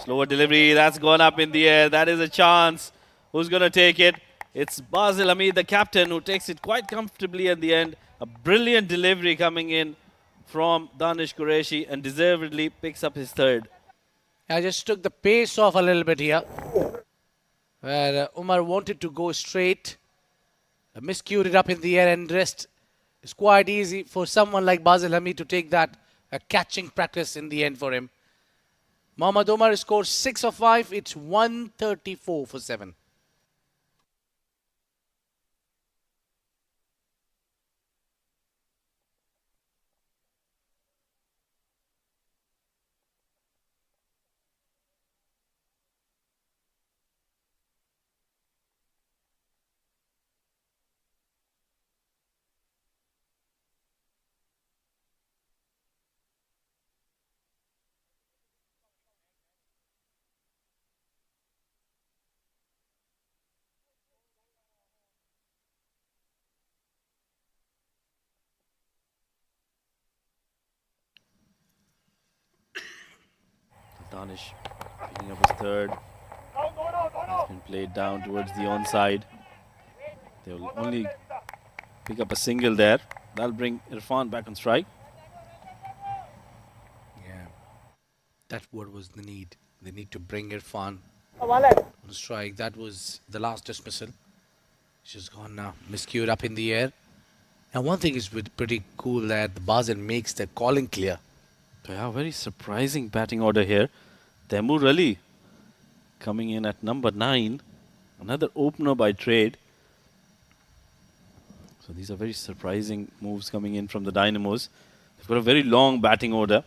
Slower delivery, that's gone up in the air. That is a chance. Who's going to take it? It's Basil Hamid, the captain, who takes it quite comfortably at the end. A brilliant delivery coming in from Danish Qureshi, and deservedly picks up his third. I just took the pace off a little bit here, where Umar wanted to go straight, miscued it up in the air and rest. It's quite easy for someone like Basil Hamid to take that catching practice in the end for him. Mohammad Umar scores 6 of 5. It's 134 for 7. Danish picking up his third. It's been played down towards the onside. They will only pick up a single there. That'll bring Irfan back on strike. Yeah, that's what was the need. They need to bring Irfan on strike. That was the last dismissal. She's gone now, miscued up in the air. And one thing is pretty cool that the Basil makes the calling clear. Yeah, very surprising batting order here. Taimur Ali coming in at number 9. Another opener by trade. So these are very surprising moves coming in from the Dynamos. They've got a very long batting order.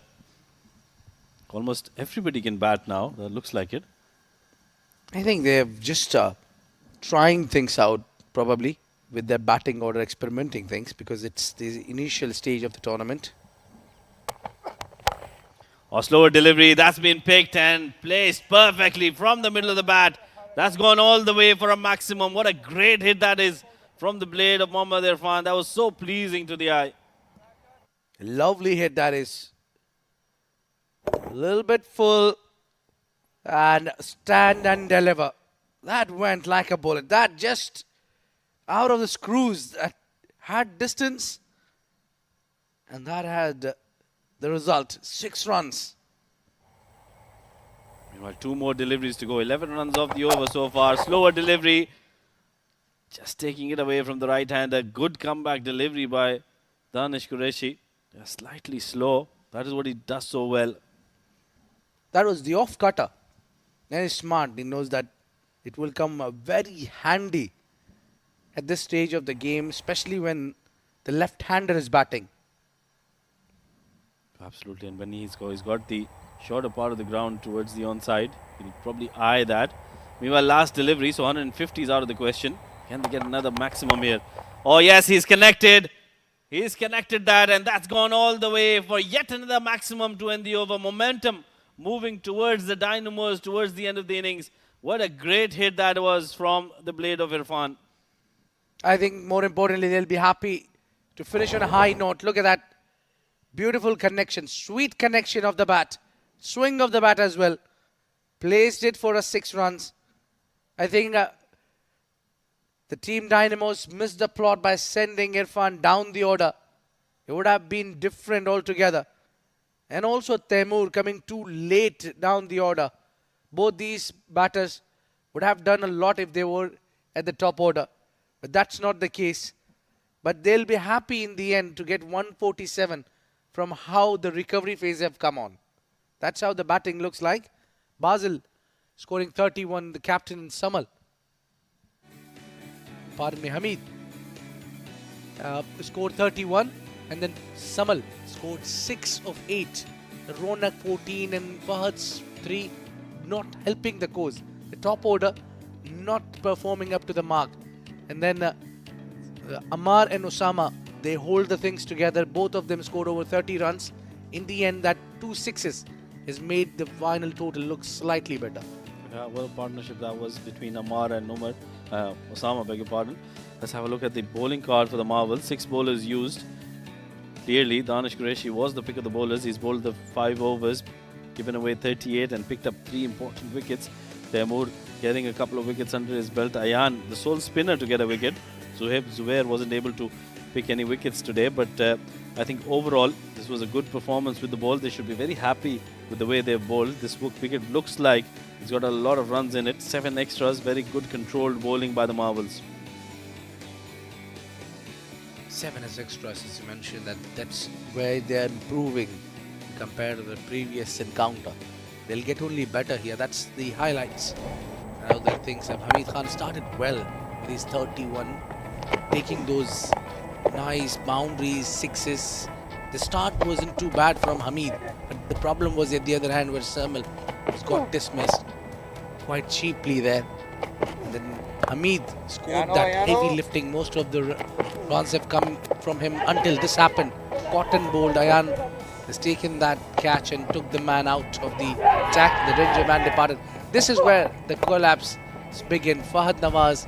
Almost everybody can bat now. That looks like it. I think they're just trying things out, probably, with their batting order, experimenting things, because it's the initial stage of the tournament. Or slower delivery, that's been picked and placed perfectly from the middle of the bat. That's gone all the way for a maximum. What a great hit that is from the blade of Mohammad Irfan. That was so pleasing to the eye. Lovely hit that is. A little bit full and stand and deliver. That went like a bullet. That just out of the screws. That had distance, and that had the result, 6 runs. Meanwhile, 2 more deliveries to go. 11 runs off the over so far. Slower delivery. Just taking it away from the right-hander. Good comeback delivery by Danish Qureshi. Slightly slow. That is what he does so well. That was the off-cutter. And he's smart. He knows that it will come very handy at this stage of the game, especially when the left-hander is batting. Absolutely, and when he's got the shorter part of the ground towards the onside, he'll probably eye that. Meanwhile, last delivery, so 150 is out of the question. Can they get another maximum here? Oh yes, he's connected. He's connected that, and that's gone all the way for yet another maximum to end the over. Momentum moving towards the Dynamos towards the end of the innings. What a great hit that was from the blade of Irfan. I think more importantly, they'll be happy to finish on a high note. Look at that. Beautiful connection, sweet connection of the bat. Swing of the bat as well. Placed it for a 6 runs. I think the team Dynamos missed the plot by sending Irfan down the order. It would have been different altogether. And also Taimur coming too late down the order. Both these batters would have done a lot if they were at the top order. But that's not the case. but they'll be happy in the end to get 147 from how the recovery phase have come on. That's how the batting looks like. Basel scoring 31, the captain Samal. Pardon me, Hamid scored 31, and then Samal scored 6 of 8. Ronak 14 and Fahad's 3, not helping the cause. The top order not performing up to the mark. And then Ammar and Osama, they hold the things together. Both of them scored over 30 runs. In the end, that 2 sixes has made the final total look slightly better. Yeah, what a partnership that was between Ammar and Osama, beg your pardon. Let's have a look at the bowling card for the Marvel. 6 bowlers used. Clearly, Danish Qureshi was the pick of the bowlers. He's bowled the 5 overs, given away 38 and picked up 3 important wickets. Taimur getting a couple of wickets under his belt. Ayan, the sole spinner to get a wicket. Zubair wasn't able to pick any wickets today, but I think overall this was a good performance with the ball. They should be very happy with the way they've bowled. This wicket looks like it's got a lot of runs in it. 7 extras, very good controlled bowling by the Marvels. 7 as extras, as you mentioned, that's where they're improving compared to the previous encounter. They'll get only better here. That's the highlights. Now the things have Hamid Khan started well with his 31, taking those nice boundaries, sixes. The start wasn't too bad from Hamid, but the problem was at the other hand where Samal got dismissed quite cheaply there. And then Hamid scored that heavy lifting. Most of the runs have come from him until this happened. Cotton bowled. Ayan has taken that catch and took the man out of the attack. The Ranger man departed. This is where the collapse began. Fahad Nawaz,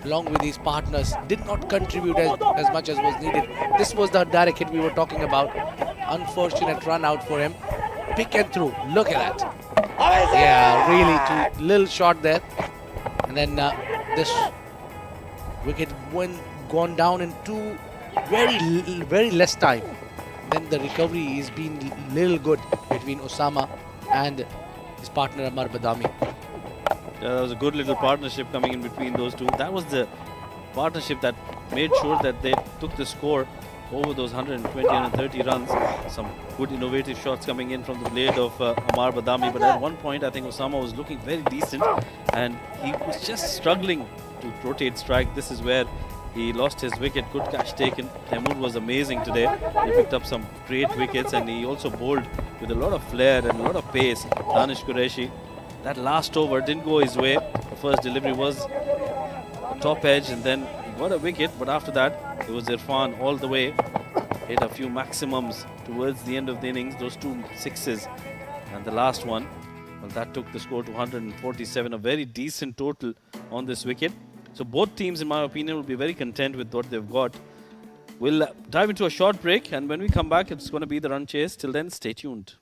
along with his partners, did not contribute as much as was needed. This was the direct hit we were talking about. Unfortunate run out for him. Pick and through. Look at that. Yeah, really too little shot there. And then this wicket gone down in very less time. Then the recovery has been little good between Osama and his partner Ammar Badami. Yeah, that was a good little partnership coming in between those two. That was the partnership that made sure that they took the score over those 120, 130 runs. Some good innovative shots coming in from the blade of Ammar Badami. But at one point, I think Osama was looking very decent and he was just struggling to rotate strike. This is where he lost his wicket. Good catch taken. Taimur was amazing today. He picked up some great wickets and he also bowled with a lot of flair and a lot of pace. Danish Qureshi, that last over didn't go his way. The first delivery was top edge and then he got a wicket, but after that it was Irfan all the way. Hit a few maximums towards the end of the innings, those 2 sixes, and the last one, well, that took the score to 147, a very decent total on this wicket. So both teams, in my opinion, will be very content with what they've got. We'll dive into a short break, and when we come back, it's going to be the run chase. Till then, stay tuned.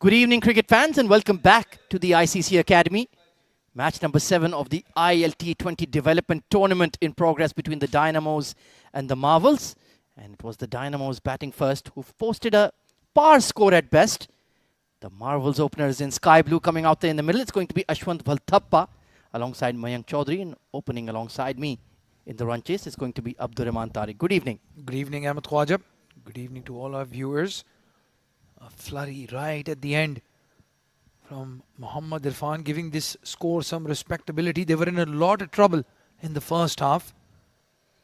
Good evening, cricket fans, and welcome back to the ICC Academy. Match number 7 of the ILT20 Development Tournament in progress between the Dynamos and the Marvels. And it was the Dynamos batting first, who've posted a par score at best. The Marvels openers in sky blue coming out there in the middle. It's going to be Ashwant Valthappa alongside Mayank Chaudhary, and opening alongside me in the run chase is going to be Abdurrahman Tariq. Good evening. Good evening, Ahmed Khwaja. Good evening to all our viewers. A flurry right at the end from Mohammad Irfan, giving this score some respectability. They were in a lot of trouble in the first half.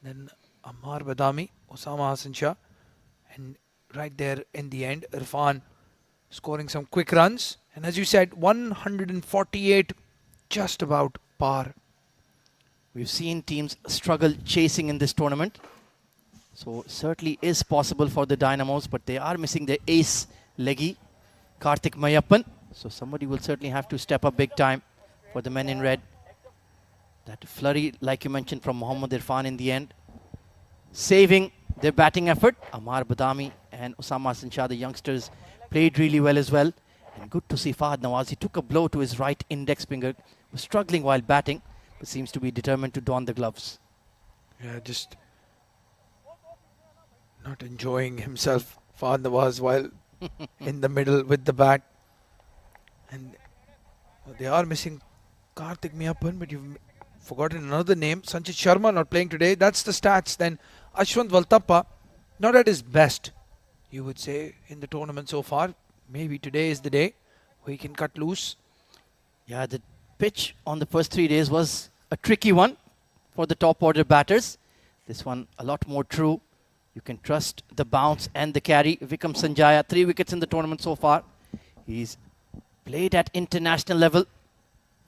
Then Ammar Badami, Osama Hassan Shah, and right there in the end, Irfan scoring some quick runs. And as you said, 148, just about par. We've seen teams struggle chasing in this tournament. So certainly is possible for the Dynamos, but they are missing their ace leggy, Karthik Mayappan. So somebody will certainly have to step up big time for the men in red. That flurry, like you mentioned, from Mohammad Irfan in the end, saving their batting effort. Ammar Badami and Osama Hassan Shah, the youngsters, played really well as well. And good to see Fahad Nawaz. He took a blow to his right index finger, was struggling while batting, but seems to be determined to don the gloves. Yeah, just not enjoying himself, Fahad Nawaz, while in the middle with the bat. And they are missing Karthik Mayappan, but you've forgotten another name. Sanchit Sharma not playing today. That's the stats. Then Ashwant Valthappa, not at his best, you would say, in the tournament so far. Maybe today is the day where he can cut loose. Yeah, the pitch on the first 3 days was a tricky one for the top order batters. This one a lot more true. You can trust the bounce and the carry. Vikram Sanjaya, 3 wickets in the tournament so far. He's played at international level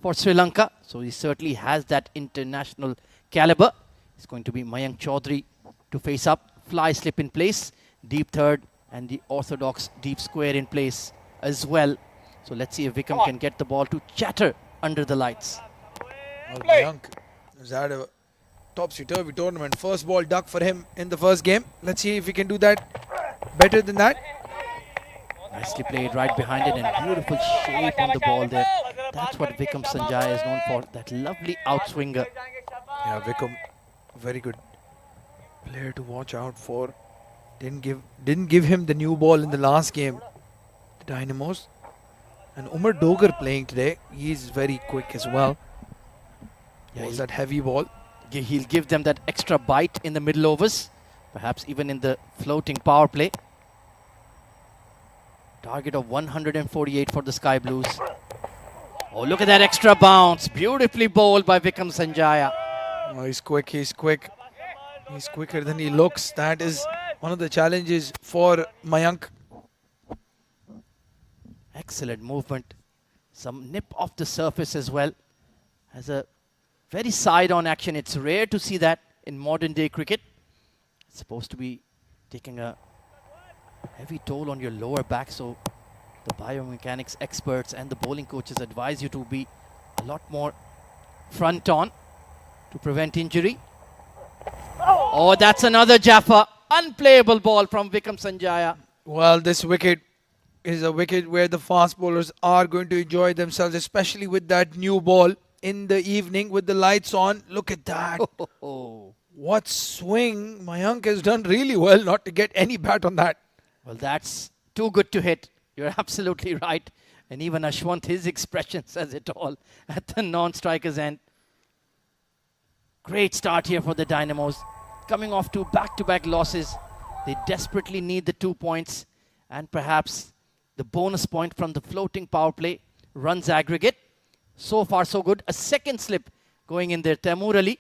for Sri Lanka, so he certainly has that international caliber. It's going to be Mayank Chaudhary to face up. Fly slip in place, deep third, and the orthodox deep square in place as well. So let's see if Vikram can get the ball to chatter under the lights. Well, Mayank has had a topsy-turvy tournament. First ball duck for him in the first game. Let's see if he can do that better than that. Nicely played right behind it, and beautiful shape on the ball there. That's what Vikram Sanjaya is known for, that lovely outswinger. Yeah, Vikram, very good player to watch out for. Didn't give him the new ball in the last game, the Dynamos. And Umar Dogar playing today. He's very quick as well. Yeah, Was that heavy ball? He'll give them that extra bite in the middle overs, perhaps even in the floating power play. Target of 148 for the Sky Blues. Oh, look at that extra bounce. Beautifully bowled by Vikram Sanjaya. Oh, he's quick, he's quick. He's quicker than he looks. That is one of the challenges for Mayank. Excellent movement. Some nip off the surface as well. Has a very side-on action. It's rare to see that in modern-day cricket. It's supposed to be taking a heavy toll on your lower back, so the biomechanics experts and the bowling coaches advise you to be a lot more front-on to prevent injury. Oh, that's another Jaffa. Unplayable ball from Vikram Sanjaya. Well, this wicket is a wicket where the fast bowlers are going to enjoy themselves, especially with that new ball in the evening with the lights on. Look at that. What swing. Mayank has done really well not to get any bat on that. Well, that's too good to hit. You're absolutely right. And even Ashwant, his expression says it all at the non-striker's end. Great start here for the Dynamos. Coming off 2 back-to-back losses. They desperately need the 2 points and perhaps the bonus point from the floating power play runs aggregate. So far, so good. A second slip going in there. Taimur Ali,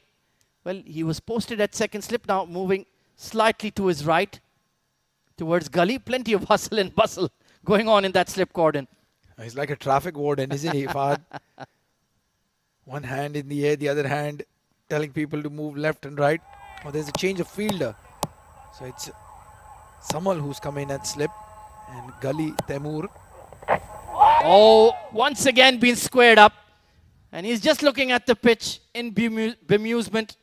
well, he was posted at second slip, now moving slightly to his right towards gully. Plenty of hustle and bustle going on in that slip cordon. He's like a traffic warden, isn't he, Fahad? One hand in the air, the other hand telling people to move left and right. Oh, there's a change of fielder. So it's Samal who's come in at slip. And Gully Taimur. Oh, once again been squared up. And he's just looking at the pitch in bemusement.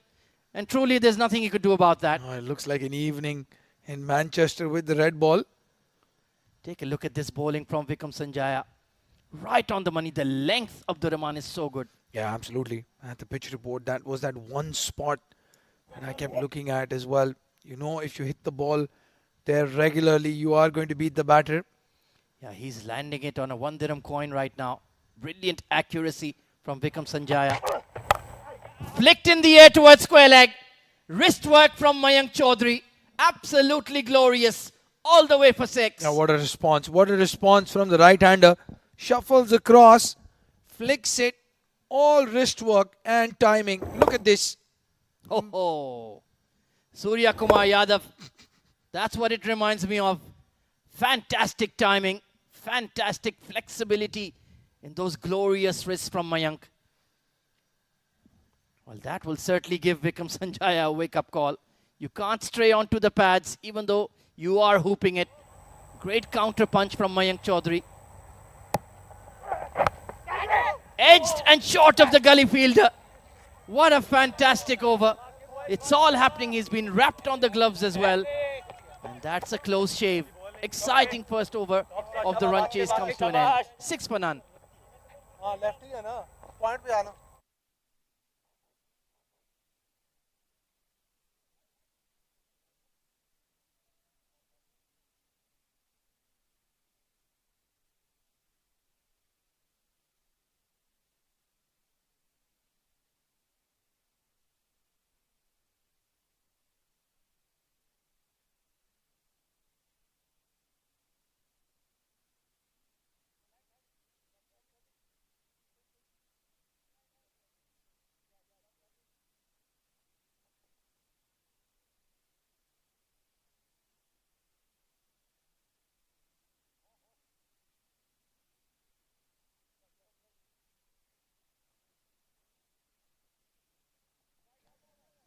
And truly, there's nothing he could do about that. Oh, it looks like an evening in Manchester with the red ball. Take a look at this bowling from Vikram Sanjaya. Right on the money. The length of the Rahman is so good. Yeah, absolutely. At the pitch report, that was that one spot that I kept looking at as well. You know, if you hit the ball there regularly, you are going to beat the batter. Yeah, he's landing it on a 1 dirham coin right now. Brilliant accuracy from Vikram Sanjaya. Flicked in the air towards square leg. Wrist work from Mayank Chaudhary. Absolutely glorious. All the way for 6. Now, what a response. What a response from the right-hander. Shuffles across, flicks it, all wrist work and timing. Look at this. Oh, Surya Kumar Yadav. That's what it reminds me of. Fantastic timing. Fantastic flexibility in those glorious wrists from Mayank. Well, that will certainly give Vikram Sanjaya a wake-up call. You can't stray onto the pads, even though you are hooping it. Great counter punch from Mayank Chaudhary. Edged and short of the gully fielder. What a fantastic over. It's all happening. He's been wrapped on the gloves as well. And that's a close shave. Exciting first over of the run chase comes to an end. 6 for none. Left ही है ना point पे आना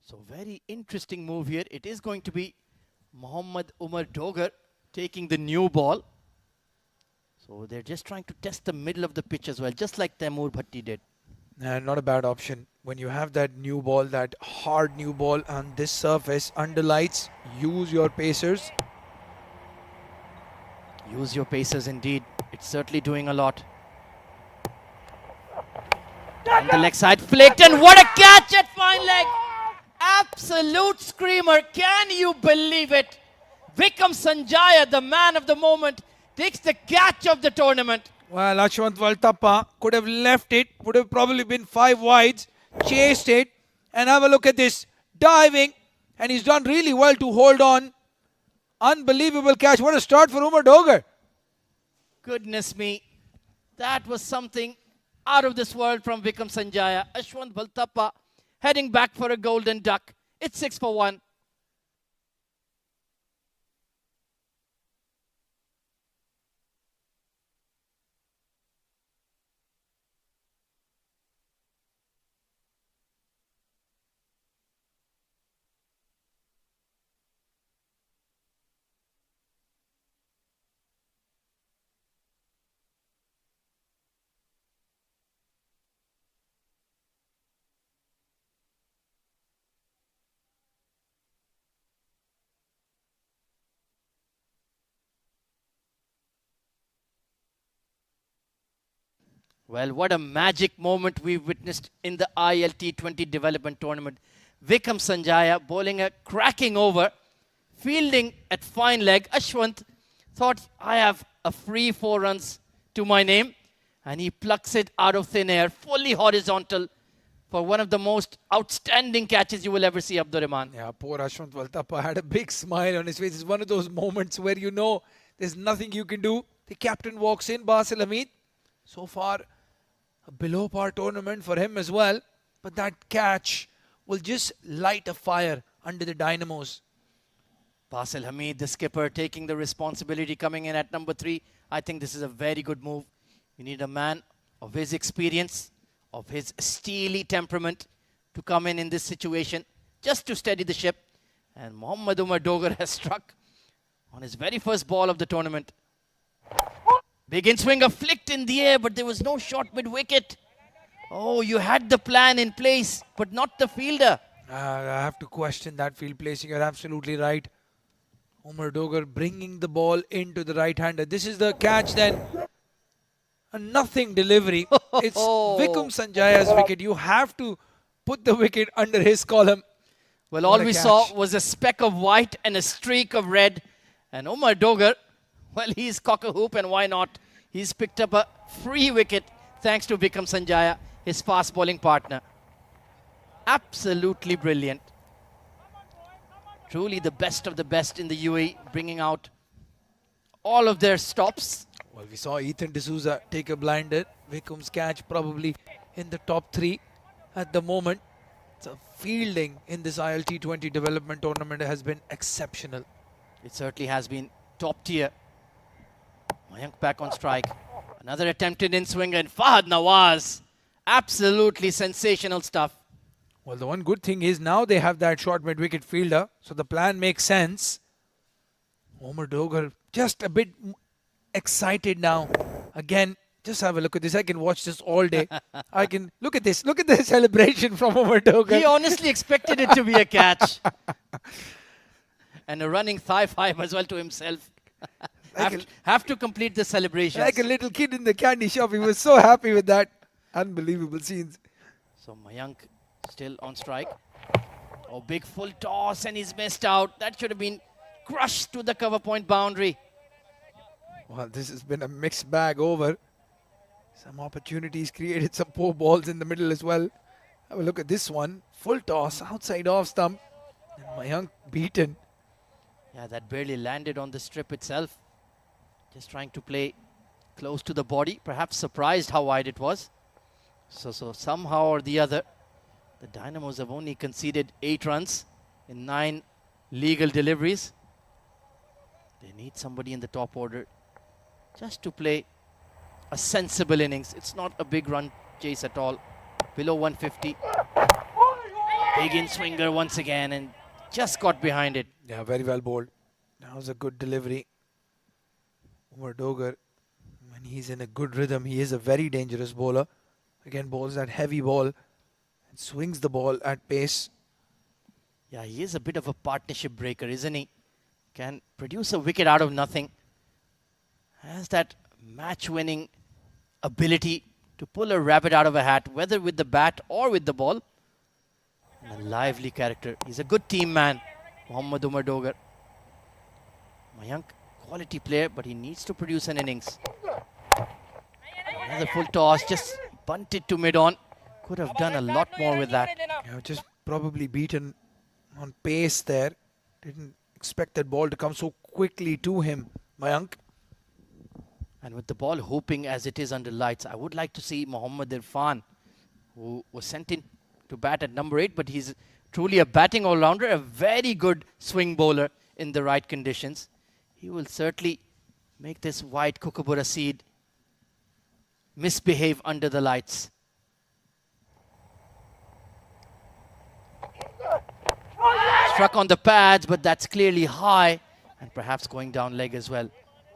So very interesting move here. It is going to be Mohammad Umar Dogar taking the new ball. So they're just trying to test the middle of the pitch as well, just like Taimur Bhatti did. Not a bad option. When you have that new ball, that hard new ball on this surface, under lights, use your pacers. Use your pacers indeed. It's certainly doing a lot. On the leg side, flicked, and what a catch at fine leg! Absolute screamer. Can you believe it? Vikram Sanjaya, the man of the moment, takes the catch of the tournament. Well, Ashwant Valtappa could have left it, would have probably been 5 wides, chased it, and have a look at this. Diving, and he's done really well to hold on. Unbelievable catch. What a start for Umar Dogar. Goodness me. That was something out of this world from Vikram Sanjaya. Ashwant Valtappa heading back for a golden duck. It's 6 for 1. Well, what a magic moment we've witnessed in the ILT20 development tournament. Vikram Sanjaya bowling a cracking over, fielding at fine leg. Ashwant thought, I have a free 4 runs to my name, and he plucks it out of thin air, fully horizontal, for one of the most outstanding catches you will ever see, Abdur Rahman. Yeah, poor Ashwant Valtappa had a big smile on his face. It's one of those moments where you know there's nothing you can do. The captain walks in, Basil Hamid. So far, a below par tournament for him as well. But that catch will just light a fire under the Dynamos. Basil Hamid, the skipper, taking the responsibility, coming in at number 3. I think this is a very good move. You need a man of his experience, of his steely temperament to come in this situation, just to steady the ship. And Mohammad Umar Dogar has struck on his very first ball of the tournament. Big in swinger flicked in the air, but there was no shot mid-wicket. Oh, you had the plan in place, but not the fielder. I have to question that field placing. You're absolutely right. Umar Dogar bringing the ball into the right-hander. This is the catch then. A nothing delivery. It's Vikum Sanjaya's wicket. You have to put the wicket under his column. Well, What all a we catch. saw was a speck of white and a streak of red. And Umar Dogar, well, he's cock-a-hoop, and why not? He's picked up a free wicket thanks to Vikram Sanjaya, his fast bowling partner. Absolutely brilliant. Truly the best of the best in the UAE, bringing out all of their stops. Well, we saw Ethan D'Souza take a blinder. Vikum's catch probably in the top 3 at the moment. So fielding in this ILT20 development tournament has been exceptional. It certainly has been top tier. Mayank back on strike. Another attempted in swing, and Fahad Nawaz. Absolutely sensational stuff. Well, the one good thing is now they have that short mid-wicket fielder, so the plan makes sense. Umar Dogar just a bit excited now. Again, just have a look at this. I can watch this all day. I can look at this. Look at the celebration from Umar Dogar. He honestly expected it to be a catch. And a running thigh five as well to himself. have to complete the celebration. Like a little kid in the candy shop. He was so happy with that. Unbelievable scenes. So Mayank still on strike. Oh, big full toss, and he's missed out. That should have been crushed to the cover point boundary. Well, this has been a mixed bag over. Some opportunities created, some poor balls in the middle as well. Have a look at this one. Full toss, outside off stump. And Mayank beaten. Yeah, that barely landed on the strip itself. Just trying to play close to the body. Perhaps surprised how wide it was. So somehow or the other, the Dynamos have only conceded 8 runs in 9 legal deliveries. They need somebody in the top order just to play a sensible innings. It's not a big run chase at all. Below 150. Big in swinger once again, and just got behind it. Yeah, very well bowled. That was a good delivery. Umar Dogar, when he's in a good rhythm, he is a very dangerous bowler. Again, bowls that heavy ball and swings the ball at pace. Yeah, he is a bit of a partnership breaker, isn't he? Can produce a wicket out of nothing. Has that match-winning ability to pull a rabbit out of a hat, whether with the bat or with the ball. And a lively character. He's a good team man, Mohammad Umar Dogar. Mayank, quality player, but he needs to produce an innings. Another full toss, just bunted to mid-on. Could have done a lot more with that. Yeah, just probably beaten on pace there. Didn't expect that ball to come so quickly to him, Mayank. And with the ball hooping as it is under lights, I would like to see Mohammad Irfan, who was sent in to bat at number 8, but he's truly a batting all-rounder, a very good swing bowler in the right conditions. He will certainly make this white kookaburra seed misbehave under the lights. Struck on the pads, but that's clearly high and perhaps going down leg as well.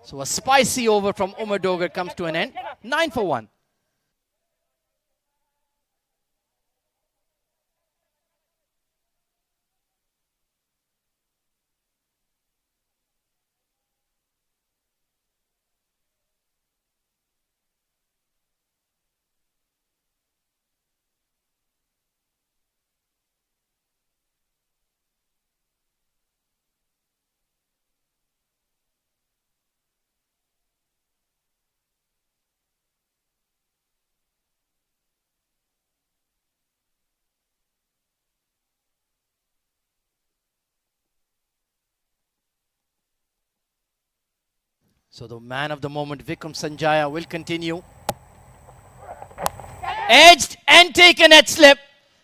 So a spicy over from Umar Dogar comes to an end. 9 for 1. So the man of the moment, Vikram Sanjaya, will continue. Edged and taken at slip.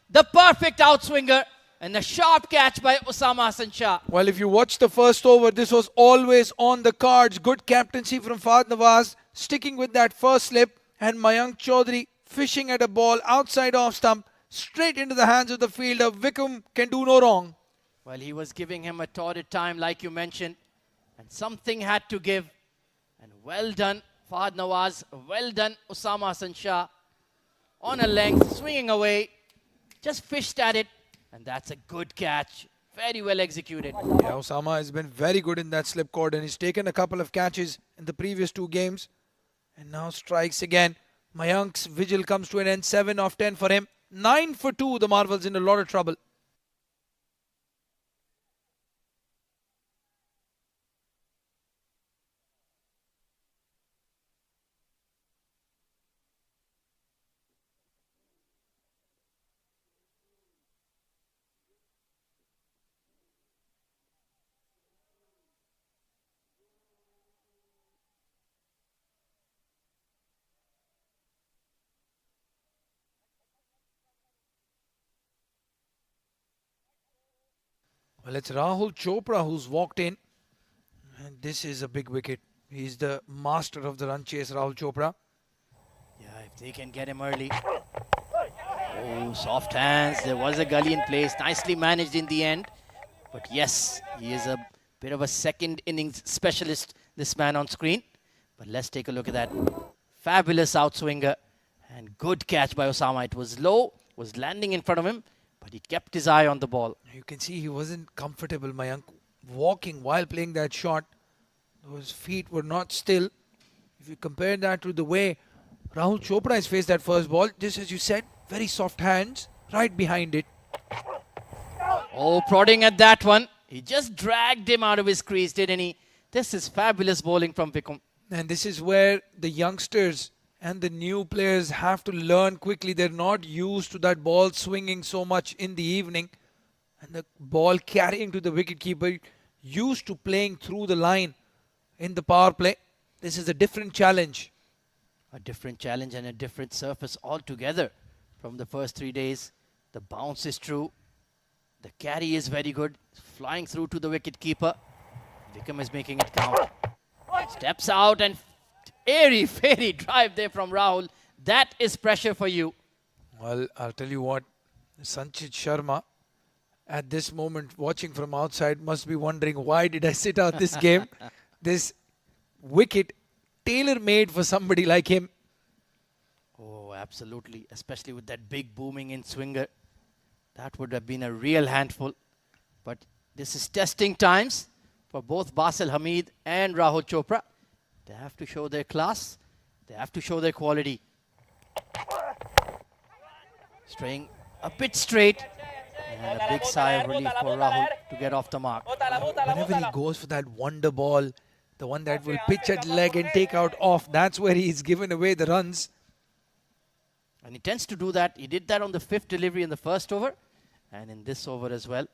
The perfect outswinger and a sharp catch by Osama Hassan Shah. Well, if you watch the first over, this was always on the cards. Good captaincy from Fahad Nawaz, sticking with that first slip, and Mayank Chaudhary fishing at a ball outside off stump, straight into the hands of the fielder. Vikram can do no wrong. Well, he was giving him a torrid time, like you mentioned, and something had to give. And well done, Fahad Nawaz. Well done, Osama Hassan Shah. On a length, swinging away. Just fished at it. And that's a good catch Very well executed. Yeah, Osama has been very good in that slip cord, and he's taken a couple of catches in the previous 2 games. And now strikes again. Mayank's vigil comes to an end. 7 of 10 for him. 9 for 2. The Marvel's in a lot of trouble. Well, it's Rahul Chopra who's walked in. And this is a big wicket. He's the master of the run chase, Rahul Chopra. Yeah, if they can get him early. Oh, soft hands. There was a gully in place. Nicely managed in the end. But yes, he is a bit of a second innings specialist, this man on screen. But let's take a look at that. Fabulous outswinger. And good catch by Osama. It was low, was landing in front of him, but he kept his eye on the ball. You can see he wasn't comfortable, Mayank, walking while playing that shot. Those feet were not still. If you compare that to the way Rahul Chopra has faced that first ball, just as you said, very soft hands, right behind it. Oh, prodding at that one. He just dragged him out of his crease, didn't he? This is fabulous bowling from Vikram. And this is where the youngsters and the new players have to learn quickly. They're not used to that ball swinging so much in the evening. And the ball carrying to the wicketkeeper, used to playing through the line in the power play. This is a different challenge. A different challenge and a different surface altogether from the first 3 days. The bounce is true. The carry is very good. Flying through to the wicketkeeper. Vikram is making it count. Steps out and airy fairy drive there from Rahul. That is pressure for you. Well, I'll tell you what, Sanchit Sharma at this moment watching from outside must be wondering, why did I sit out this game? This wicket tailor-made for somebody like him. Oh, absolutely. Especially with that big booming in swinger. That would have been a real handful. But this is testing times for both Basil Hamid and Rahul Chopra. They have to show their class. They have to show their quality. Straying a bit straight. And a big sigh of relief for Rahul to get off the mark. Whenever he goes for that wonder ball, the one that will pitch at leg and take out off, that's where he's given away the runs. And he tends to do that. He did that on the 5th delivery in the first over. And in this over as well.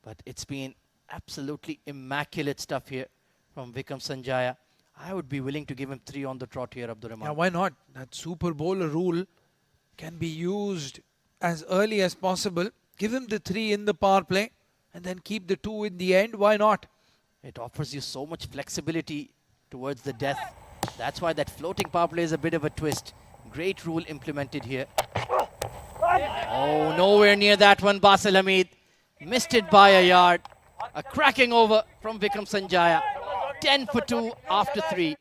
But it's been absolutely immaculate stuff here from Vikram Sanjaya. I would be willing to give him 3 on the trot here, Abdurrahman. Yeah, why not? That super bowler rule can be used as early as possible. Give him the 3 in the power play and then keep the 2 in the end. Why not? It offers you so much flexibility towards the death. That's why that floating power play is a bit of a twist. Great rule implemented here. Oh, nowhere near that one, Basil Hamid. Missed it by a yard. A cracking over from Vikram Sanjaya. 10 for 2 after 3.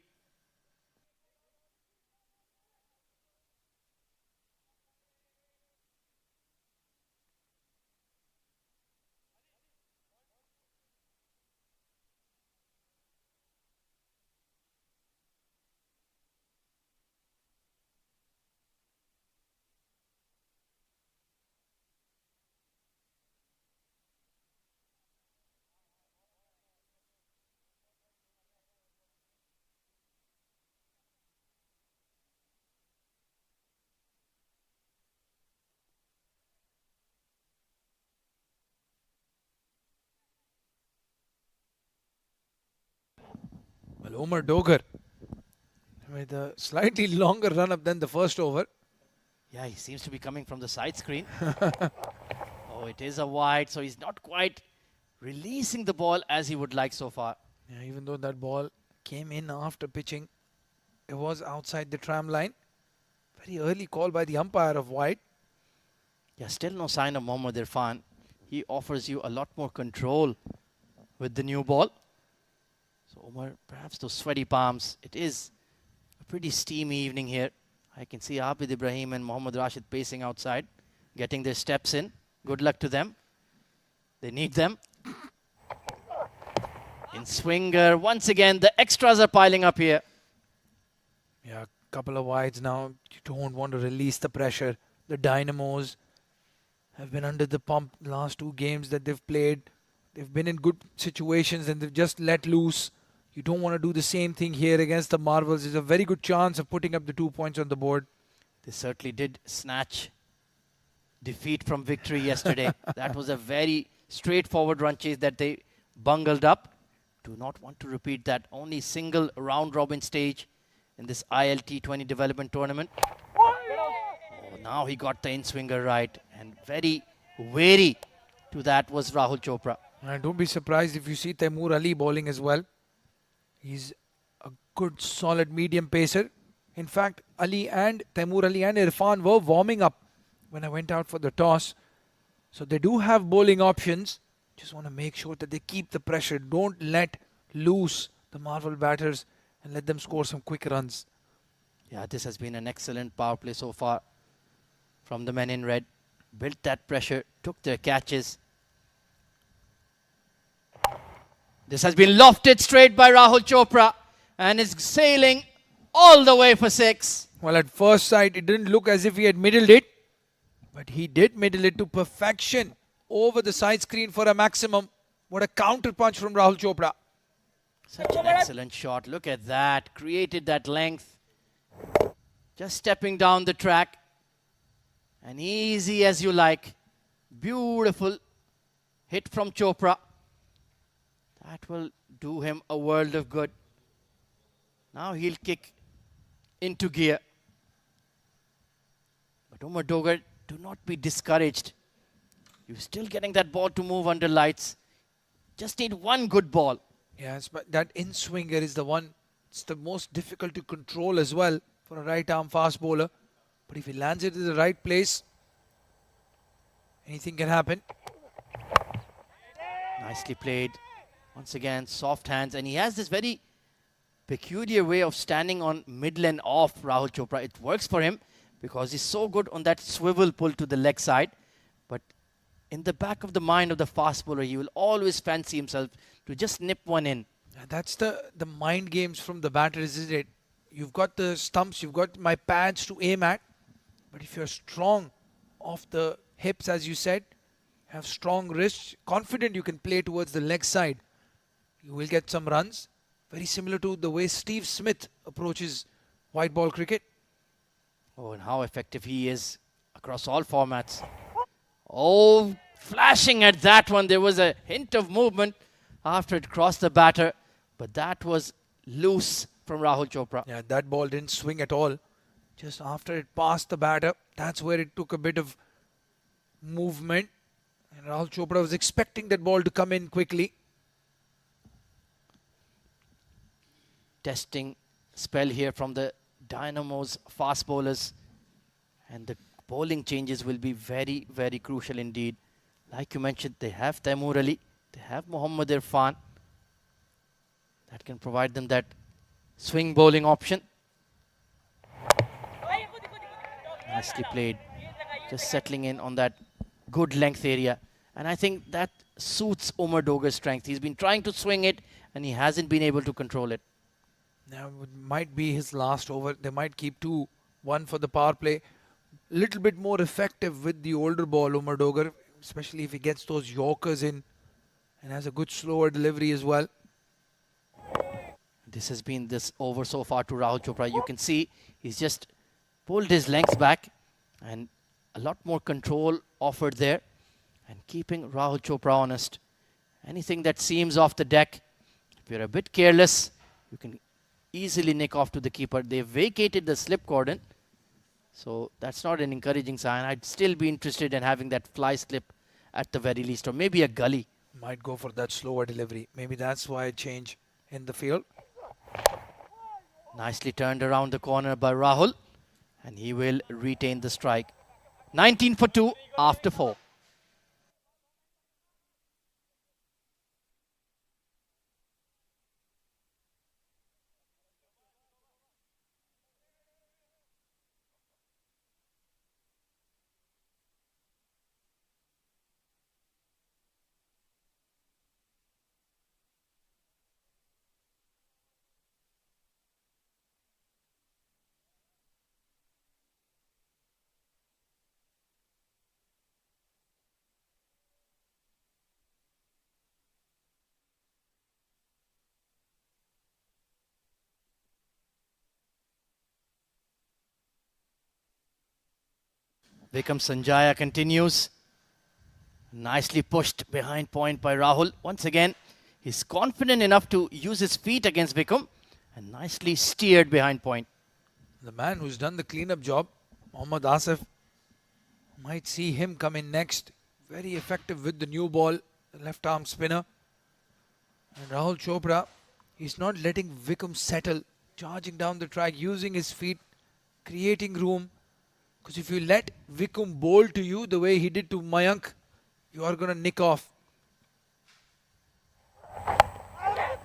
Well, Omar Dogar with a slightly longer run up than the first over. Yeah, he seems to be coming from the side screen. Oh, it is a wide, so he's not quite releasing the ball as he would like so far. Yeah, even though that ball came in after pitching, it was outside the tram line. Very early call by the umpire of wide. Yeah, still no sign of Mohammad Irfan. He offers you a lot more control with the new ball. So Omar, perhaps those sweaty palms. It is a pretty steamy evening here. I can see Abid Ibrahim and Mohammad Rashid pacing outside, getting their steps in. Good luck to them. They need them. In swinger, once again, the extras are piling up here. Yeah, a couple of wides now. You don't want to release the pressure. The Dynamos have been under the pump the last 2 games that they've played. They've been in good situations and they've just let loose. You don't want to do the same thing here against the Marvels. There's a very good chance of putting up the 2 points on the board. They certainly did snatch defeat from victory yesterday. That was a very straightforward run chase that they bungled up. Do not want to repeat that. Only single round robin stage in this ILT20 development tournament. Oh, now he got the in-swinger right, and very wary to that was Rahul Chopra. And don't be surprised if you see Taimur Ali bowling as well. He's a good solid medium pacer. In fact, Taimur Ali and Irfan were warming up when I went out for the toss. So they do have bowling options. Just want to make sure that they keep the pressure. Don't let loose the Marvel batters and let them score some quick runs. Yeah, this has been an excellent power play so far from the men in red. Built that pressure, took their catches. This has been lofted straight by Rahul Chopra and is sailing all the way for 6. Well, at first sight, it didn't look as if he had middled it. But he did middle it to perfection over the side screen for a maximum. What a counter punch from Rahul Chopra. Such an excellent shot. Look at that. Created that length. Just stepping down the track. And easy as you like. Beautiful hit from Chopra. That will do him a world of good. Now he'll kick into gear. But Umar Dogar, do not be discouraged. You're still getting that ball to move under lights. Just need one good ball. Yes, but that in-swinger is the one. It's the most difficult to control as well for a right-arm fast bowler. But if he lands it in the right place, anything can happen. Nicely played. Once again, soft hands. And he has this very peculiar way of standing on middle and off Rahul Chopra. It works for him because he's so good on that swivel pull to the leg side. But in the back of the mind of the fast bowler, he will always fancy himself to just nip one in. That's the mind games from the batters, isn't it? You've got the stumps, you've got my pads to aim at. But if you're strong off the hips, as you said, have strong wrists, confident you can play towards the leg side, you will get some runs. Very similar to the way Steve Smith approaches white ball cricket. Oh, and how effective he is across all formats. Oh, flashing at that one. There was a hint of movement after it crossed the batter. But that was loose from Rahul Chopra. Yeah, that ball didn't swing at all. Just after it passed the batter, that's where it took a bit of movement. And Rahul Chopra was expecting that ball to come in quickly. Testing spell here from the Dynamos fast bowlers. And the bowling changes will be very, very crucial indeed. Like you mentioned, they have Taimur Ali. They have Mohammad Irfan. That can provide them that swing bowling option. Nicely played. Just settling in on that good length area. And I think that suits Umar Dogar's strength. He's been trying to swing it and he hasn't been able to control it. Now it might be his last over. They might keep 2-1 for the power play. Little bit more effective with the older ball, Umar Dogar, especially if he gets those Yorkers in and has a good slower delivery as well. This has been this over so far to Rahul Chopra. You can see he's just pulled his lengths back and a lot more control offered there and keeping Rahul Chopra honest. Anything that seems off the deck, if you're a bit careless, you can easily nick off to the keeper. They vacated the slip cordon, so that's not an encouraging sign. I'd still be interested in having that fly slip at the very least, or maybe a gully. Might go for that slower delivery. Maybe that's why a change in the field. Nicely turned around the corner by Rahul, and he will retain the strike. 19 for 2 after 4. Vikram Sanjaya continues. Nicely pushed behind point by Rahul. Once again, he's confident enough to use his feet against Vikram and nicely steered behind point. The man who's done the cleanup job, Mohammad Asif, might see him come in next. Very effective with the new ball, the left arm spinner. And Rahul Chopra, he's not letting Vikram settle, charging down the track, using his feet, creating room. Because if you let Vikram bowl to you the way he did to Mayank, you are going to nick off.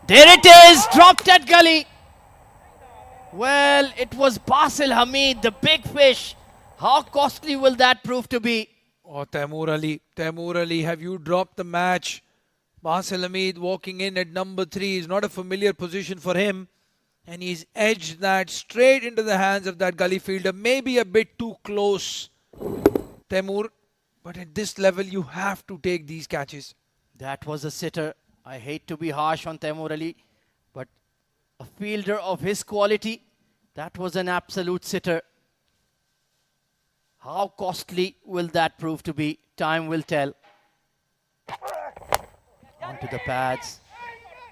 There it is, dropped at gully. Well, it was Basil Hamid, the big fish. How costly will that prove to be? Oh, Taimur Ali, have you dropped the match? Basil Hamid walking in at number 3 is not a familiar position for him. And he's edged that straight into the hands of that gully fielder. Maybe a bit too close, Taimur. But at this level, you have to take these catches. That was a sitter. I hate to be harsh on Taimur Ali, but a fielder of his quality, that was an absolute sitter. How costly will that prove to be? Time will tell. Onto the pads.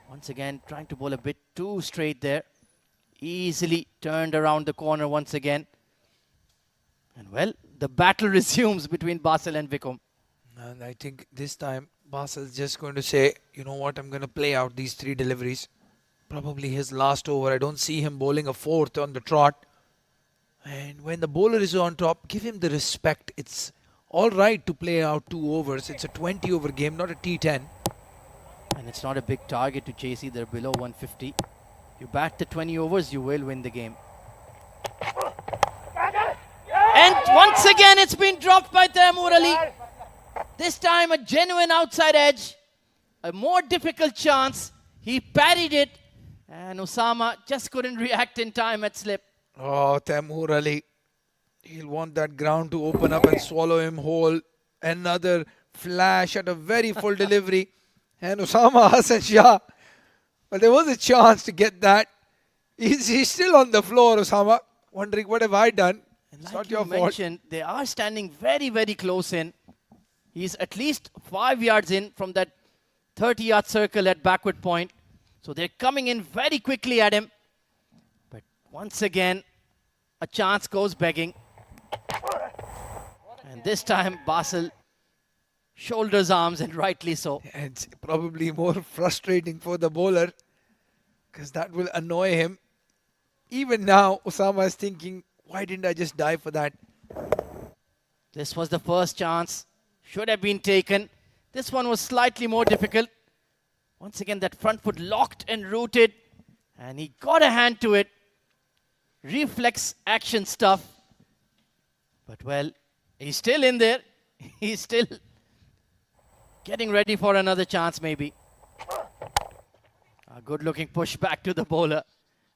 Once again, trying to bowl a bit too straight there. Easily turned around the corner once again. And well, the battle resumes between Basil and Vikram. And I think this time, Basil's just going to say, you know what, I'm going to play out these 3 deliveries. Probably his last over. I don't see him bowling a 4th on the trot. And when the bowler is on top, give him the respect. It's all right to play out 2 overs. It's a 20 over game, not a T10. And it's not a big target to chase either, below 150. You bat the 20 overs, you will win the game. And once again, it's been dropped by Taimur Ali. This time, a genuine outside edge. A more difficult chance. He parried it. And Osama just couldn't react in time at slip. Oh, Taimur Ali. He'll want that ground to open up and swallow him whole. Another flash at a very full delivery. And Osama Hassan Shah. But there was a chance to get that. He's still on the floor, Osama. Wondering, what have I done? And It's like not you your fault. mentioned, they are standing very, very close in. He's at least 5 yards in from that 30-yard circle at backward point. So they're coming in very quickly at him. But once again, a chance goes begging. And this time, Basil shoulders arms, and rightly so. And it's probably more frustrating for the bowler because that will annoy him. Even now, Osama is thinking, why didn't I just dive for that? This was the first chance. Should have been taken. This one was slightly more difficult. Once again, that front foot locked and rooted. And he got a hand to it. Reflex action stuff. But well, he's still in there. He's still getting ready for another chance maybe. A good looking push back to the bowler.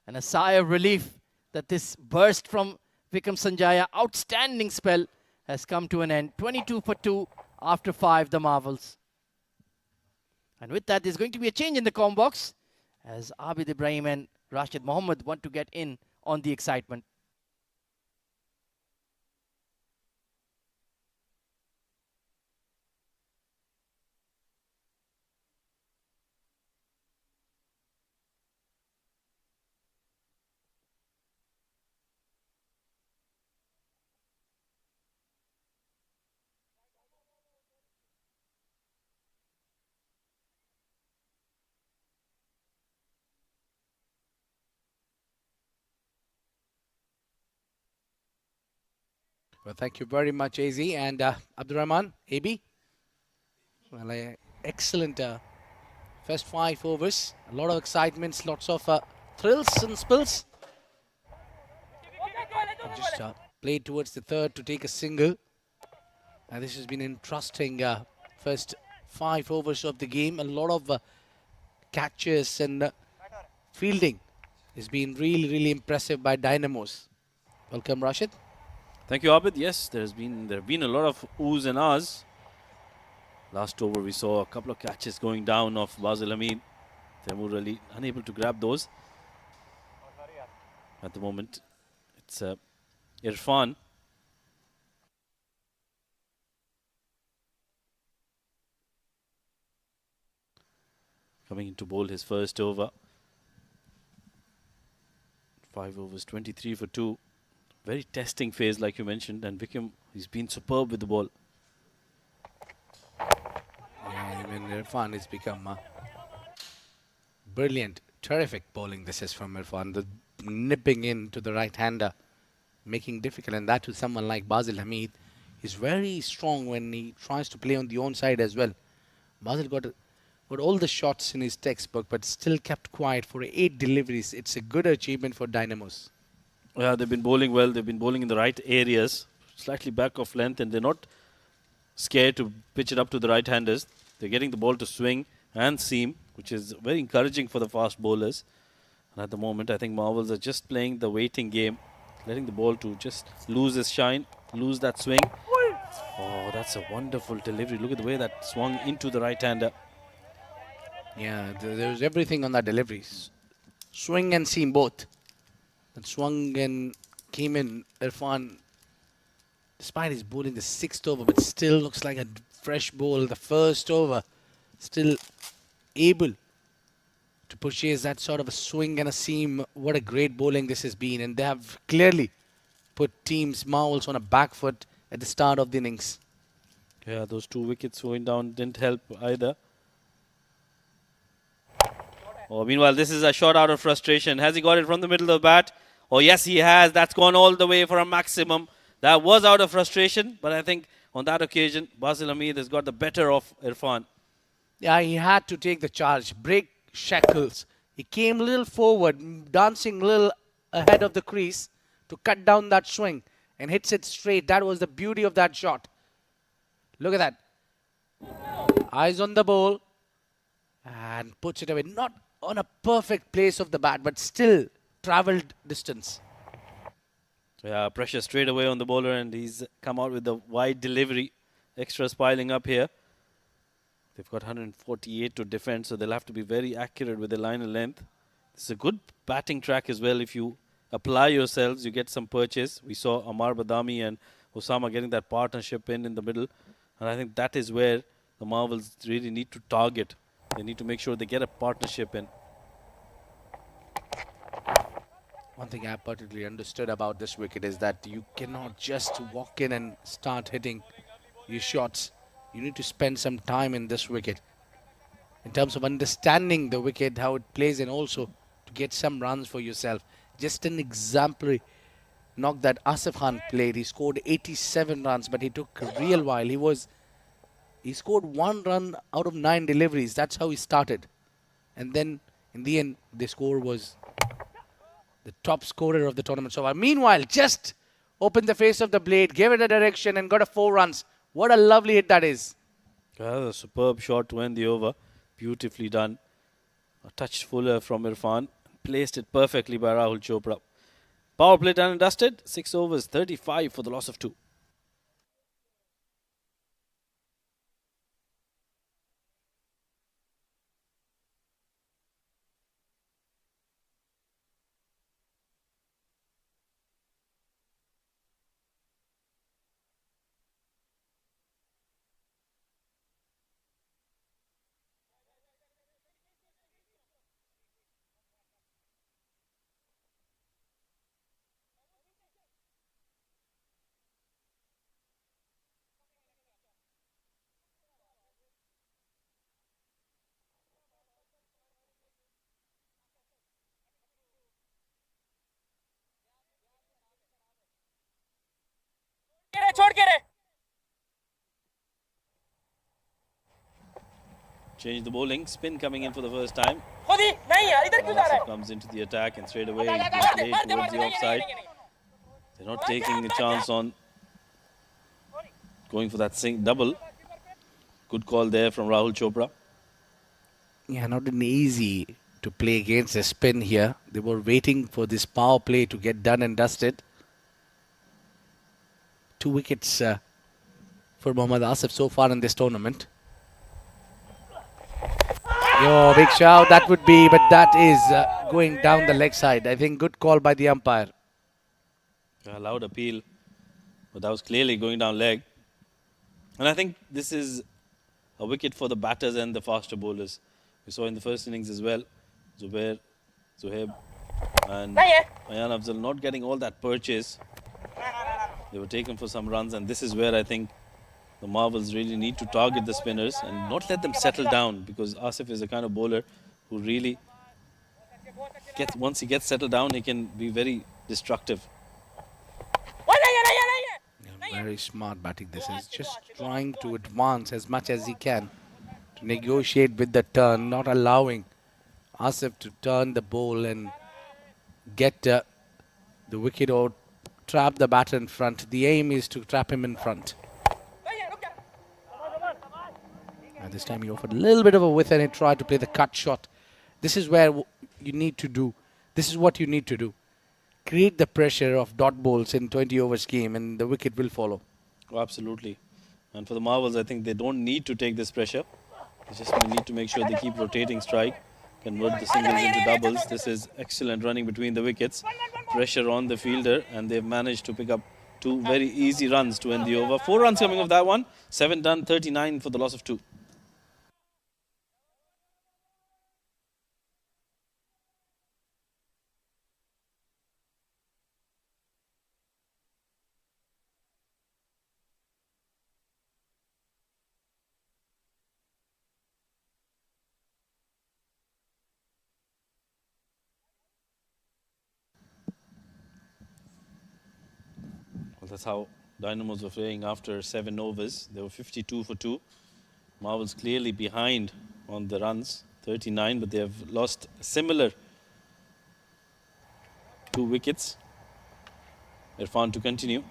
And a sigh of relief that this burst from Vikram Sanjaya, outstanding spell, has come to an end. 22 for 2 after 5, the Marvels. And with that, there's going to be a change in the comm box as Abid Ibrahim and Rashid Mohammed want to get in on the excitement. Well, thank you very much, AZ and Abdurrahman, AB. Well, excellent first 5 overs. A lot of excitements, lots of thrills and spills. Just played towards the 3rd to take a single. And this has been an interesting first 5 overs of the game. A lot of catches and fielding has been really, really impressive by Dynamos. Welcome, Rashid. Thank you, Abid. Yes, there have been a lot of oohs and ahs. Last over, we saw a couple of catches going down of Basil Hamid. Taimur Ali unable to grab those. At the moment, it's Irfan. coming in to bowl his first over. 5 overs, 23 for 2. Very testing phase, like you mentioned, and Wickham, he's been superb with the ball. Yeah, even Irfan has become brilliant, terrific bowling. This is from Irfan. The nipping in to the right-hander, making difficult, and that to someone like Basil Hamid. He's very strong when he tries to play on the own side as well. Basil got all the shots in his textbook, but still kept quiet for 8 deliveries. It's a good achievement for Dynamos. Yeah, they've been bowling well. They've been bowling in the right areas, slightly back of length, and they're not scared to pitch it up to the right-handers. They're getting the ball to swing and seam, which is very encouraging for the fast bowlers. And at the moment, I think Marvels are just playing the waiting game, letting the ball to just lose its shine, lose that swing. Oh, that's a wonderful delivery. Look at the way that swung into the right-hander. Yeah, there's everything on that delivery. Swing and seam both. And swung and came in. Irfan, despite his bowling the 6th over, but still looks like a fresh ball. The first over, still able to purchase that sort of a swing and a seam. What a great bowling this has been. And they have clearly put teams Marvels on a back foot at the start of the innings. Yeah, those 2 wickets going down didn't help either. Oh, meanwhile, this is a shot out of frustration. Has he got it from the middle of the bat? Oh, yes, he has. That's gone all the way for a maximum. That was out of frustration, but I think on that occasion, Basil Hamid has got the better of Irfan. Yeah, he had to take the charge, break shackles. He came a little forward, dancing a little ahead of the crease to cut down that swing and hits it straight. That was the beauty of that shot. Look at that. Eyes on the ball and puts it away. Not on a perfect place of the bat, but still travelled distance. Yeah, pressure straight away on the bowler, and he's come out with the wide delivery. Extras piling up here. They've got 148 to defend, so they'll have to be very accurate with the line and length. It's a good batting track as well. If you apply yourselves, you get some purchase. We saw Amar Badami and Osama getting that partnership in the middle. And I think that is where the Marvels really need to target. They need to make sure they get a partnership in. One thing I particularly understood about this wicket is that you cannot just walk in and start hitting your shots. You need to spend some time in this wicket in terms of understanding the wicket, how it plays, and also to get some runs for yourself. Just an exemplary knock that Asif Khan played. He scored 87 runs, but he took a real while. He scored 1 run out of 9 deliveries. That's how he started. And then in the end, the score was the top scorer of the tournament so far. Meanwhile, just opened the face of the blade, gave it a direction and got a 4 runs. What a lovely hit that is. A superb shot to end the over. Beautifully done. A touch fuller from Irfan. Placed it perfectly by Rahul Chopra. Power play done and dusted. 6 overs, 35 for the loss of 2. Change the bowling. Spin coming in for the first time. Asif comes into the attack and straight away he's played towards the offside. They're not taking a chance on going for that double. Good call there from Rahul Chopra. Yeah, not an easy to play against a spin here. They were waiting for this power play to get done and dusted. 2 wickets for Mohammad Asif so far in this tournament. Yo, big shout that would be, but that is going down the leg side. I think good call by the umpire. A loud appeal, but that was clearly going down leg. And I think this is a wicket for the batters and the faster bowlers. We saw in the first innings as well, Zubair, Zuhaib and Ayan Afzal not getting all that purchase. They were taken for some runs, and this is where I think the Marvels really need to target the spinners and not let them settle down, because Asif is a kind of bowler who really once he gets settled down, he can be very destructive. Yeah, very smart batting this is. Just trying to advance as much as he can to negotiate with the turn, not allowing Asif to turn the ball and get the wicket or trap the batter in front. The aim is to trap him in front. And this time he offered a little bit of a width and he tried to play the cut shot. This is where you need to do. This is what you need to do. Create the pressure of dot balls in 20 overs game and the wicket will follow. Oh, absolutely. And for the Marvels, I think they don't need to take this pressure. They just need to make sure they keep rotating strike, convert the singles into doubles. This is excellent running between the wickets. Pressure on the fielder, and they've managed to pick up 2 very easy runs to end the over. 4 runs coming off that one. 7 done, 39 for the loss of 2. Well, that's how Dynamos were playing after 7 overs. They were 52 for 2. Marvels clearly behind on the runs, 39, but they have lost similar 2 wickets. Irfan to continue.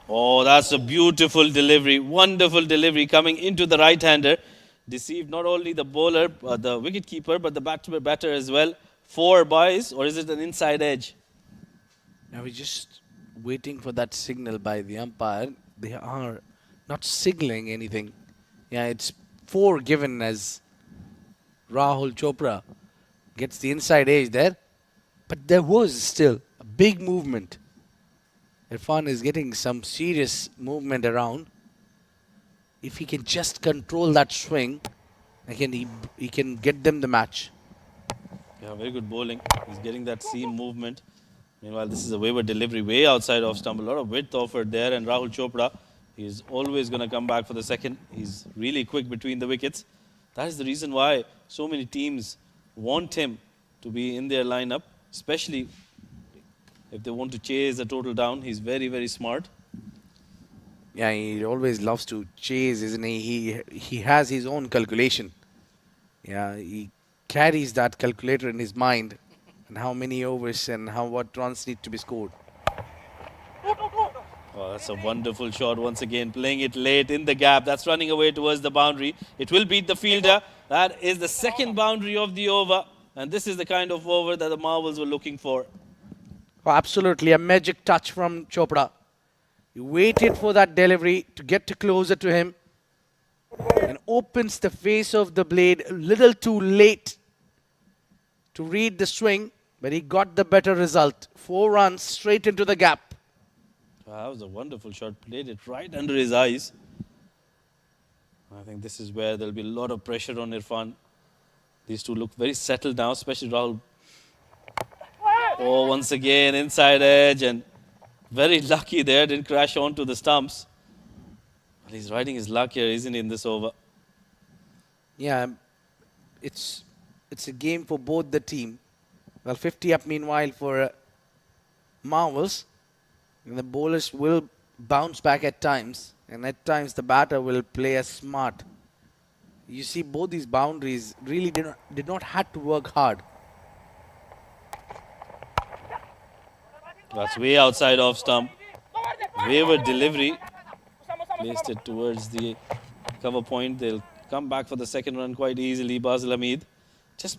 Oh, that's a beautiful delivery. Wonderful delivery coming into the right-hander. Deceived not only the bowler, the wicket-keeper, but the batter as well. 4 buys, or is it an inside edge? Now we're just waiting for that signal by the umpire. They are not signaling anything. Yeah, it's 4 given as Rahul Chopra gets the inside edge there. But there was still a big movement. Irfan is getting some serious movement around. If he can just control that swing, again he can get them the match. Yeah, very good bowling. He's getting that seam movement. Meanwhile, this is a wayward delivery way outside off stump. A lot of width offered there, and Rahul Chopra is always going to come back for the second. He's really quick between the wickets. That is the reason why so many teams want him to be in their lineup, especially if they want to chase a total down. He's very, very smart. Yeah, he always loves to chase, isn't he? He has his own calculation. Yeah, he carries that calculator in his mind and how many overs and what runs need to be scored. Oh, that's a wonderful shot once again, playing it late in the gap. That's running away towards the boundary. It will beat the fielder. That is the second boundary of the over, and this is the kind of over that the Marvels were looking for. Oh, absolutely, a magic touch from Chopra. He waited for that delivery to get closer to him and opens the face of the blade a little too late to read the swing, but he got the better result. 4 runs straight into the gap. That was a wonderful shot. Played it right under his eyes. I think this is where there'll be a lot of pressure on Irfan. These two look very settled now, especially Rahul. Oh, once again, inside edge, and very lucky there. Didn't crash onto the stumps. Well, he's riding his luck here, isn't he, in this over? Yeah, it's a game for both the team. Well, 50 up meanwhile for Marvels. And the bowlers will bounce back at times. And at times the batter will play as smart. You see both these boundaries really did not have to work hard. That's way outside off stump. Wayward delivery. Placed it towards the cover point. They'll come back for the second run quite easily. Basil Hamid just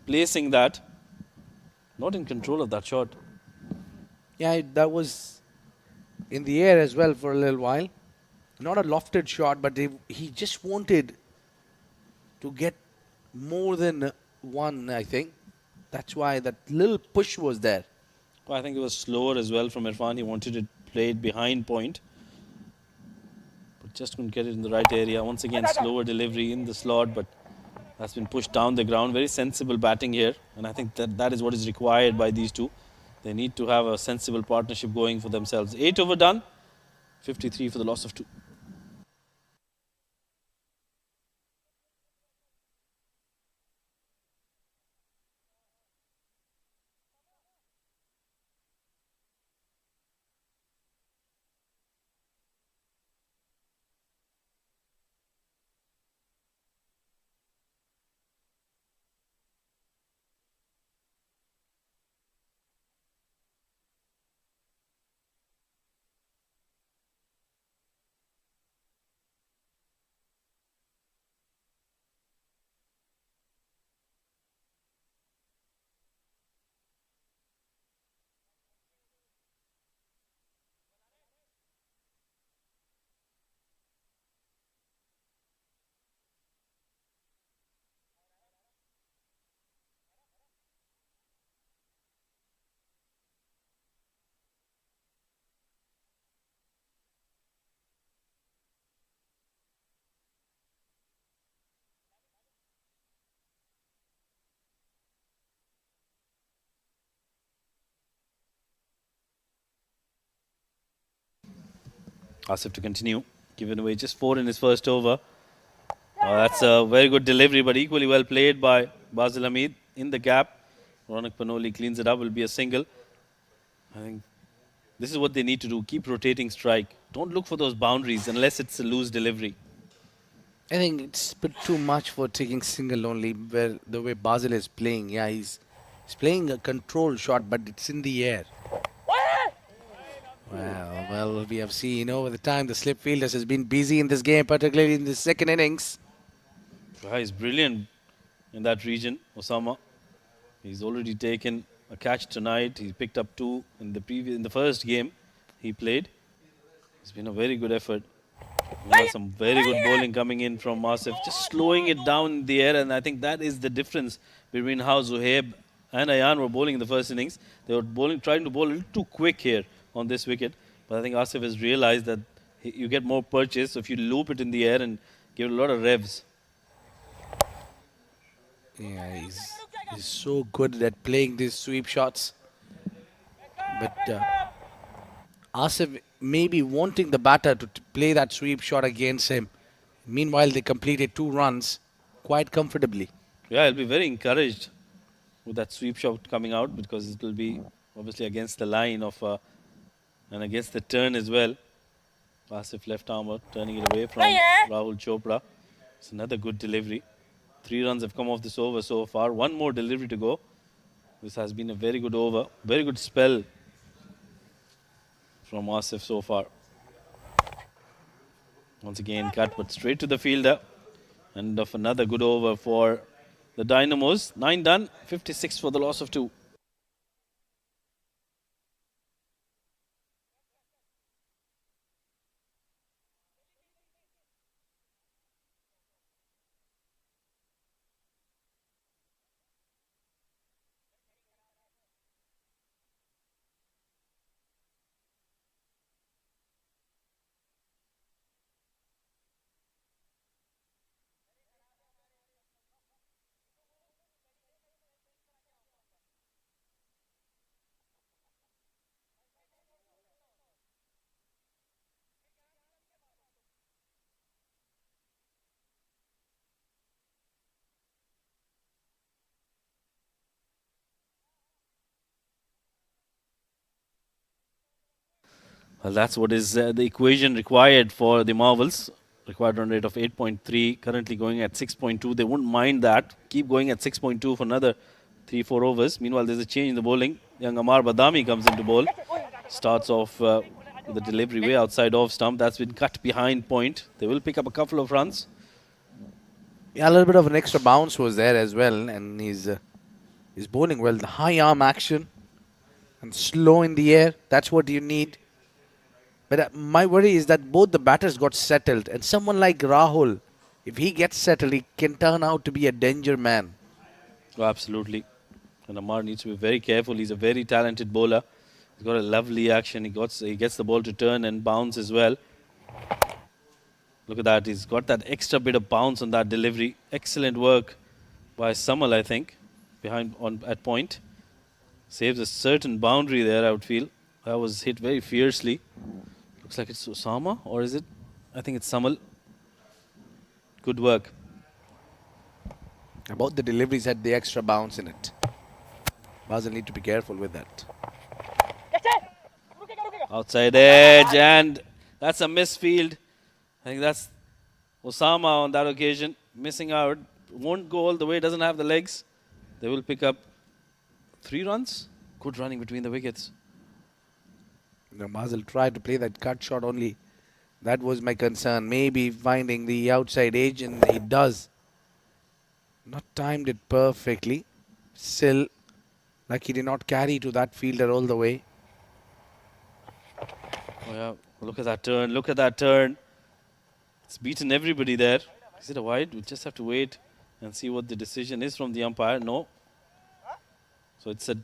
placing that. Not in control of that shot. Yeah, that was in the air as well for a little while. Not a lofted shot, but he just wanted to get more than one, I think. That's why that little push was there. Well, I think it was slower as well from Irfan. He wanted to play it behind point. But Just couldn't get it in the right area. Once again, slower delivery in the slot, but that's been pushed down the ground. Very sensible batting here, and I think that is what is required by these two. They need to have a sensible partnership going for themselves. 8 over done, 53 for the loss of 2. Asif to continue, giving away just 4 in his first over. That's a very good delivery, but equally well played by Basil Hamid in the gap. Ronak Panoli cleans it up, will be a single. I think this is what they need to do, keep rotating strike. Don't look for those boundaries unless it's a loose delivery. I think it's a bit too much for taking single only, where the way Basil is playing. Yeah, he's playing a control shot, but it's in the air. Well, we have seen over the time the slip fielders has been busy in this game, particularly in the second innings. He's brilliant in that region, Osama. He's already taken a catch tonight. He picked up 2 in the first game he played. It's been a very good effort. Some very good bowling coming in from Asif, just slowing it down in the air, and I think that is the difference between how Zohaib and Ayan were bowling in the first innings. They were trying to bowl a little too quick here on this wicket, but I think Asif has realized that you get more purchase if you loop it in the air and give it a lot of revs. Yeah, he's so good at playing these sweep shots. But Asif may be wanting the batter to play that sweep shot against him. Meanwhile, they completed 2 runs quite comfortably. Yeah, he'll be very encouraged with that sweep shot coming out, because it will be obviously against the line of and against the turn as well. Asif left armour turning it away from Rahul Chopra. It's another good delivery. 3 runs have come off this over so far. 1 more delivery to go. This has been a very good over. Very good spell from Asif so far. Once again cut, but straight to the fielder. End of another good over for the Dynamos. 9 done, 56 for the loss of 2. Well, that's what is the equation required for the Marvels. Required run rate of 8.3, currently going at 6.2. They won't mind that. Keep going at 6.2 for another 3-4 overs. Meanwhile, there's a change in the bowling. Young Amar Badami comes into bowl. Starts off with the delivery way outside off stump. That's been cut behind point. They will pick up a couple of runs. Yeah, a little bit of an extra bounce was there as well, and he's bowling well. The high arm action and slow in the air. That's what you need. But my worry is that both the batters got settled, and someone like Rahul, if he gets settled, he can turn out to be a danger man. Oh, absolutely. And Amar needs to be very careful. He's a very talented bowler. He's got a lovely action. He gets the ball to turn and bounce as well. Look at that. He's got that extra bit of bounce on that delivery. Excellent work by Samal, I think, behind on at point. Saves a certain boundary there, I would feel. That was hit very fiercely. Looks like it's Osama, or is it? I think it's Samal. Good work. About the deliveries had the extra bounce in it. Basel need to be careful with that. Outside edge, and that's a misfield. I think that's Osama on that occasion. Missing out. Won't go all the way, doesn't have the legs. They will pick up 3 runs. Good running between the wickets. Basel tried to play that cut shot only. That was my concern. Maybe finding the outside edge, and he does. Not timed it perfectly. Still, like he did not carry to that fielder all the way. Oh yeah, look at that turn, look at that turn. It's beaten everybody there. Is it a wide? We'll just have to wait and see what the decision is from the umpire. No. So it's a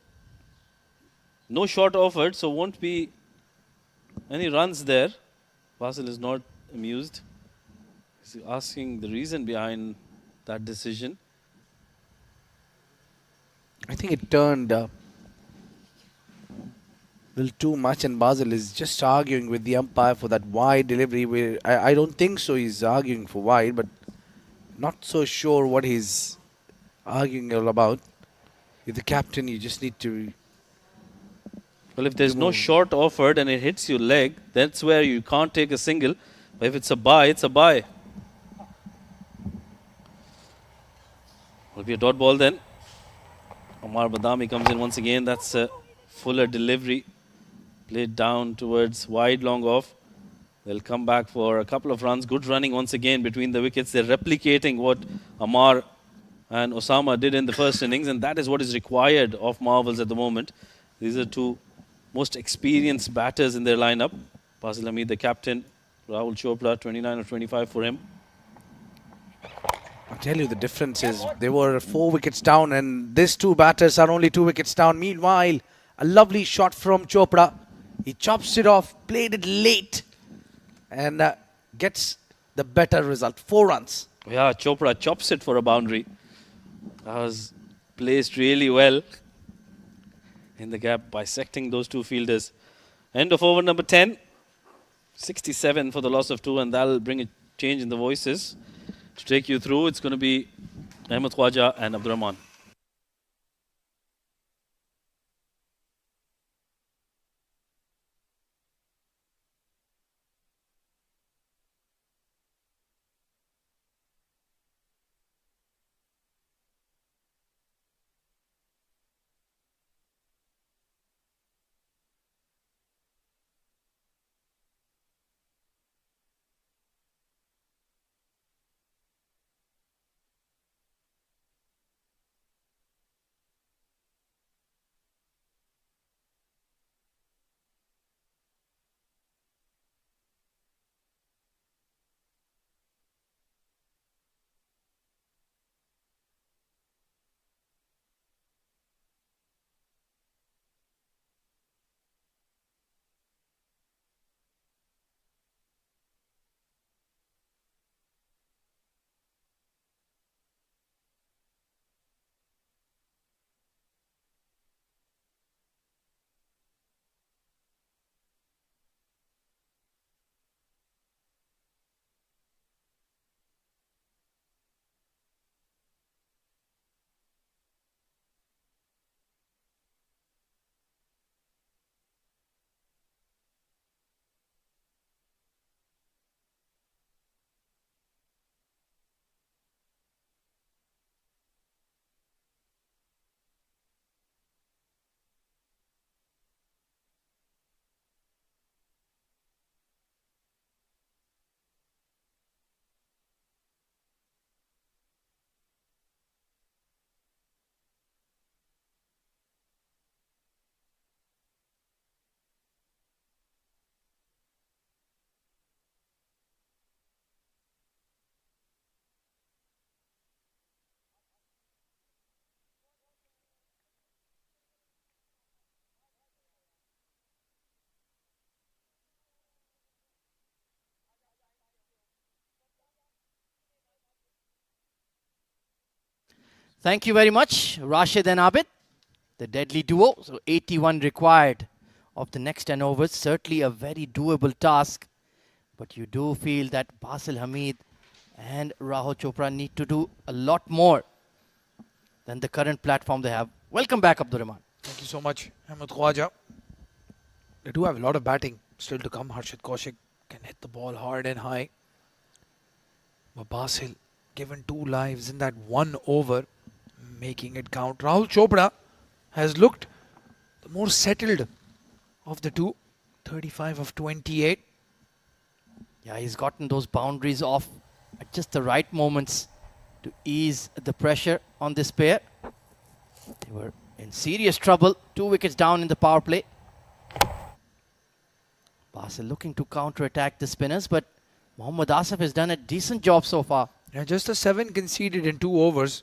no shot offered, so won't be any runs there. Basel is not amused. He's asking the reason behind that decision. I think it turned a little too much, and Basel is just arguing with the umpire for that wide delivery. Where I don't think so. He's arguing for wide, but not so sure what he's arguing all about. With the captain, you just need to. Well, if there's no shot offered and it hits your leg, that's where you can't take a single. But if it's a bye, it's a bye. Will be a dot ball then. Omar Badami comes in once again. That's a fuller delivery. Played down towards wide, long off. They'll come back for a couple of runs. Good running once again between the wickets. They're replicating what Amar and Osama did in the first innings, and that is what is required of Marvels at the moment. These are two most experienced batters in their lineup. Basil Hamid, the captain. Rahul Chopra, 29 or 25 for him. I'll tell you the difference is they were 4 wickets down, and these 2 batters are only 2 wickets down. Meanwhile, a lovely shot from Chopra. He chops it off, played it late, and gets the better result. 4 runs. Yeah, Chopra chops it for a boundary. That was placed really well in the gap, bisecting those 2 fielders. End of over number 10. 67 for the loss of 2, and that'll bring a change in the voices. To take you through, it's going to be Ahmed Khwaja and Abdurrahman. Thank you very much, Rashid and Abid. The deadly duo. So 81 required of the next 10 overs. Certainly a very doable task. But you do feel that Basil Hamid and Rahul Chopra need to do a lot more than the current platform they have. Welcome back, Abdur Rahman. Thank you so much, Ahmed Khwaja. They do have a lot of batting still to come. Harshit Kaushik can hit the ball hard and high. But Basil, given 2 lives in that 1 over, making it count. Rahul Chopra has looked the more settled of the two. 35 of 28. Yeah, he's gotten those boundaries off at just the right moments to ease the pressure on this pair. They were in serious trouble. 2 wickets down in the power play. Basil looking to counter-attack the spinners, but Mohammad Asif has done a decent job so far. Yeah, just a 7 conceded in 2 overs.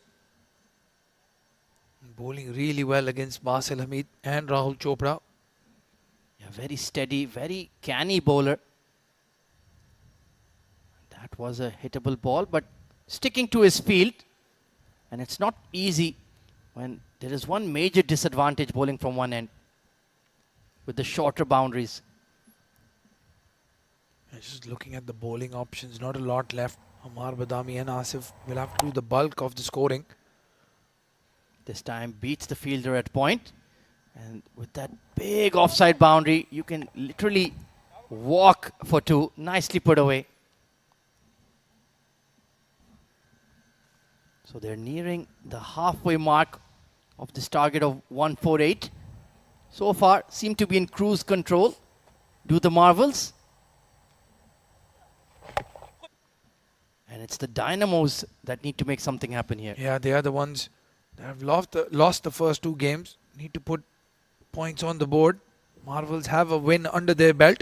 Bowling really well against Basil Hamid and Rahul Chopra. Yeah, very steady, very canny bowler. That was a hittable ball, but sticking to his field. And it's not easy when there is one major disadvantage bowling from one end with the shorter boundaries. Just looking at the bowling options, not a lot left. Amar Badami and Asif will have to do the bulk of the scoring. This time beats the fielder at point. And with that big offside boundary, you can literally walk for 2. Nicely put away. So they're nearing the halfway mark of this target of 148. So far, seem to be in cruise control. Do the marvels. And it's the Dynamos that need to make something happen here. Yeah, they are the ones that have lost the first 2 games. Need to put points on the board. Marvels have a win under their belt.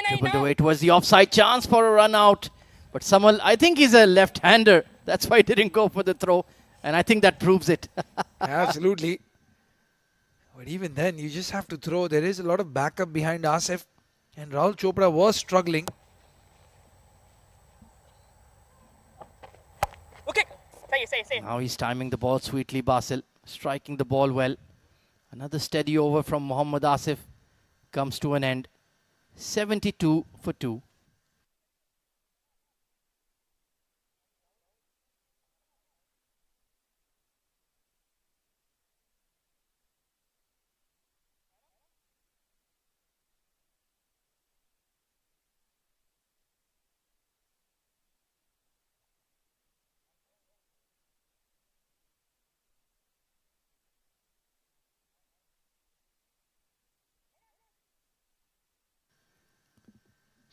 Dribbled away towards the offside chance for a run out. But Samal, I think he's a left-hander. That's why he didn't go for the throw. And I think that proves it. Absolutely. But even then, you just have to throw. There is a lot of backup behind Asif. And Rahul Chopra was struggling. Now he's timing the ball sweetly, Basil. Striking the ball well. Another steady over from Mohammad Asif comes to an end. 72 for 2.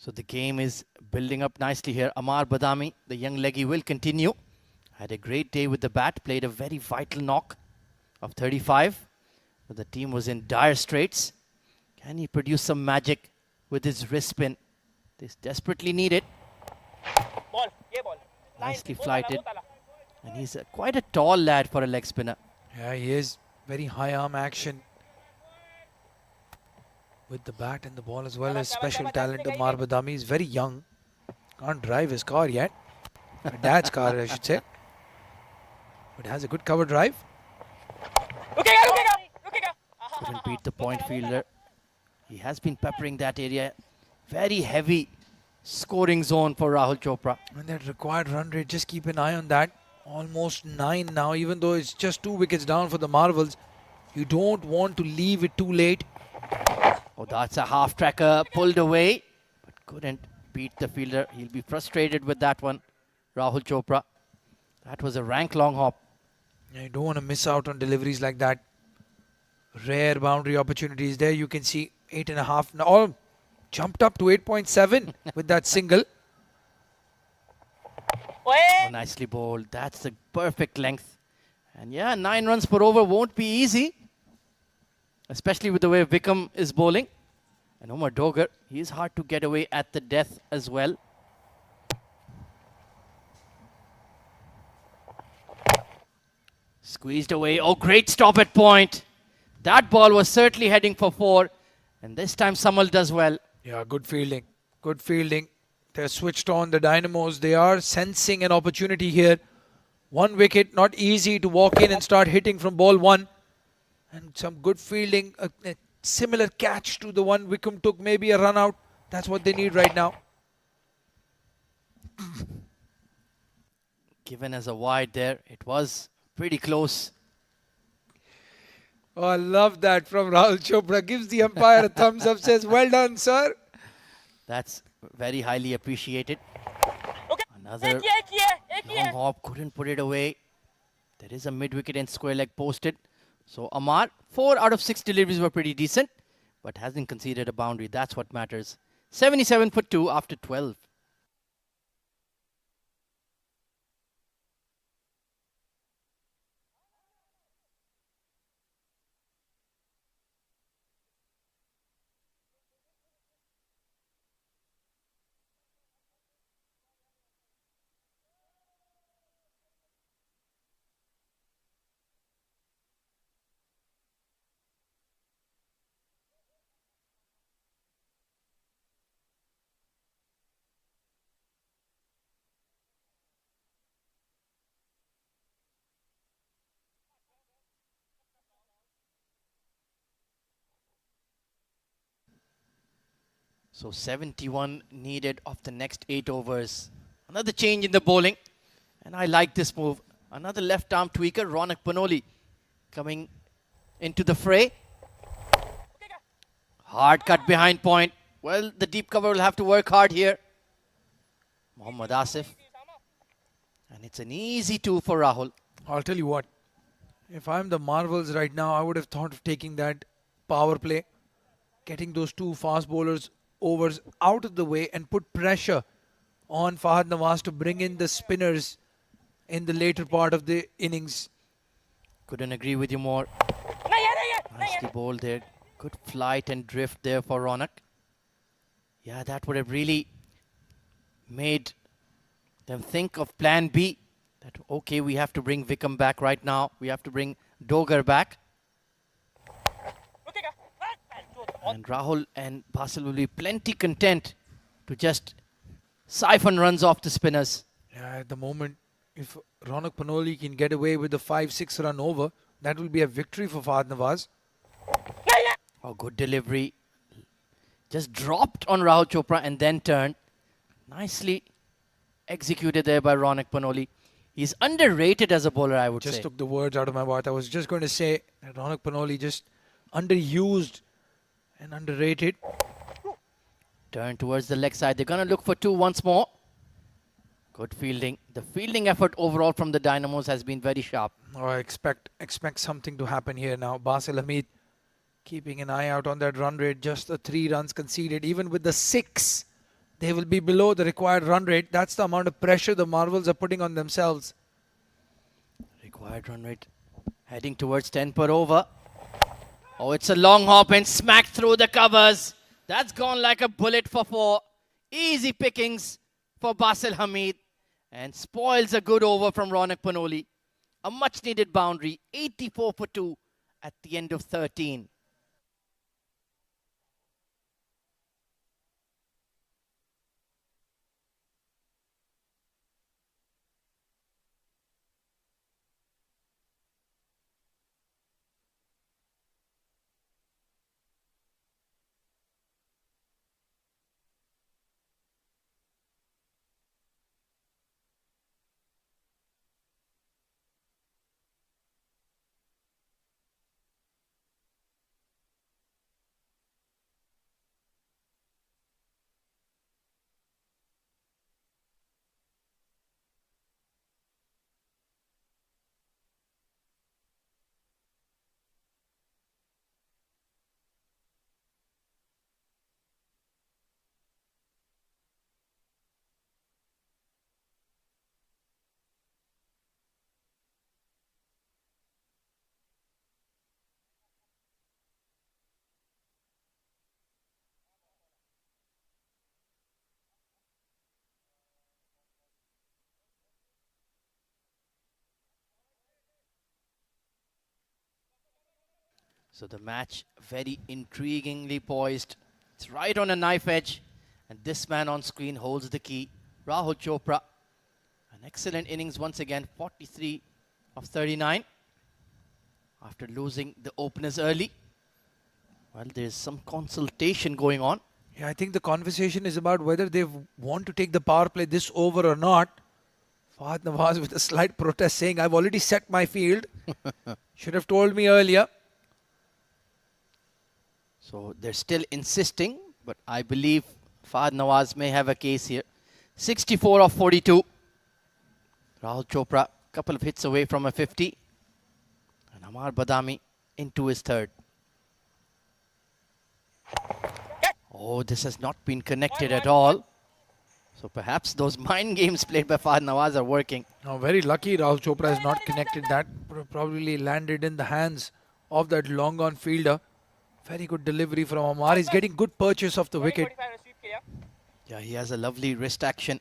So the game is building up nicely here. Amar Badami, the young leggy, will continue. Had a great day with the bat. Played a very vital knock of 35. But the team was in dire straits. Can he produce some magic with his wrist spin? This desperately needed. Nicely flighted. And he's quite a tall lad for a leg spinner. Yeah, he is. Very high arm action. With the bat and the ball as well as special talent. Amar Badami is very young. Can't drive his car yet. Dad's car, I should say. But has a good cover drive. Couldn't beat the point fielder. He has been peppering that area. Very heavy scoring zone for Rahul Chopra. And that required run rate, just keep an eye on that. Almost 9 now, even though it's just 2 wickets down for the Marvels. You don't want to leave it too late. Oh, that's a half tracker pulled away, but couldn't beat the fielder. He'll be frustrated with that one, Rahul Chopra. That was a rank long hop. You don't want to miss out on deliveries like that. Rare boundary opportunities there. You can see 8.5. Now, all jumped up to 8.7 with that single. Oh, nicely bowled. That's the perfect length. And yeah, 9 runs per over won't be easy, especially with the way Vikram is bowling. And Omar Dogar, he is hard to get away at the death as well. Squeezed away. Oh, great stop at point. That ball was certainly heading for 4. And this time Samal does well. Yeah, good fielding. Good fielding. They're switched on, the Dynamos. They are sensing an opportunity here 1 wicket, not easy to walk in and start hitting from ball 1. And some good fielding, a similar catch to the one Wickham took, maybe a run out. That's what they need right now. Given as a wide there, it was pretty close. Oh, I love that from Rahul Chopra. Gives the umpire a thumbs up, says, well done, sir. That's very highly appreciated. Another long hop, couldn't put it away. There is a mid-wicket and square leg posted. So Amar, 4 out of 6 deliveries were pretty decent, but hasn't conceded a boundary. That's what matters. 77 for 2 after 12. So 71 needed of the next 8 overs. Another change in the bowling. And I like this move. Another left arm tweaker, Ronak Panoli, coming into the fray. Hard cut behind point. Well, the deep cover will have to work hard here. Mohammad Asif. And it's an easy 2 for Rahul. I'll tell you what. If I'm the Marvels right now, I would have thought of taking that power play, getting those 2 fast bowlers overs out of the way and put pressure on Fahad Nawaz to bring in the spinners in the later part of the innings. Couldn't agree with you more. Nicely bowled there. Good flight and drift there for Ronak. Yeah, that would have really made them think of plan B. That, okay, we have to bring Wickham back right now. We have to bring Dogar back. And Rahul and Basil will be plenty content to just siphon runs off the spinners. Yeah, at the moment, if Ronak Panoli can get away with the 5-6 run over, that will be a victory for Fahad Nawaz. Oh, good delivery. Just dropped on Rahul Chopra and then turned. Nicely executed there by Ronak Panoli. He's underrated as a bowler, I would say. Just took the words out of my mouth. I was just going to say that Ronak Panoli just underused and underrated. Turn towards the leg side. They're going to look for 2 once more. Good fielding. The fielding effort overall from the Dynamos has been very sharp. Oh, I expect something to happen here now. Basil Hamid keeping an eye out on that run rate. Just the 3 runs conceded. Even with the 6, they will be below the required run rate. That's the amount of pressure the Marvels are putting on themselves. Required run rate heading towards 10 per over. Oh, it's a long hop and smack through the covers. That's gone like a bullet for 4. Easy pickings for Basil Hamid. And spoils a good over from Ronak Panoli. A much needed boundary. 84 for 2 at the end of 13. So the match very intriguingly poised. It's right on a knife edge. And this man on screen holds the key. Rahul Chopra. And An excellent innings once again, 43 of 39. After losing the openers early. Well, there's some consultation going on. Yeah, I think the conversation is about whether they want to take the power play this over or not. Fahad Nawaz with a slight protest saying, I've already set my field. Should have told me earlier. So they're still insisting, but I believe Fahad Nawaz may have a case here. 64 of 42. Rahul Chopra, couple of hits away from a 50. And Amar Badami into his third. Oh, this has not been connected at all. So perhaps those mind games played by Fahad Nawaz are working. Now, very lucky Rahul Chopra has not connected that. Probably landed in the hands of that long on fielder. Very good delivery from Amar. He's getting good purchase of the wicket. Yeah, he has a lovely wrist action.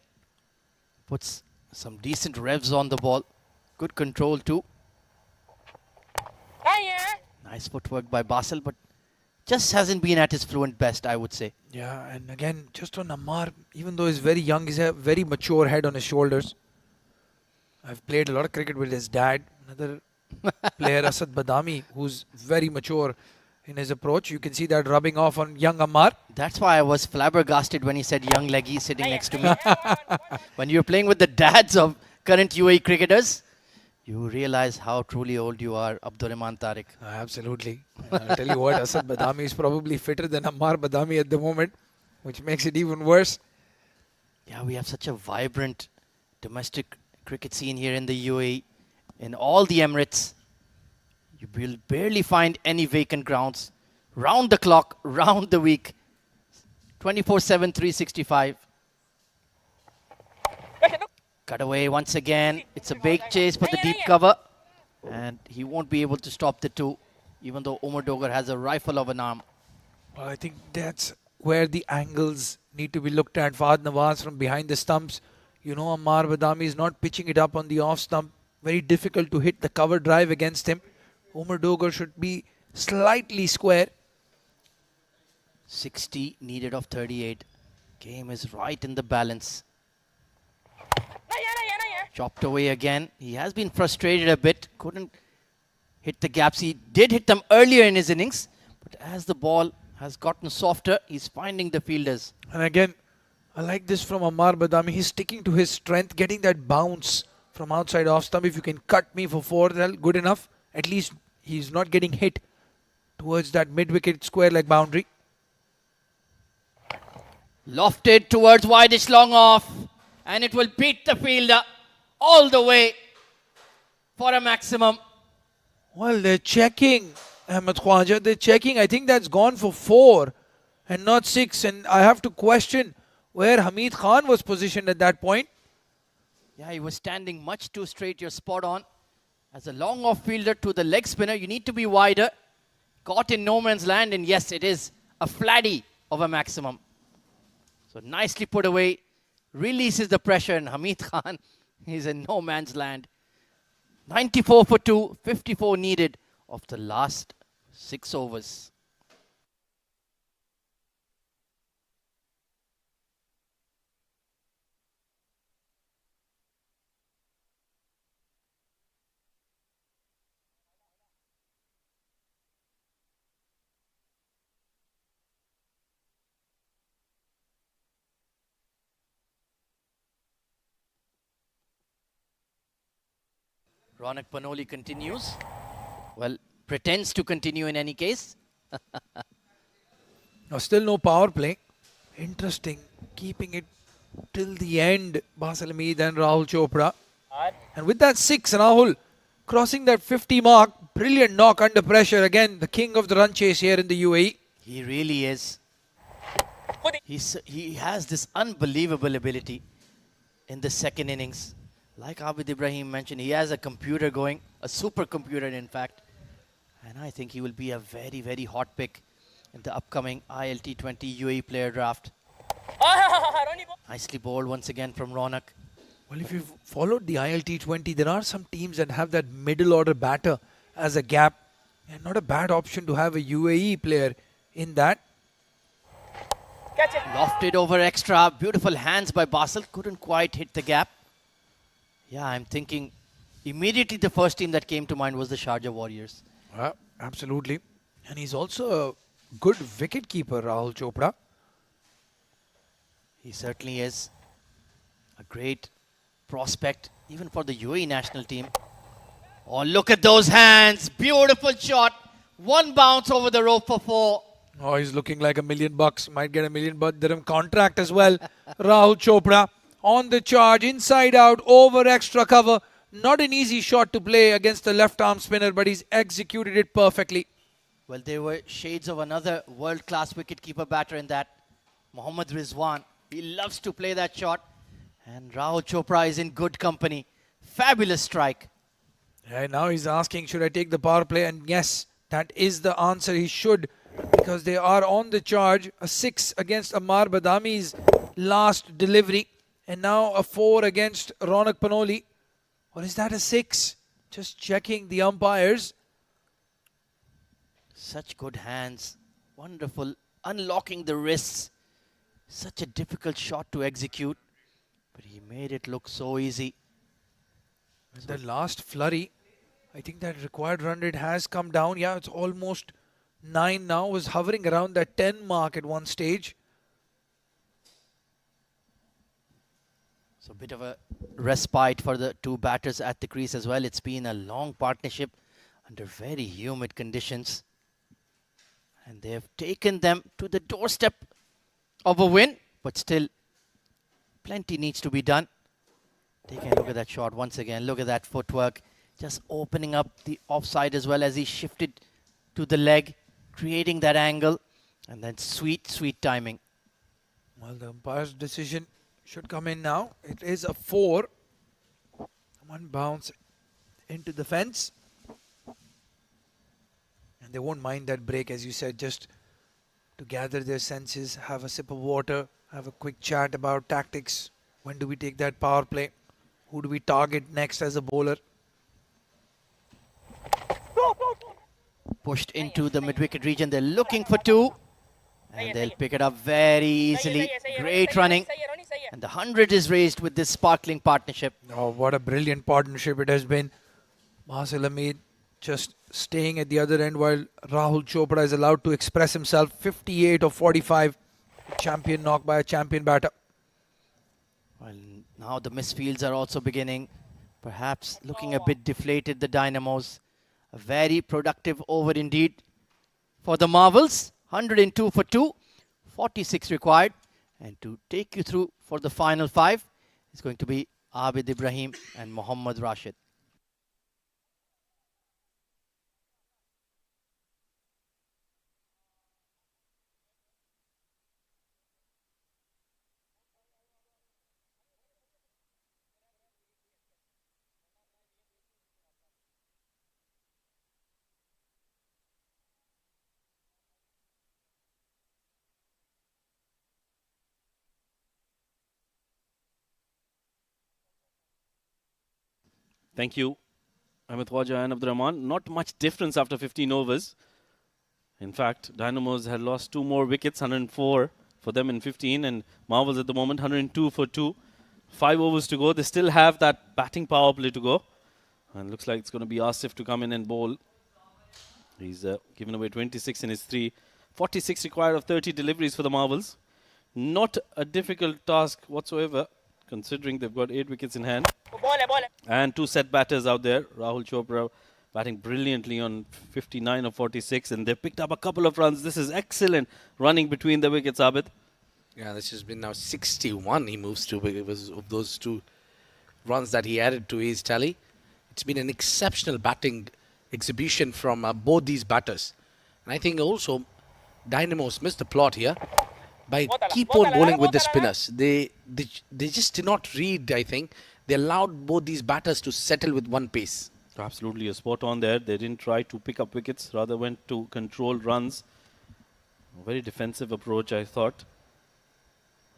Puts some decent revs on the ball. Good control too. Nice footwork by Basel, but just hasn't been at his fluent best, I would say. Yeah, and again, just on Amar, even though he's very young, he's a very mature head on his shoulders. I've played a lot of cricket with his dad, another player, Asad Badami, who's very mature in his approach. You can see that rubbing off on young Amar. That's why I was flabbergasted when he said young leggy sitting next to me. When you're playing with the dads of current UAE cricketers, you realize how truly old you are, Abdurrahman Tariq. Absolutely. I'll tell you what, Asad Badami is probably fitter than Amar Badami at the moment, which makes it even worse. Yeah, we have such a vibrant domestic cricket scene here in the UAE. In all the Emirates, you will barely find any vacant grounds. Round the clock, round the week. 24/7, 365. Cut away once again. It's a big chase for the deep cover. And he won't be able to stop the two, even though Umar Dogar has a rifle of an arm. Well, I think that's where the angles need to be looked at. Fahad Nawaz from behind the stumps. You know, Amar Badami is not pitching it up on the off stump. Very difficult to hit the cover drive against him. Umar Dogar should be slightly square. 60 needed of 38. Game is right in the balance. Chopped away again. He has been frustrated a bit. Couldn't hit the gaps. He did hit them earlier in his innings. But as the ball has gotten softer, he's finding the fielders. And again, I like this from Amar Badami. He's sticking to his strength, getting that bounce from outside off stump. If you can cut me for 4, well, good enough. At least he's not getting hit towards that mid-wicket square leg boundary. Lofted towards wideish long off. And it will beat the fielder all the way for a maximum. Well, they're checking, Ahmed Khwaja. They're checking. I think that's gone for 4 and not 6. And I have to question where Hamid Khan was positioned at that point. Yeah, he was standing much too straight. You're spot on. As a long off fielder to the leg spinner, you need to be wider. Caught in no man's land. And yes, it is a flatty of a maximum. So nicely put away. Releases the pressure. And Hamid Khan is in no man's land. 94 for 2, 54 needed of the last 6 overs. Ronak Panoli continues. Well, pretends to continue in any case. Now, still no power play. Interesting. Keeping it till the end. Basel Hamid and Rahul Chopra. And with that 6, Rahul crossing that 50 mark. Brilliant knock under pressure. Again, the king of the run chase here in the UAE. He really is. He has this unbelievable ability in the second innings. Like Abid Ibrahim mentioned, he has a computer going, a supercomputer in fact. And I think he will be a very, very hot pick in the upcoming ILT20 UAE player draft. Nicely bowled once again from Ronak. Well, if you've followed the ILT20, there are some teams that have that middle order batter as a gap. And not a bad option to have a UAE player in that. Lofted over extra. Beautiful hands by Basel. Couldn't quite hit the gap. Yeah, I'm thinking immediately the first team that came to mind was the Sharjah Warriors. Absolutely. And he's also a good wicket keeper, Rahul Chopra. He certainly is a great prospect, even for the UAE national team. Oh, look at those hands. Beautiful shot. One bounce over the rope for 4. Oh, he's looking like $1 million. Might get $1 million dirham contract as well. Rahul Chopra on the charge, inside out, over extra cover. Not an easy shot to play against the left arm spinner, but he's executed it perfectly. Well, there were shades of another world-class wicket-keeper batter in that. Mohammad Rizwan. He loves to play that shot. And Rahul Chopra is in good company. Fabulous strike. Yeah, now he's asking, should I take the power play? And yes, that is the answer. He should, because they are on the charge. A 6 against Ammar Badami's last delivery. And now a 4 against Ronak Panoli. Or is that a 6? Just checking the umpires. Such good hands. Wonderful. Unlocking the wrists. Such a difficult shot to execute. But he made it look so easy. And the last flurry, I think that required run rate has come down. Yeah, it's almost 9 now. Was hovering around that 10 mark at one stage. So a bit of a respite for the two batters at the crease as well. It's been a long partnership under very humid conditions. And they have taken them to the doorstep of a win. But still, plenty needs to be done. Take a look at that shot once again. Look at that footwork. Just opening up the offside as well as he shifted to the leg, creating that angle. And then sweet, sweet timing. Well, the umpire's decision should come in now. It is a 4. One bounce into the fence. And they won't mind that break, as you said, just to gather their senses, have a sip of water, have a quick chat about tactics. When do we take that power play? Who do we target next as a bowler? Pushed into the mid-wicket region. They're looking for 2. And they'll pick it up very easily. Great running. And the 100 is raised with this sparkling partnership. Oh, what a brilliant partnership it has been. Basil Hamid just staying at the other end while Rahul Chopra is allowed to express himself. 58 of 45. Champion knock by a champion batter. Well, now the misfields are also beginning. Perhaps looking a bit deflated, the Dynamos. A very productive over indeed for the Marvels. 102 for 2. 46 required. And to take you through for the final 5 is going to be Abid Ibrahim and Mohammad Rashid. Thank you, Amit Khwaja and Abdur Rahman. Not much difference after 15 overs. In fact, Dynamos had lost 2 more wickets, 104 for them in 15, and Marvels at the moment 102 for 2. 5 overs to go. They still have that batting power play to go. And looks like it's going to be Asif to come in and bowl. He's given away 26 in his 3. 46 required of 30 deliveries for the Marvels. Not a difficult task whatsoever, considering they've got 8 wickets in hand. And 2 set batters out there. Rahul Chopra batting brilliantly on 59 of 46. And they've picked up a couple of runs. This is excellent running between the wickets, Abid. Yeah, this has been now 61 he moves to. It was of those 2 runs that he added to his tally. It's been an exceptional batting exhibition from both these batters. And I think also Dynamos missed the plot here by keep on bowling with the spinners. They just did not read, I think. They allowed both these batters to settle with one pace. Absolutely a spot on there. They didn't try to pick up wickets, rather went to control runs. A very defensive approach, I thought.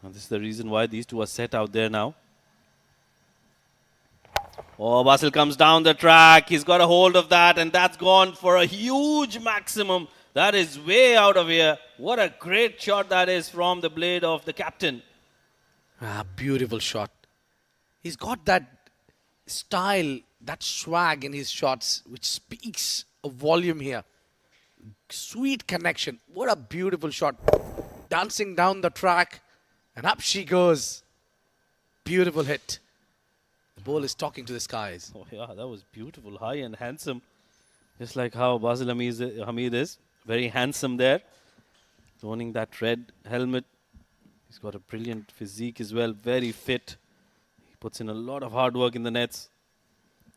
And this is the reason why these 2 are set out there now. Oh, Basil comes down the track. He's got a hold of that, and that's gone for a huge maximum. That is way out of here. What a great shot that is from the blade of the captain. Beautiful shot. He's got that style, that swag in his shots, which speaks a volume here. Sweet connection. What a beautiful shot. Dancing down the track, and up she goes. Beautiful hit. The ball is talking to the skies. Oh yeah, that was beautiful, high and handsome. Just like how Basil Hamid is. Very handsome there. Owning that red helmet. He's got a brilliant physique as well, very fit. He puts in a lot of hard work in the nets.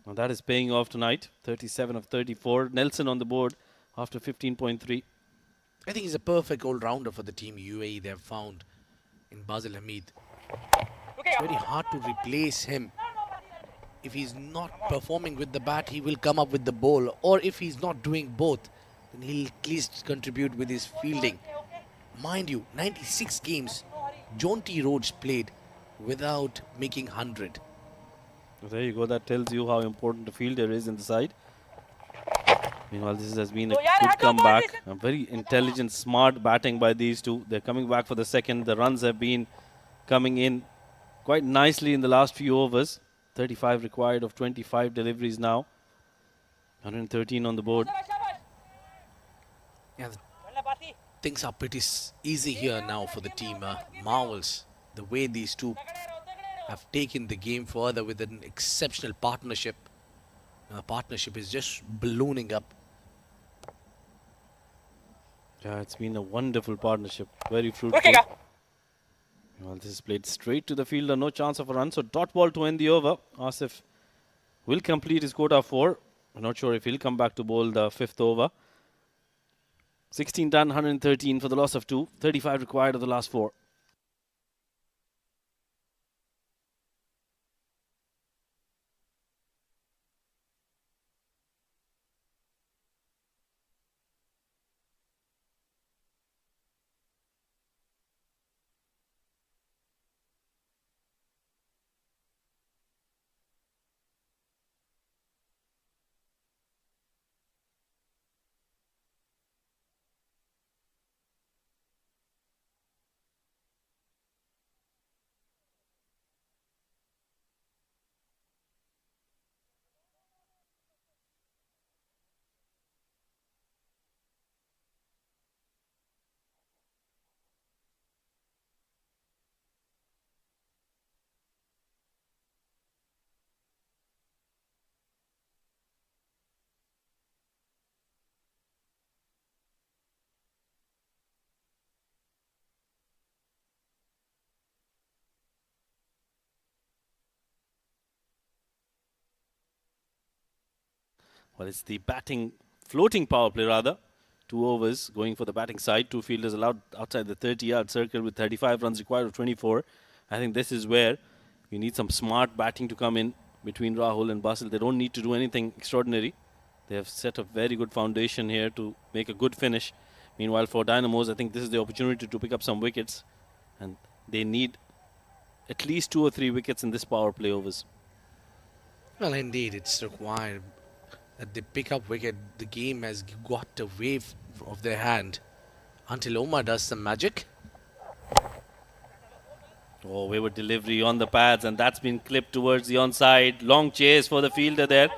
And that is paying off tonight. 37 of 34. Nelson on the board after 15.3. I think he's a perfect all-rounder for the team UAE they have found in Basil Hamid. It's very hard to replace him. If he's not performing with the bat, he will come up with the ball. Or if he's not doing both, then he'll at least contribute with his fielding. Mind you, 96 games, Jonty Rhodes played without making 100. There you go. That tells you how important the fielder is in the side. Meanwhile, this has been a good comeback. A very intelligent, smart batting by these two. They're coming back for the second. The runs have been coming in quite nicely in the last few overs. 35 required of 25 deliveries now. 113 on the board. Yeah, things are pretty easy here now for the team. Marvels the way these two have taken the game further with an exceptional partnership. The partnership is just ballooning up. Yeah, it's been a wonderful partnership. Very fruitful. Well, this is played straight to the fielder. No chance of a run. So dot ball to end the over. Asif will complete his quota 4. I'm not sure if he'll come back to bowl the 5th over. 16 done, 113 for the loss of 2. 35 required of the last 4. Well, it's the floating power play rather. 2 overs going for the batting side. 2 fielders allowed outside the 30-yard circle with 35 runs required of 24. I think this is where you need some smart batting to come in between Rahul and Basil. They don't need to do anything extraordinary. They have set a very good foundation here to make a good finish. Meanwhile, for Dynamos, I think this is the opportunity to pick up some wickets. And they need at least 2 or 3 wickets in this power play overs. Well, indeed, it's required that they pick up wicket. The game has got a wave of their hand until Omar does some magic. Oh, wayward delivery on the pads, and that's been clipped towards the onside. Long chase for the fielder there.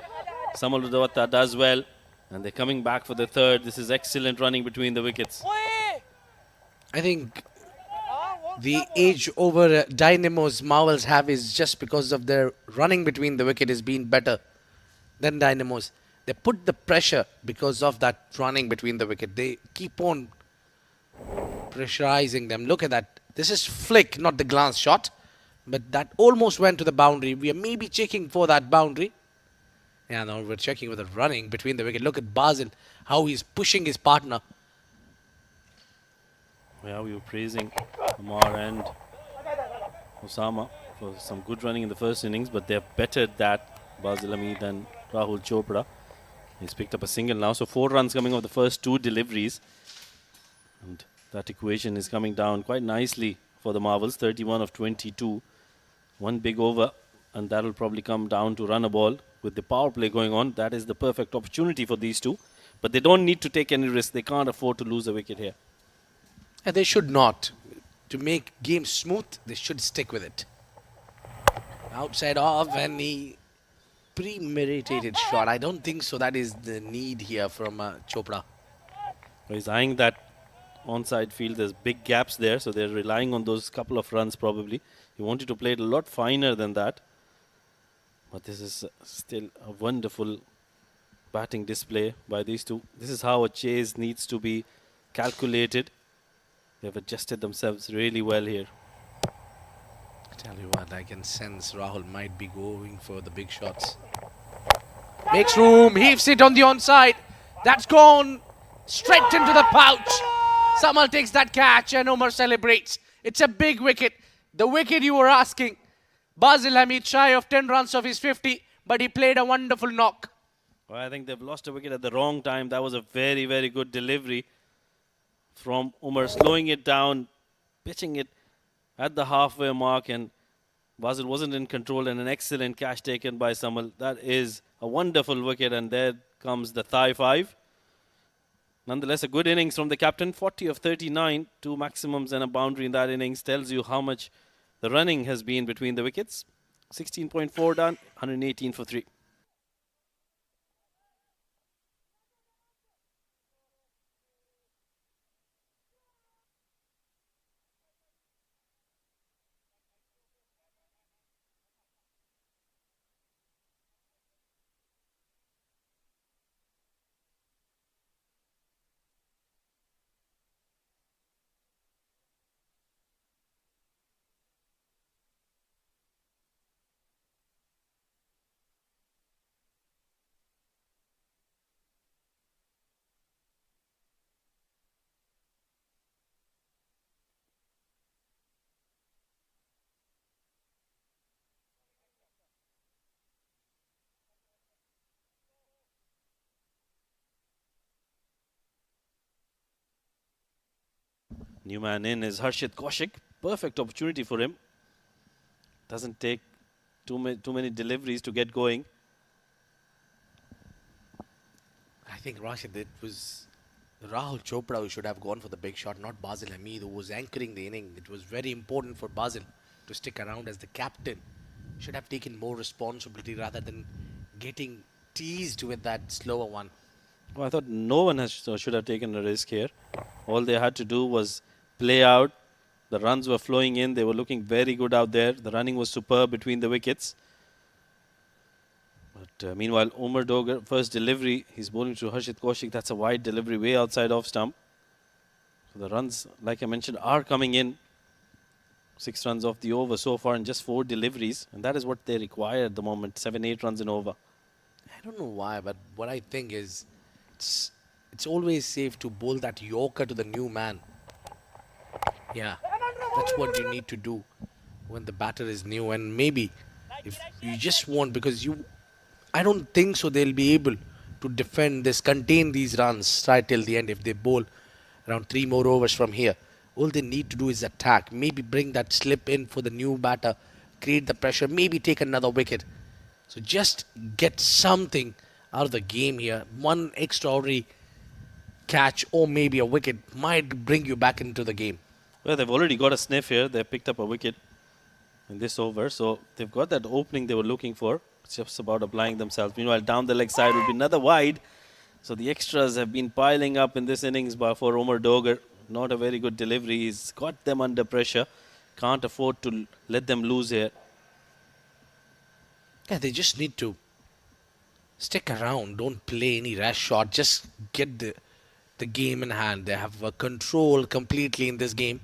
Samal Udawata does well, and they're coming back for the 3rd. This is excellent running between the wickets. I think the edge over Dynamos Marvels have is just because of their running between the wicket has been better than Dynamos. They put the pressure because of that running between the wicket. They keep on pressurizing them. Look at that. This is flick, not the glance shot. But that almost went to the boundary. We are maybe checking for that boundary. Yeah, no, we're checking with the running between the wicket. Look at Basil, how he's pushing his partner. Yeah, we were praising Omar and Osama for some good running in the first innings, but they've bettered that, Basil Hamid and Rahul Chopra. He's picked up a single now, so 4 runs coming off the first 2 deliveries. And that equation is coming down quite nicely for the Marvels, 31 of 22. 1 big over, and that will probably come down to run a ball. With the power play going on, that is the perfect opportunity for these two. But they don't need to take any risk. They can't afford to lose a wicket here. And they should not. To make games smooth, they should stick with it. Outside off, and he premeditated shot. I don't think so. That is the need here from Chopra. He's eyeing that onside field. There's big gaps there, so they're relying on those couple of runs probably. He wanted to play it a lot finer than that. But this is still a wonderful batting display by these two. This is how a chase needs to be calculated. They've adjusted themselves really well here. Tell you what, I can sense Rahul might be going for the big shots. Makes room, heaves it on the onside. That's gone straight into the pouch. Samal takes that catch and Umar celebrates. It's a big wicket. The wicket you were asking. Basil Hamid shy of 10 runs of his 50, but he played a wonderful knock. Well, I think they've lost a wicket at the wrong time. That was a very, very good delivery from Umar, slowing it down, pitching it at the halfway mark, and Basil wasn't in control, and an excellent catch taken by Samal. That is a wonderful wicket, and there comes the thigh 5. Nonetheless, a good innings from the captain. 40 of 39, 2 maximums and a boundary in that innings. Tells you how much the running has been between the wickets. 16.4 done, 118 for 3. New man in is Harshit Kaushik. Perfect opportunity for him. Doesn't take too many deliveries to get going. I think, Rashid, it was Rahul Chopra who should have gone for the big shot, not Basil Hamid, who was anchoring the inning. It was very important for Basil to stick around as the captain. Should have taken more responsibility rather than getting teased with that slower one. Well, I thought no one should have taken a risk here. All they had to do was play out. The runs were flowing in. They were looking very good out there. The running was superb between the wickets. But meanwhile, Umar Dogar, first delivery, he's bowling to Harshit Kaushik. That's a wide delivery way outside off stump. So the runs, like I mentioned, are coming in. 6 runs off the over so far in just 4 deliveries. And that is what they require at the moment. 7-8 runs in over. I don't know why, but what I think is it's always safe to bowl that Yorker to the new man. Yeah, that's what you need to do when the batter is new. And maybe if you just want, because I don't think so they'll be able to defend this, contain these runs right till the end if they bowl around 3 more overs from here. All they need to do is attack, maybe bring that slip in for the new batter, create the pressure, maybe take another wicket. So just get something out of the game here. One extraordinary catch or maybe a wicket might bring you back into the game. Well, they've already got a sniff here. They picked up a wicket in this over. So they've got that opening they were looking for. It's just about applying themselves. Meanwhile, down the leg side will be another wide. So the extras have been piling up in this innings for Umar Dogar. Not a very good delivery. He's got them under pressure. Can't afford to let them lose here. Yeah, they just need to stick around. Don't play any rash shot. Just get the game in hand. They have control completely in this game.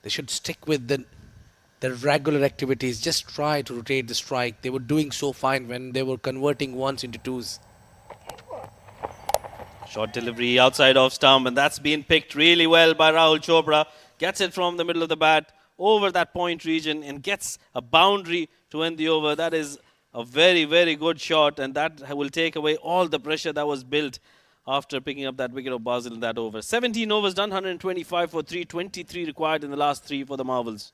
They should stick with the regular activities. Just try to rotate the strike. They were doing so fine when they were converting ones into twos. Short delivery outside off stump, and that's been picked really well by Rahul Chopra. Gets it from the middle of the bat over that point region and gets a boundary to end the over. That is a very, very good shot, and that will take away all the pressure that was built after picking up that wicket of Basil in that over. 17 overs done, 125 for 3, 23 required in the last 3 for the Marvels.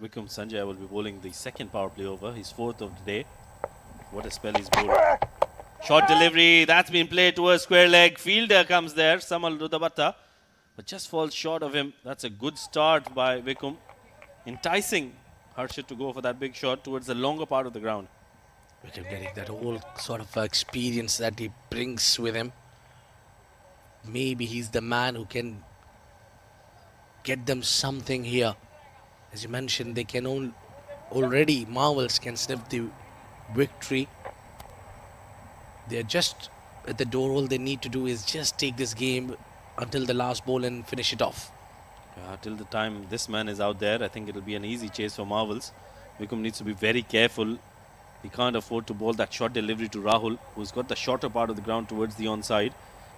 Vikram Sanjay will be bowling the second power play over, his fourth of the day. What a spell he's bowled. Short delivery, that's been played towards square leg. Fielder comes there, Samal Rudabatta, but just falls short of him. That's a good start by Vikram, enticing Harshit to go for that big shot towards the longer part of the ground. Vikram getting that whole sort of experience that he brings with him. Maybe he's the man who can get them something here. As you mentioned, they can already, Marvels can sniff the victory. They're just at the door. All they need to do is just take this game until the last ball and finish it off. Till the time this man is out there, I think it'll be an easy chase for Marvels. Vikram needs to be very careful. He can't afford to bowl that short delivery to Rahul, who's got the shorter part of the ground towards the onside.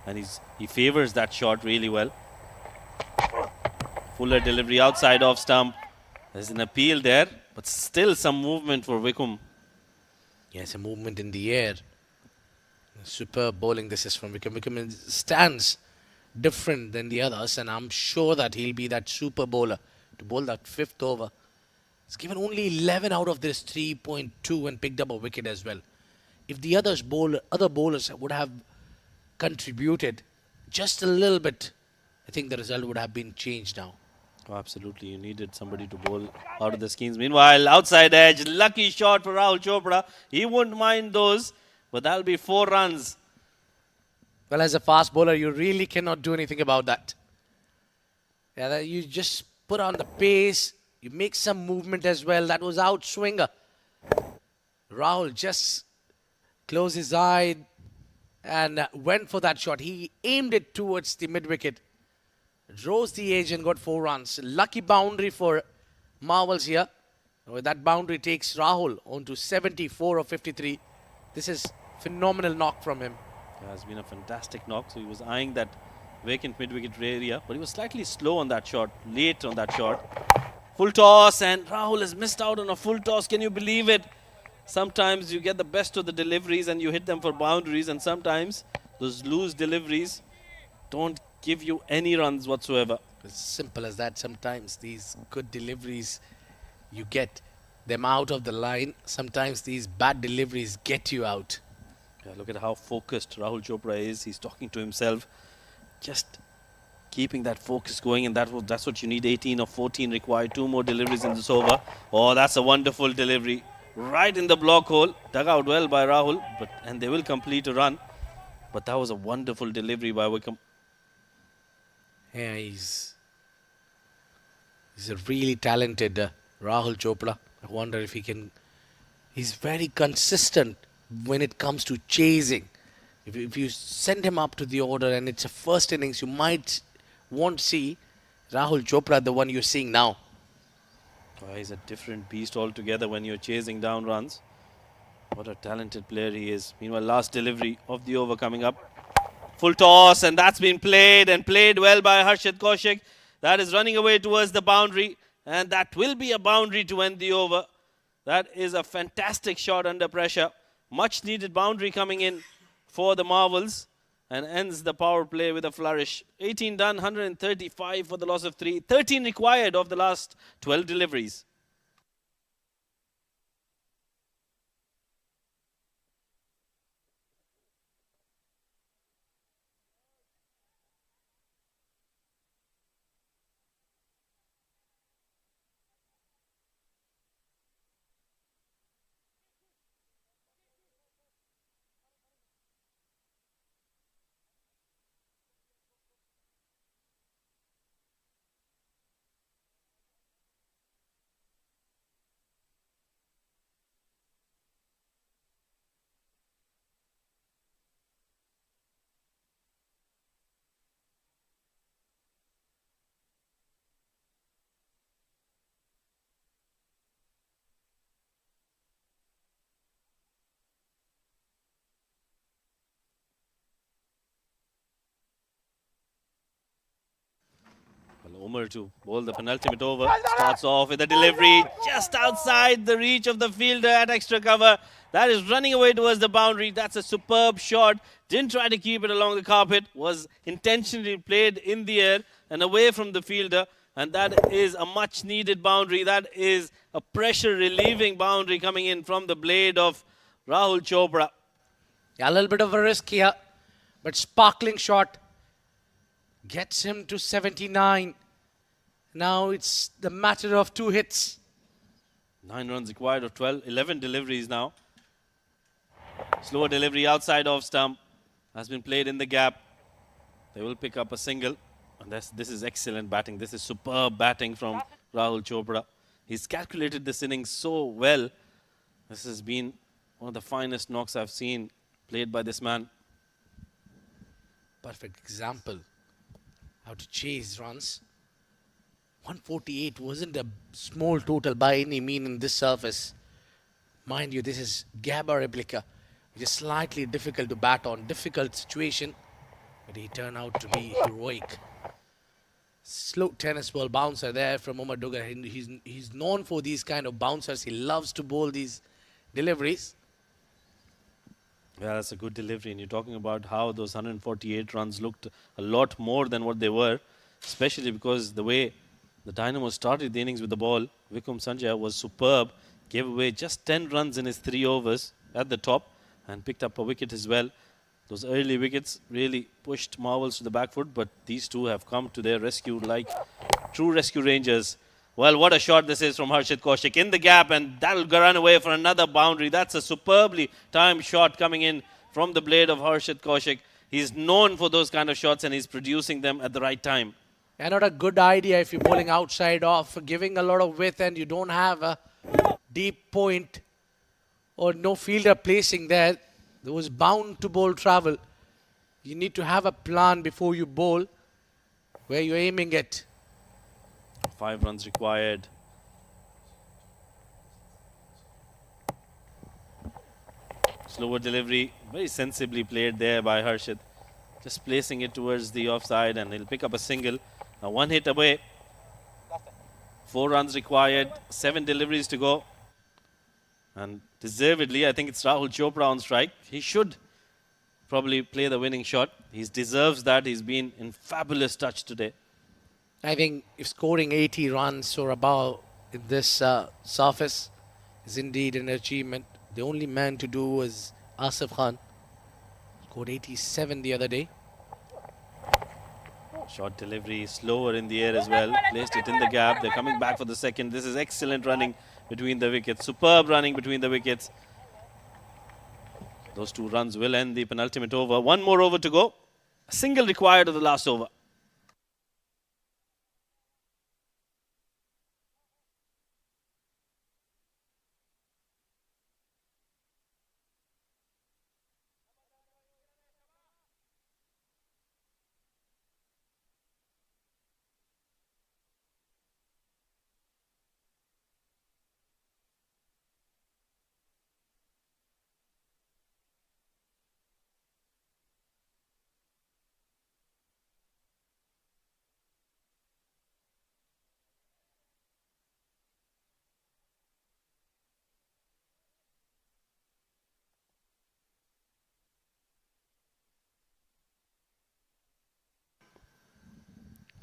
And he favors that shot really well. Fuller delivery outside off stump. There's an appeal there, but still some movement for Vikram. Yes, a movement in the air. Superb bowling this is from Vikram. Vikram stands different than the others, and I'm sure that he'll be that super bowler to bowl that fifth over. He's given only 11 out of this 3.2 and picked up a wicket as well. If the other bowlers would have contributed just a little bit, I think the result would have been changed now. Oh, absolutely. You needed somebody to bowl out of the schemes. Meanwhile, outside edge, lucky shot for Rahul Chopra. He wouldn't mind those, but that'll be 4 runs. Well, as a fast bowler, you really cannot do anything about that. Yeah, you just put on the pace. You make some movement as well. That was out swinger. Rahul just closed his eye and went for that shot. He aimed it towards the mid-wicket. Rose the edge and got 4 runs. Lucky boundary for Marvels here. That boundary takes Rahul on to 74 of 53. This is phenomenal knock from him. It has been a fantastic knock. So he was eyeing that vacant mid-wicket area, but he was slightly slow on that shot, late on that shot. Full toss, and Rahul has missed out on a full toss. Can you believe it? Sometimes you get the best of the deliveries and you hit them for boundaries, and sometimes those loose deliveries don't give you any runs whatsoever. It's simple as that. Sometimes these good deliveries, you get them out of the line. Sometimes these bad deliveries get you out. Yeah, look at how focused Rahul Chopra is. He's talking to himself, just keeping that focus going, and that's what you need. 18 of 14 required. 2 more deliveries in this over. Oh, that's a wonderful delivery. Right in the block hole. Dug out well by Rahul, and they will complete a run. But that was a wonderful delivery by Wickham. Yeah, he's a really talented Rahul Chopra. I wonder if he can... He's very consistent when it comes to chasing. If you send him up to the order and it's a first innings, you won't see Rahul Chopra, the one you're seeing now. Oh, he's a different beast altogether when you're chasing down runs. What a talented player he is. Meanwhile, last delivery of the over coming up. Full toss, and that's been played well by Harshit Kaushik. That is running away towards the boundary, and that will be a boundary to end the over. That is a fantastic shot under pressure. Much needed boundary coming in for the Marvels, and ends the power play with a flourish. 18 done, 135 for the loss of 3. 13 required of the last 12 deliveries. Umar to bowl the penultimate over. Starts off with a delivery just outside the reach of the fielder at extra cover. That is running away towards the boundary. That's a superb shot. Didn't try to keep it along the carpet. Was intentionally played in the air and away from the fielder. And that is a much needed boundary. That is a pressure relieving boundary coming in from the blade of Rahul Chopra. Yeah, a little bit of a risk here, but sparkling shot gets him to 79. Now it's the matter of 2 hits. 9 runs required of 11 deliveries now. Slower delivery outside off stump has been played in the gap. They will pick up a single. And this is excellent batting. This is superb batting from Rahul Chopra. He's calculated this innings so well. This has been one of the finest knocks I've seen played by this man. Perfect example how to chase runs. 148 wasn't a small total by any mean in this surface. Mind you, this is Gabba replica, which is slightly difficult to bat on. Difficult situation, but he turned out to be heroic. Slow tennis ball bouncer there from Umar Dugar. He's known for these kind of bouncers. He loves to bowl these deliveries. Yeah, that's a good delivery. And you're talking about how those 148 runs looked a lot more than what they were, especially because the way the Dynamos started the innings with the ball, Vikram Sanjaya was superb. Gave away just 10 runs in his 3 overs at the top and picked up a wicket as well. Those early wickets really pushed Marvels to the back foot, but these two have come to their rescue like true rescue rangers. Well, what a shot this is from Harshit Kaushik in the gap, and that'll run away for another boundary. That's a superbly timed shot coming in from the blade of Harshit Kaushik. He's known for those kind of shots, and he's producing them at the right time. And not a good idea if you're bowling outside off, giving a lot of width and you don't have a deep point or no fielder placing there. There was bound to bowl travel. You need to have a plan before you bowl where you're aiming at. 5 runs required. Slower delivery, very sensibly played there by Harshit. Just placing it towards the offside, and he'll pick up a single. Now 1 hit away. 4 runs required, 7 deliveries to go. And deservedly, I think it's Rahul Chopra on strike. He should probably play the winning shot. He deserves that. He's been in fabulous touch today. I think if scoring 80 runs or above in this surface is indeed an achievement. The only man to do was Asif Khan. Scored 87 the other day. Short delivery, slower in the air as well. Placed it in the gap. They're coming back for the second. This is excellent running between the wickets. Superb running between the wickets. Those 2 runs will end the penultimate over. 1 more over to go. A single required of the last over.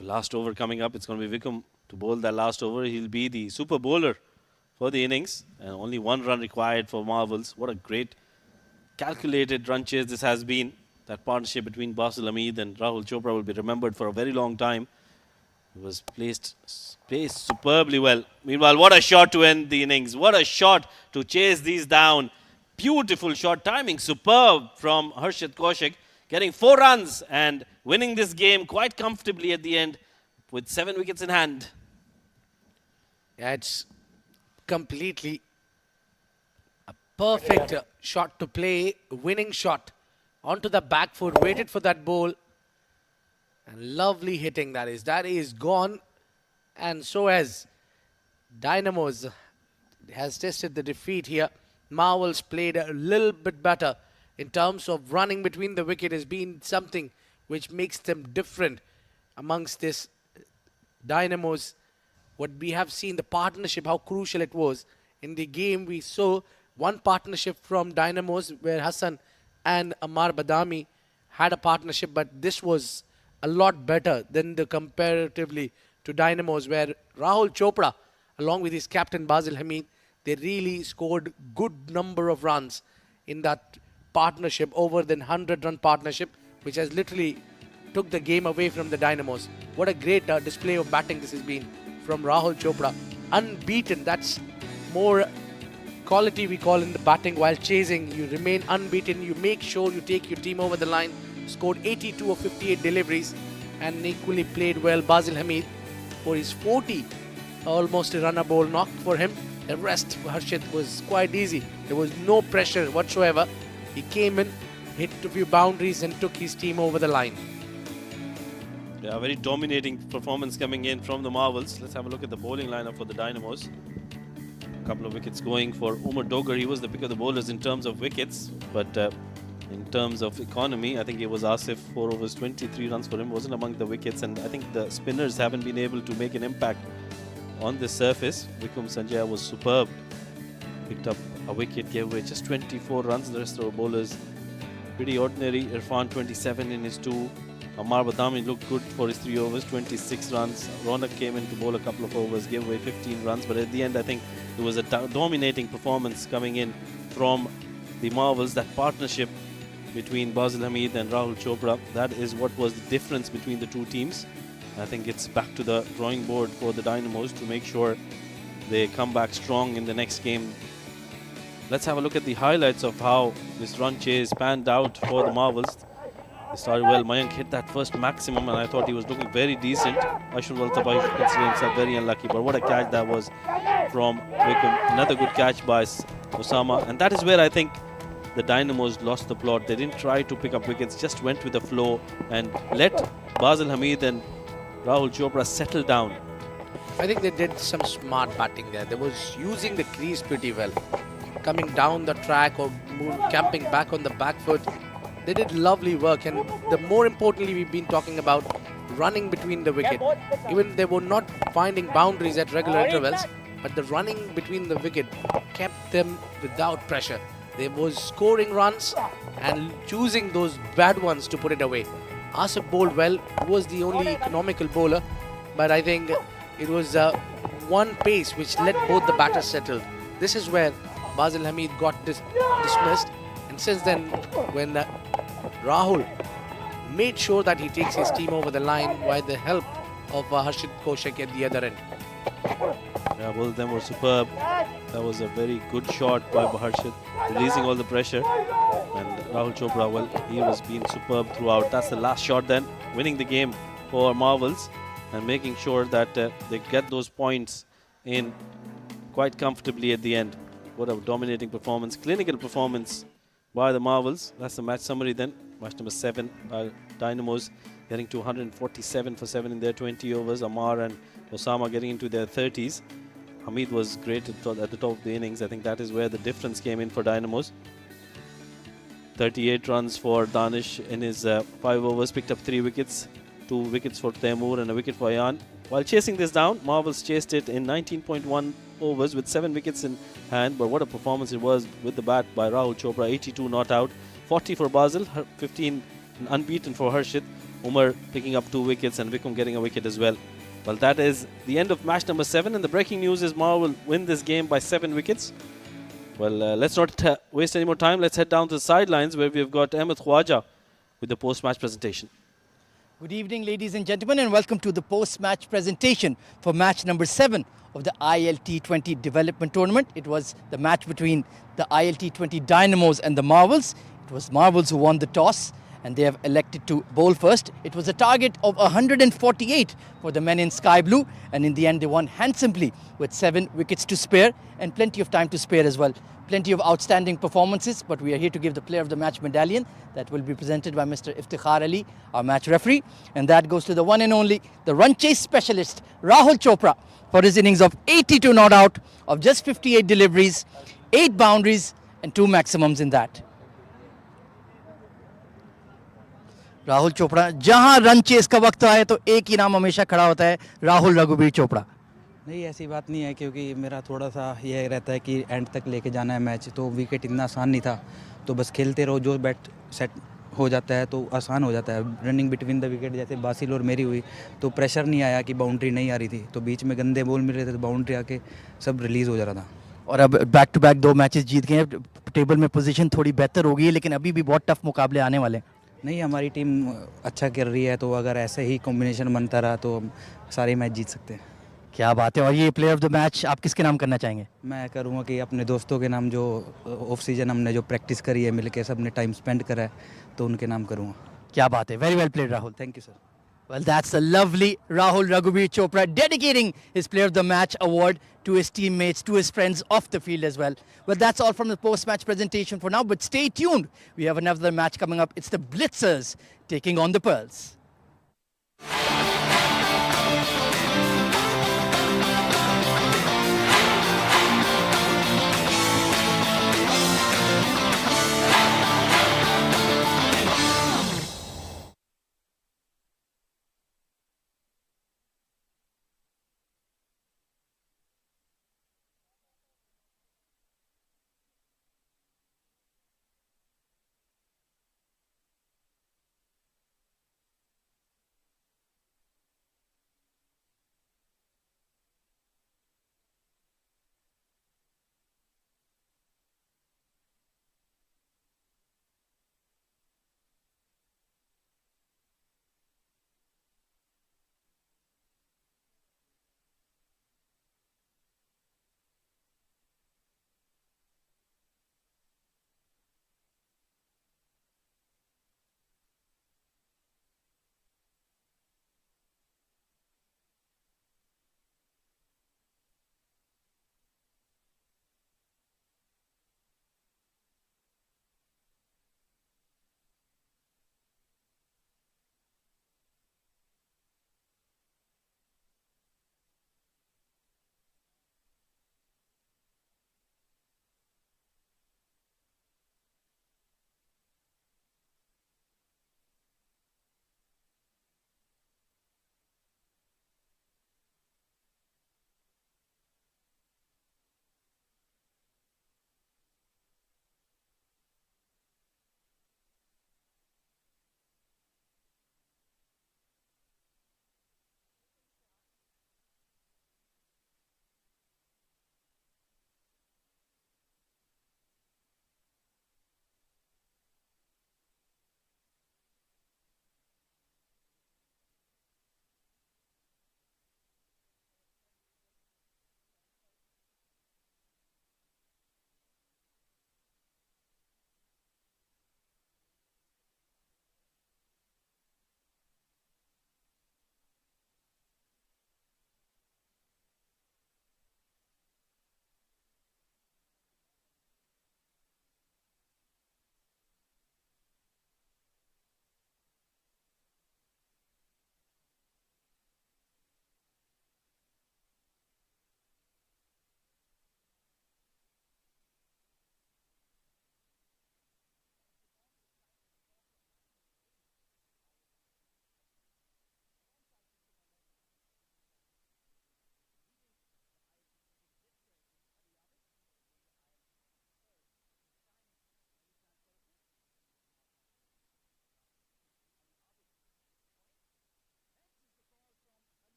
Last over coming up. It's going to be Vikram to bowl that last over. He'll be the super bowler for the innings. And only 1 run required for Marvels. What a great calculated run chase this has been. That partnership between Basil Hamid and Rahul Chopra will be remembered for a very long time. It was placed superbly well. Meanwhile, what a shot to end the innings. What a shot to chase these down. Beautiful shot. Timing superb from Harshit Kaushik. Getting 4 runs and winning this game quite comfortably at the end with 7 wickets in hand. Yeah, it's completely a perfect shot to play. Winning shot onto the back foot. Waited for that ball. And lovely hitting that is. That is gone. And so has Dynamos has tested the defeat here. Marvels played a little bit better. In terms of running between the wicket has been something which makes them different amongst this Dynamos. What we have seen, the partnership, how crucial it was. In the game we saw one partnership from Dynamos where Hassan and Amar Badami had a partnership, but this was a lot better than the comparatively to Dynamos, where Rahul Chopra, along with his captain Basil Hamid, they really scored good number of runs in that partnership, over the 100-run partnership, which has literally took the game away from the Dynamos. What a great display of batting this has been from Rahul Chopra. Unbeaten, that's more quality we call in the batting. While chasing, you remain unbeaten, you make sure you take your team over the line. Scored 82 of 58 deliveries and equally played well. Basil Hamid for his 40, almost a runner ball knocked for him. The rest, Harshit, was quite easy. There was no pressure whatsoever. He came in, hit a few boundaries and took his team over the line. Yeah, very dominating performance coming in from the Marvels. Let's have a look at the bowling lineup for the Dynamos. A couple of wickets going for Umar Dogar. He was the pick of the bowlers in terms of wickets, but in terms of economy, I think it was Asif, 4 overs, 23 runs for him, wasn't among the wickets, and I think the spinners haven't been able to make an impact on the surface. Vikram Sanjaya was superb. Picked up a wicket, gave away just 24 runs. The rest of the bowlers pretty ordinary. Irfan 27 in his 2. Amar Badami looked good for his 3 overs, 26 runs. Ronak came in to bowl a couple of overs, gave away 15 runs. But at the end, I think it was a dominating performance coming in from the Marvels. That partnership between Basil Hamid and Rahul Chopra, that is what was the difference between the two teams. I think it's back to the drawing board for the Dynamos to make sure they come back strong in the next game. Let's have a look at the highlights of how this run chase panned out for the Marvels. They started well. Mayank hit that first maximum and I thought he was looking very decent. Ashwin Waltabai considered himself very unlucky, but what a catch that was from Vikram. Another good catch by Osama, and that is where I think the Dynamos lost the plot. They didn't try to pick up wickets, just went with the flow and let Basil Hamid and Rahul Chopra settle down. I think they did some smart batting there. They was using the crease pretty well. Coming down the track or camping back on the back foot. They did lovely work, and the more importantly, we've been talking about running between the wicket. Even they were not finding boundaries at regular intervals, but the running between the wicket kept them without pressure. They was scoring runs and choosing those bad ones to put it away. Asif bowled well, was the only economical bowler, but I think it was one pace which let both the batters settle. This is where Basil Hamid got dismissed, and since then, when Rahul made sure that he takes his team over the line with the help of Harshit Koshik at the other end. Yeah, both of them were superb. That was a very good shot by Harshit, releasing all the pressure. And Rahul Chopra, well, he was being superb throughout. That's the last shot then, winning the game for Marvels and making sure that they get those points in quite comfortably at the end. What a dominating performance, clinical performance by the Marvels. That's the match summary then. Match number 7, Dynamos getting to 147 for 7 in their 20 overs. Amar and Osama getting into their 30s. Hamid was great at the top of the innings. I think that is where the difference came in for Dynamos. 38 runs for Danish in his 5 overs, picked up 3 wickets, 2 wickets for Taimur and a wicket for Ayan. While chasing this down, Marvels chased it in 19.1 overs with 7 wickets in hand. But what a performance it was with the bat by Rahul Chopra. 82 not out, 40 for Basil, 15 unbeaten for Harshit. Umar picking up 2 wickets and Vikram getting a wicket as well. Well, that is the end of match number 7, and the breaking news is Marvel win this game by 7 wickets. Well, let's not waste any more time. Let's head down to the sidelines where we've got Ahmed Khwaja with the post-match presentation. Good evening, ladies and gentlemen, and welcome to the post-match presentation for match number 7 of the ILT20 Development Tournament. It was the match between the ILT20 Dynamos and the Marvels. It was Marvels who won the toss, and they have elected to bowl first. It was a target of 148 for the men in sky blue, and in the end they won handsomely with 7 wickets to spare and plenty of time to spare as well. Plenty of outstanding performances, but we are here to give the player of the match medallion that will be presented by Mr. Iftikhar Ali, our match referee, and that goes to the one and only, the run chase specialist, Rahul Chopra, for his innings of 82 not out, of just 58 deliveries, 8 boundaries and 2 maximums in that. Rahul Chopra, जहां run chase का वक्त आए तो एक ही नाम हमेशा खड़ा होता है, राहुल रघुबीर चोपड़ा। नहीं, ऐसी बात नहीं है, क्योंकि मेरा थोड़ा सा ये रहता है कि एंड तक लेके जाना है मैच। तो विकेट इतना आसान नहीं था, तो बस खेलते रहो, जो बैट सेट हो जाता है तो आसान हो जाता है। रनिंग बिटवीन द विकेट जैसे बासिल और मेरी हुई तो प्रेशर नहीं आया कि बाउंड्री नहीं आ रही थी, तो बीच में गंदे बॉल मिल रहे थे तो बाउंड्री आके सब रिलीज़ हो जा रहा था। और अब बैक टू बैक 2 मैचेस जीत गए हैं, टेबल में पोजीशन थोड़ी बेहतर हो गई है, लेकिन अभी भी बहुत टफ मुकाबले आने वाले हैं। नहीं, हमारी टीम अच्छा कर रही है, तो अगर ऐसे ही कॉम्बिनेशन बनता रहा तो हम सारे मैच जीत सकते हैं। क्या बात है। और ये प्लेयर ऑफ द मैच आप किसके नाम करना चाहेंगे? मैं करूँगा कि अपने दोस्तों के नाम, जो ऑफ सीजन हमने जो प्रैक्टिस करी है मिलके, सब ने टाइम स्पेंड करा है, तो उनके नाम करूँगा। क्या बात है, very well played Rahul. Thank you sir. Well, that's a lovely Rahul Raghuveer Chopra dedicating his Player of the Match award to his teammates, to his friends off the field as well. Well, that's all from the post-match presentation for now, but stay tuned. We have another match coming up. It's the Blitzers taking on the Pearls.